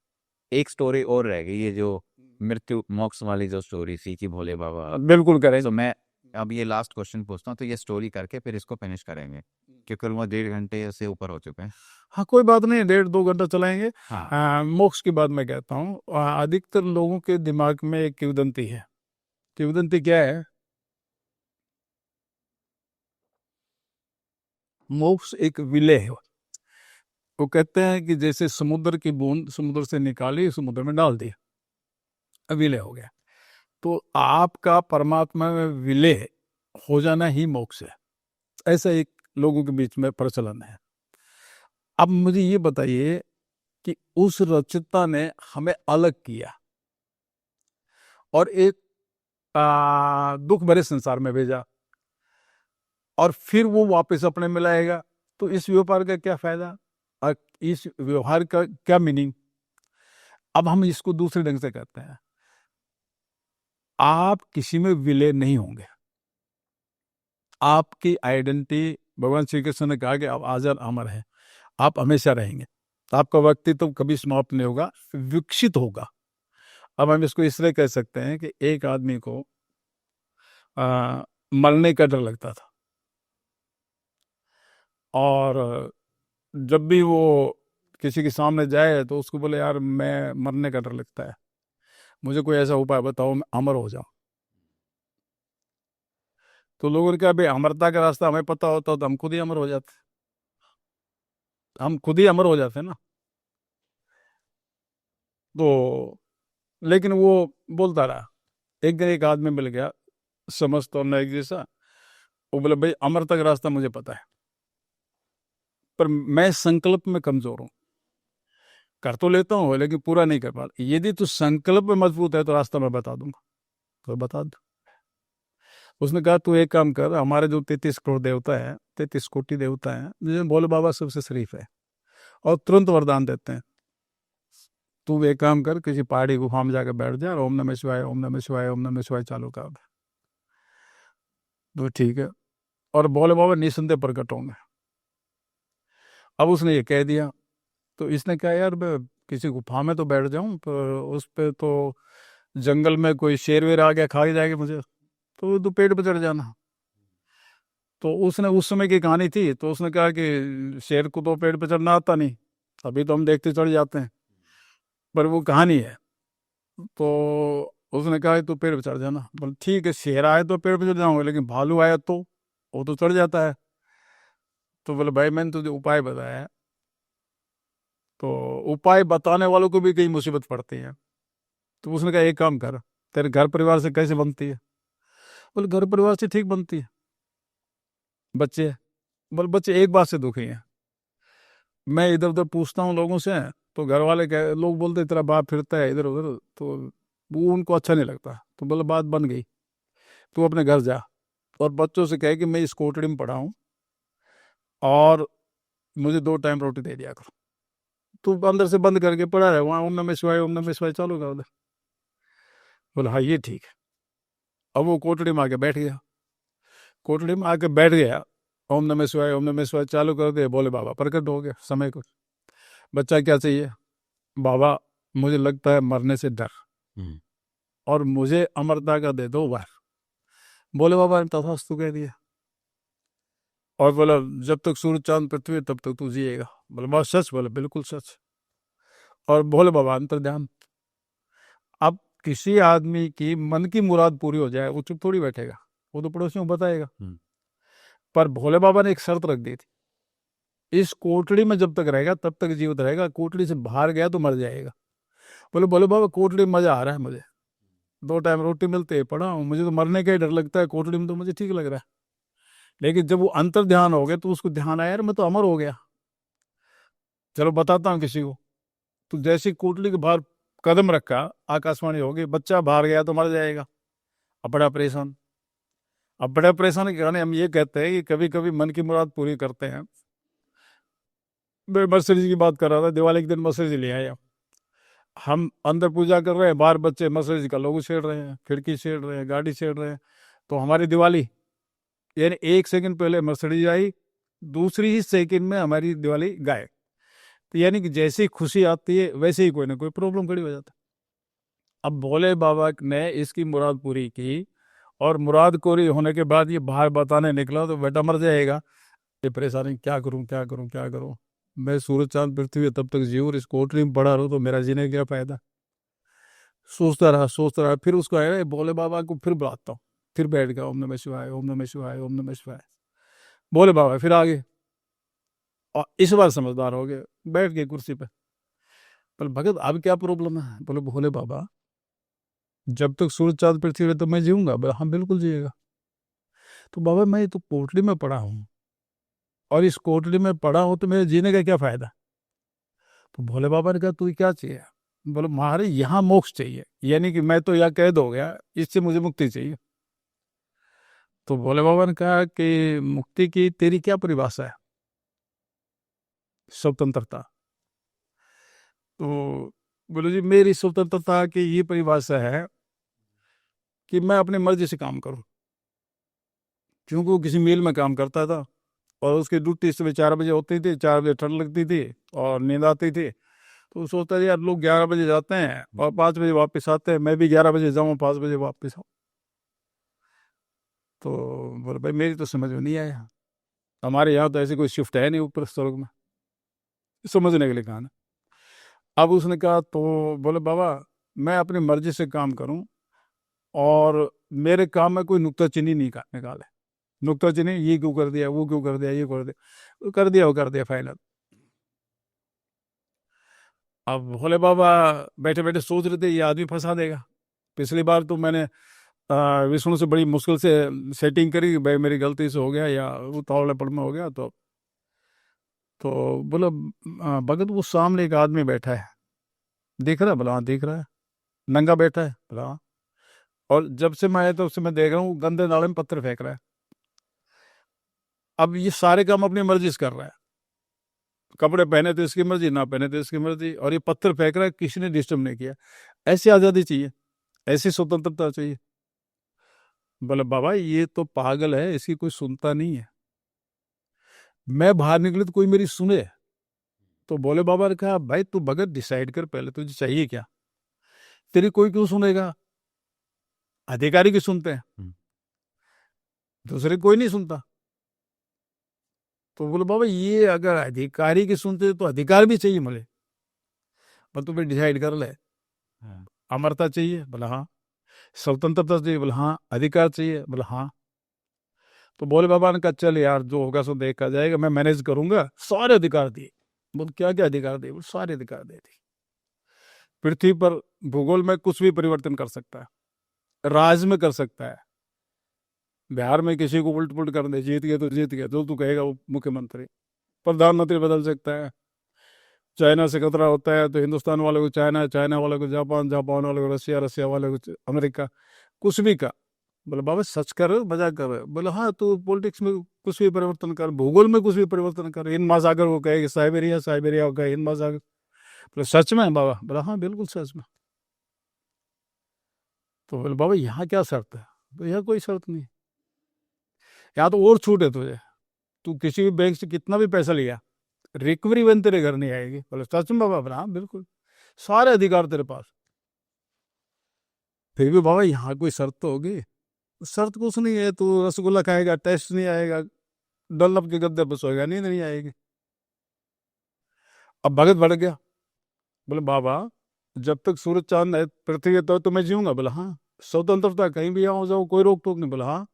एक स्टोरी और रह गई, ये जो मृत्यु मोक्ष वाली जो स्टोरी थी कि भोले बाबा। बिल्कुल करें। तो मैं अब ये लास्ट क्वेश्चन पूछता हूँ, तो ये स्टोरी करके फिर इसको फिनिश करेंगे क्योंकि वो 1.5 घंटे से ऊपर हो चुके हैं। हाँ, कोई बात नहीं, 1.5-2 घंटा चलाएंगे। हाँ। मोक्ष की बात मैं कहता हूँ, अधिकतर लोगों के दिमाग में एक किंवदंती है। किंवदंती क्या है? मोक्ष एक विलय है। वो कहते हैं कि जैसे समुद्र की बूंद समुद्र से निकाली, समुद्र में डाल दिया, विलय हो गया। तो आपका परमात्मा में विलय हो जाना ही मोक्ष है, ऐसा एक लोगों के बीच में प्रचलन है। अब मुझे ये बताइए कि उस रचयिता ने हमें अलग किया और एक दुख भरे संसार में भेजा, और फिर वो वापस अपने में लाएगा, तो इस व्यापार का क्या फायदा और इस व्यवहार का क्या मीनिंग? अब हम इसको दूसरे ढंग से कहते हैं, आप किसी में विलय नहीं होंगे। आपकी आइडेंटिटी, भगवान श्री कृष्ण ने कहा कि आप आजाद अमर है, आप हमेशा रहेंगे, आपका व्यक्तित्व तो कभी समाप्त नहीं होगा, विकसित होगा। अब हम इसको इसलिए कह सकते हैं कि एक आदमी को मरने का डर लगता था, और जब भी वो किसी के सामने जाए तो उसको बोले यार मैं मरने का डर लगता है, मुझे कोई ऐसा उपाय बताओ मैं अमर हो जाऊं। तो लोगों ने कहा भाई अमरता का रास्ता हमें पता होता तो हम खुद ही अमर हो जाते, हम खुद ही अमर हो जाते ना। तो लेकिन वो बोलता रहा। एक दिन एक आदमी मिल गया, समझता और एक जैसा, वो बोले भाई अमरता का रास्ता मुझे पता है, पर मैं संकल्प में कमजोर हूं, कर तो लेता हूँ लेकिन पूरा नहीं कर पाता। यदि तू संकल्प में मजबूत है तो रास्ता मैं बता दूंगा, तो बता दो। उसने कहा तू एक काम कर, हमारे जो 33 करोड़ देवता है, 33 कोटि देवता है, जिसमें भोले बाबा सबसे शरीफ है और तुरंत वरदान देते हैं। तू एक काम कर, किसी पहाड़ी गुफा में जाकर बैठ जा और ओम नमः शिवाय ओम नमः शिवाय ओम नमः शिवाय चालू कर दे। तो ठीक है, और भोले बाबा निसंदेह प्रकट होंगे। अब उसने ये कह दिया, तो इसने कहा यार मैं किसी गुफा में तो बैठ जाऊं, पर उस पे तो जंगल में कोई शेर वेर आ गया खा ही जाएगा मुझे, तो तू पेड़ पे चढ़ जाना। तो उसने उस समय की कहानी थी, तो उसने कहा कि शेर को तो पेड़ पे चढ़ना आता नहीं, अभी तो हम देखते चढ़ जाते हैं, पर वो कहानी है। तो उसने कहा कि तू पेड़ पे चढ़ जाना। बोले ठीक है, शेर आए तो पेड़ पे चढ़ जाऊंगा, लेकिन भालू आया तो वो तो चढ़ जाता है। तो बोले भाई मैंने तुझे उपाय बताया है, तो उपाय बताने वालों को भी कई मुसीबत पड़ती है। तो उसने कहा एक काम कर, तेरे घर परिवार से कैसे बनती है? बोले घर परिवार से ठीक बनती है, बच्चे हैं। बोले बच्चे एक बात से दुखी हैं, मैं इधर उधर पूछता हूँ लोगों से, तो घर वाले लोग बोलते तेरा बाप फिरता है इधर उधर, तो वो उनको अच्छा नहीं लगता। तो बोले बात बन गई, तू अपने घर जा और बच्चों से कहे कि मैं इस कोठड़ी में पढ़ा हूँ और मुझे 2 टाइम रोटी दे दिया करो। तू अंदर से बंद करके पड़ा रहे वहाँ, ओम नमः शिवाय ओम नमः शिवाय चालू कर दे। बोला हाँ ये ठीक है। अब वो कोठड़ी में आके बैठ गया, कोठड़ी में आके बैठ गया, ओम नमः शिवाय चालू कर दे, बोले बाबा प्रकट हो गया समय को। बच्चा क्या चाहिए? बाबा मुझे लगता है मरने से डर, और मुझे अमरता का दे दो वर। बोले बाबा ने तथास्तु कह दिया, और बोला जब तक सूर्य चांद पृथ्वी है, तब तक तू जिएगा। बोले बाबा सच? बोले बिल्कुल सच। और भोले बाबा अंतर ध्यान। अब किसी आदमी की मन की मुराद पूरी हो जाए, वो चुप थोड़ी बैठेगा, वो तो पड़ोसियों को बताएगा। पर भोले बाबा ने एक शर्त रख दी थी, इस कोठड़ी में जब तक रहेगा तब तक जीवित रहेगा, कोठड़ी से बाहर गया तो मर जाएगा। बोले बोले बाबा कोठड़ी में मजा आ रहा है मुझे, 2 टाइम रोटी मिलते है, पढ़ा हूँ, मुझे तो मरने का ही डर लगता है, कोठड़ी में तो मुझे ठीक लग रहा है। लेकिन जब वो अंतर ध्यान हो गया तो उसको ध्यान आया यार मैं तो अमर हो गया, चलो बताता हूँ किसी को। तो जैसी कोठड़ी के बाहर कदम रखा, आकाशवाणी हो गई, बच्चा बाहर गया तो मर जाएगा। अब बड़ा परेशान, अब बड़ा परेशान के कारण हम ये कहते हैं कि कभी कभी मन की मुराद पूरी करते हैं। मैं मर्सिडीज की बात कर रहा था, दिवाली के दिन मर्सिडीज ले आया, हम अंदर पूजा कर रहे हैं, बाहर बच्चे मर्सिडीज का लोगो छेड़ रहे हैं, खिड़की छेड़ रहे हैं, गाड़ी छेड़ रहे हैं। तो हमारी दिवाली, यानी 1 सेकंड पहले मर्सिडीज आई, दूसरी ही सेकंड में हमारी दिवाली गायब। तो यानी कि जैसी खुशी आती है वैसे ही कोई ना कोई प्रॉब्लम खड़ी हो जाता है। अब भोले बाबा ने इसकी मुराद पूरी की, और मुराद पूरी होने के बाद ये बाहर बताने निकला तो बेटा मर जाएगा। ये परेशानी, क्या करूं क्या करूं क्या करूं, मैं सूरज चांद पृथ्वी है तब तक जीऊँ, इस कोठरी में पड़ा रहूं तो मेरा जीने का क्या फायदा। सोचता रहा, फिर उसको आया भोले बाबा को फिर बुलाता हूँ, फिर बैठ गया, ओम नमः शिवाय ओम नमः शिवाय ओम नमः शिवाय। भोले बाबा फिर आगे, और इस बार समझदार हो गए, बैठ गए कुर्सी पे। बोले भगत अब क्या प्रॉब्लम है? बोले भोले बाबा जब तक सूरज चांद पृथ्वी रहे तो मैं जीऊंगा। बोले हाँ बिल्कुल जिएगा। तो बाबा मैं तो कोठरी में पड़ा हूँ, और इस कोठरी में पड़ा हूँ तो मेरे जीने का क्या फायदा? तो भोले बाबा ने कहा तू क्या चाहिए? बोले महाराज यहाँ मोक्ष चाहिए, यानी कि मैं तो यहाँ कैद हो गया, इससे मुझे मुक्ति चाहिए। तो भोले बाबा ने कहा कि मुक्ति की तेरी क्या परिभाषा है? स्वतंत्रता। तो बोले जी मेरी स्वतंत्रता की ये परिभाषा है कि मैं अपनी मर्जी से काम करूं। क्योंकि वो किसी मिल में काम करता था, और उसकी ड्यूटी सुबह 4 बजे होती थी, 4 बजे ठंड लगती थी और नींद आती थी। तो सोचता था यार लोग 11 बजे जाते हैं और 5 बजे वापस आते हैं, मैं भी 11 बजे जाऊँ 5 बजे वापस आऊँ। तो बोले भाई मेरी तो समझ में नहीं आया, हमारे यहाँ तो ऐसी कोई शिफ्ट है नहीं ऊपर स्वर्ग में, समझने के लिए कहा ना। अब उसने कहा, तो बोले बाबा मैं अपनी मर्जी से काम करूं, और मेरे काम में कोई नुक्ताचीनी नहीं निकाले, नुक्ताचीनी ये क्यों कर दिया, वो क्यों कर दिया, ये कर दिया, वो कर दिया फाइनल। अब भोले बाबा बैठे बैठे सोच रहे थे ये आदमी फंसा देगा। पिछली बार तो मैंने विष्णु से बड़ी मुश्किल से सेटिंग करी, भाई मेरी गलती से हो गया या उतावलेपन में हो गया, तो तो बोला भगत वो सामने एक आदमी बैठा है, दिख रहा है? बोला हाँ दिख रहा है। नंगा बैठा है? बोला हाँ। और जब से मैं आया तो उससे मैं देख रहा हूँ गंदे नाले में पत्थर फेंक रहा है। अब ये सारे काम अपनी मर्जी से कर रहा है, कपड़े पहने तो इसकी मर्जी, ना पहने तो इसकी मर्जी, और ये पत्थर फेंक रहा है, किसी ने डिस्टर्ब नहीं किया। ऐसी आज़ादी चाहिए, ऐसी स्वतंत्रता चाहिए। बोले बाबा ये तो पागल है, इसकी कोई सुनता नहीं है। मैं बाहर निकले तो कोई मेरी सुने। तो बोले बाबा ने कहा भाई तू भगत डिसाइड कर पहले तुझे चाहिए क्या, तेरी कोई क्यों सुनेगा? अधिकारी की सुनते हैं, दूसरे कोई नहीं सुनता। तो बोले बाबा ये अगर अधिकारी की सुनते तो अधिकार भी चाहिए मुझे, पर तुम्हें डिसाइड कर ले। अमरता चाहिए? बोला हाँ। स्वतंत्रता चाहिए? बोला हाँ। अधिकार चाहिए? बोला हाँ। तो बोले बाबा ने कहा चल यार जो होगा सो देखा जाएगा, मैं मैनेज करूंगा। सारे अधिकार दिए। बोल क्या क्या अधिकार दिए? बोल सारे अधिकार दे दिए। पृथ्वी पर भूगोल में कुछ भी परिवर्तन कर सकता है, राज में कर सकता है। बिहार में किसी को उल्ट पुलट कर दे, जीत गए तो जीत गए, जो तू कहेगा वो मुख्यमंत्री। प्रधानमंत्री बदल सकता है। चाइना से खतरा होता है तो हिंदुस्तान वाले को चाइना, चाइना वाले को जापान, जापान वाले को रसिया, रसिया वाले को अमेरिका, कुछ भी का। बोले बाबा सच कर मजाक कर रहे? बोले हाँ तू पॉलिटिक्स में कुछ भी परिवर्तन कर, भूगोल में कुछ भी परिवर्तन कर। हिंद महासागर को कहे साइबेरिया, साइबेरिया को कहे हिंद महासागर। बोले सच में बाबा? बोला हाँ बिल्कुल सच में। तो बोले बाबा यहाँ क्या शर्त है? तो यहाँ कोई शर्त नहीं, यहाँ तो और छूट है तुझे। तू किसी भी बैंक से कितना भी पैसा लिया, रिकवरी वन तेरे घर नहीं आएगी। बोले सच में बाबा? बोला हाँ बिल्कुल, सारे अधिकार तेरे पास। फिर भी बाबा यहाँ कोई शर्त तो होगी। शर्त कुछ नहीं है, तू रसगुल्ला खाएगा, टेस्ट नहीं आएगा, डल्लब के गद्दे पर सोएगा, नींद नहीं आएगी। अब भगत बढ़ गया। बोले बाबा जब तक सूरज चांद है पृथ्वी है तो मैं जीऊंगा? बोला हाँ। स्वतंत्रता कहीं भी आओ जाओ, कोई रोक टोक नहीं? बोला हाँ।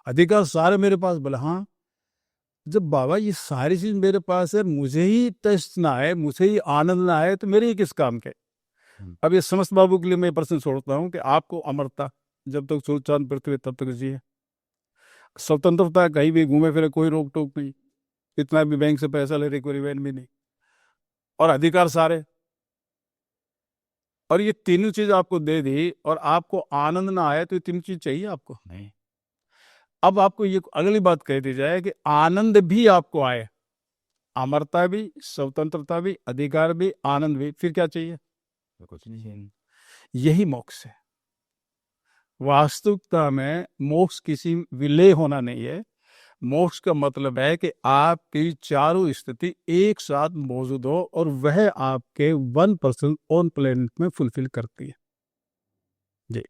अधिकार सारे मेरे पास? बोला हाँ। जब बाबा ये सारी चीज मेरे पास है, मुझे ही टेस्ट ना आए, मुझे ही आनंद ना आए, तो मेरे ही किस काम के? अब ये समस्त बाबू के लिए मैं प्रश्न छोड़ता हूँ कि आपको अमरता, जब तक सूरज चांद पृथ्वी तब तक जिए। स्वतंत्रता कहीं भी घूमे फिरे, कोई रोक टोक नहीं, कितना भी बैंक से पैसा ले, रिकवरी वैन भी नहीं, और अधिकार सारे। और ये तीनों चीज आपको दे दी और आपको आनंद ना आए, तो ये तीन चीज चाहिए आपको नहीं। अब आपको ये अगली बात कह दी जाए कि आनंद भी आपको आए, अमरता भी, स्वतंत्रता भी, अधिकार भी, आनंद भी, फिर क्या चाहिए? कुछ नहीं चाहिए। यही मोक्ष है। वास्तविकता में मोक्ष किसी विलय होना नहीं है। मोक्ष का मतलब है कि आपकी चारों स्थिति एक साथ मौजूद हो और वह आपके 1% ऑन प्लेनेट में फुलफिल करती है। जी।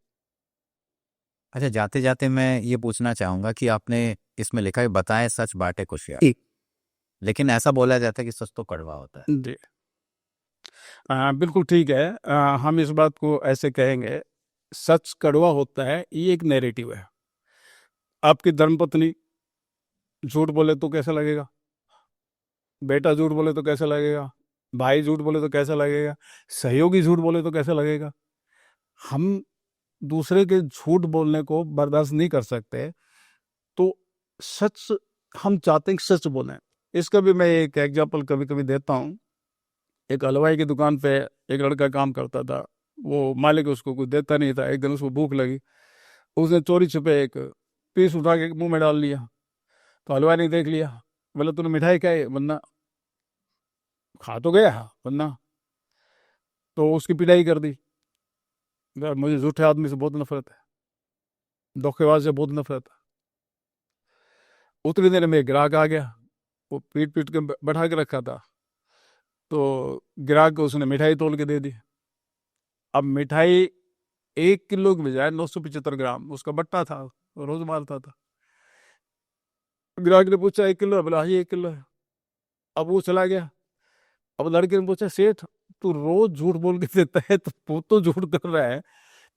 अच्छा जाते जाते मैं ये पूछना चाहूंगा कि आपने इसमें लिखा है बताएं सच बांटे खुशियां, लेकिन ऐसा बोला जाता है कि सच तो कड़वा होता है। जी बिल्कुल ठीक है। हम इस बात को ऐसे कहेंगे, सच कड़वा होता है, ये एक नैरेटिव है। आपकी धर्मपत्नी झूठ बोले तो कैसा लगेगा? बेटा झूठ बोले तो कैसा लगेगा? भाई झूठ बोले तो कैसा लगेगा? सहयोगी झूठ बोले तो कैसा लगेगा? हम दूसरे के झूठ बोलने को बर्दाश्त नहीं कर सकते, तो सच हम चाहते हैं कि सच बोलें। इसका भी मैं एक एग्जाम्पल कभी कभी देता हूँ। एक हलवाई की दुकान पे एक लड़का काम करता था, वो मालिक उसको कुछ देता नहीं था। एक दिन उसको भूख लगी, उसने चोरी छुपे एक पीस उठा के मुंह में डाल लिया। तो हलवाई ने देख लिया, बोला तूने मिठाई खाई? वरना खा तो गया वरना। तो उसकी पिटाई कर दी। यार मुझे झूठे आदमी से बहुत नफरत है, धोखेबाज से बहुत नफरत है। उतनी देर में ग्राहक आ गया, वो पीट पीट के बैठा के रखा था। तो ग्राहक को उसने मिठाई तोल के दे दी। अब मिठाई 1 किलो की बजाय 975 ग्राम उसका बट्टा था, रोज मारता था। ग्राहक ने पूछा 1 किलो है? बोला हाँ 1 किलो है। अब वो चला गया। अब लड़के ने पूछा सेठ तू रोज झूठ बोल के देता है, तो वो तो झूठ कर रहा है,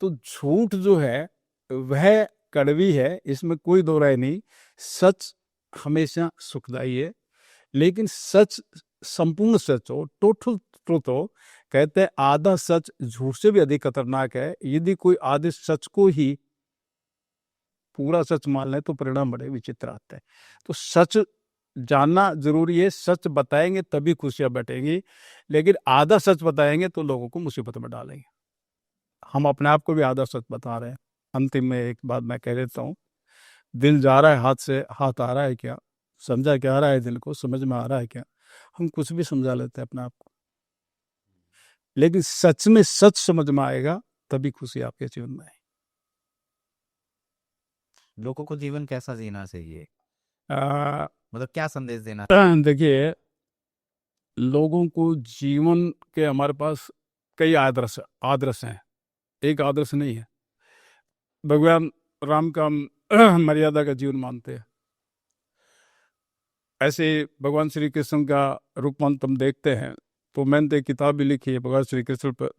तो झूठ जो है वह कड़वी है, इसमें कोई दो राय नहीं। सच हमेशा सुखदायी है, लेकिन सच संपूर्ण सच हो, टोटल ट्रुथ हो, कहते हैं आधा सच झूठ से भी अधिक खतरनाक है। यदि कोई आधे सच को ही पूरा सच मान ले तो परिणाम बड़े विचित्र आते हैं। तो सच जानना जरूरी है। सच बताएंगे तभी खुशियां बटेंगी, लेकिन आधा सच बताएंगे तो लोगों को मुसीबत में डालेंगे। हम अपने आप को भी आधा सच बता रहे हैं। अंतिम में एक बात मैं कह देता हूँ, दिल जा रहा है हाथ से, हाथ आ रहा है क्या? समझा क्या आ रहा है दिल को, समझ में आ रहा है क्या? हम कुछ भी समझा लेते हैं अपने आप को, लेकिन सच में सच समझ में आएगा तभी खुशी आपके जीवन में लोगों को जीवन कैसा जीना चाहिए, आए। मतलब क्या संदेश देना? देखिए, लोगों को जीवन के, हमारे पास कई आदर्श आदर्श हैं, एक आदर्श नहीं है। भगवान राम का हम मर्यादा का जीवन मानते हैं, ऐसे भगवान श्री कृष्ण का रूपांतर हम देखते हैं। तो मैंने तो एक किताब भी लिखी है भगवान श्री कृष्ण पर,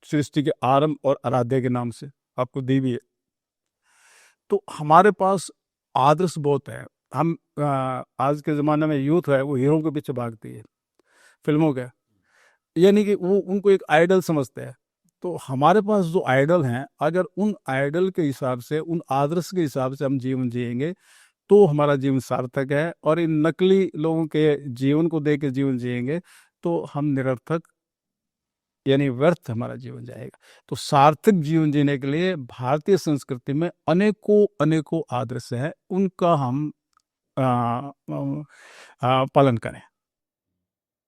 सृष्टि के आरंभ और आराध्य के नाम से, आपको दी भी है। तो हमारे पास आदर्श बहुत है। हम आज के ज़माने में यूथ है वो हीरो के पीछे भागती है फिल्मों के, यानी कि वो उनको एक आइडल समझते हैं। तो हमारे पास जो आइडल हैं, अगर उन आइडल के हिसाब से, उन आदर्श के हिसाब से हम जीवन जिएंगे तो हमारा जीवन सार्थक है। और इन नकली लोगों के जीवन को देख के जीवन जिएंगे तो हम निरर्थक, यानी व्यर्थ हमारा जीवन जाएगा। तो सार्थक जीवन जीने के लिए भारतीय संस्कृति में अनेकों अनेकों आदर्श हैं, उनका हम पालन करें।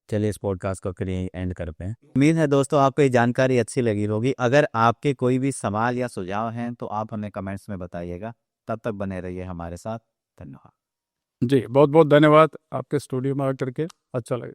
चलिए इस पॉडकास्ट को फिर यहीं एंड करते हैं। उम्मीद है दोस्तों आपको ये जानकारी अच्छी लगी होगी। अगर आपके कोई भी सवाल या सुझाव हैं तो आप हमें कमेंट्स में बताइएगा। तब तक बने रहिए हमारे साथ। धन्यवाद। जी, बहुत बहुत धन्यवाद। आपके स्टूडियो में आकर के अच्छा लगा।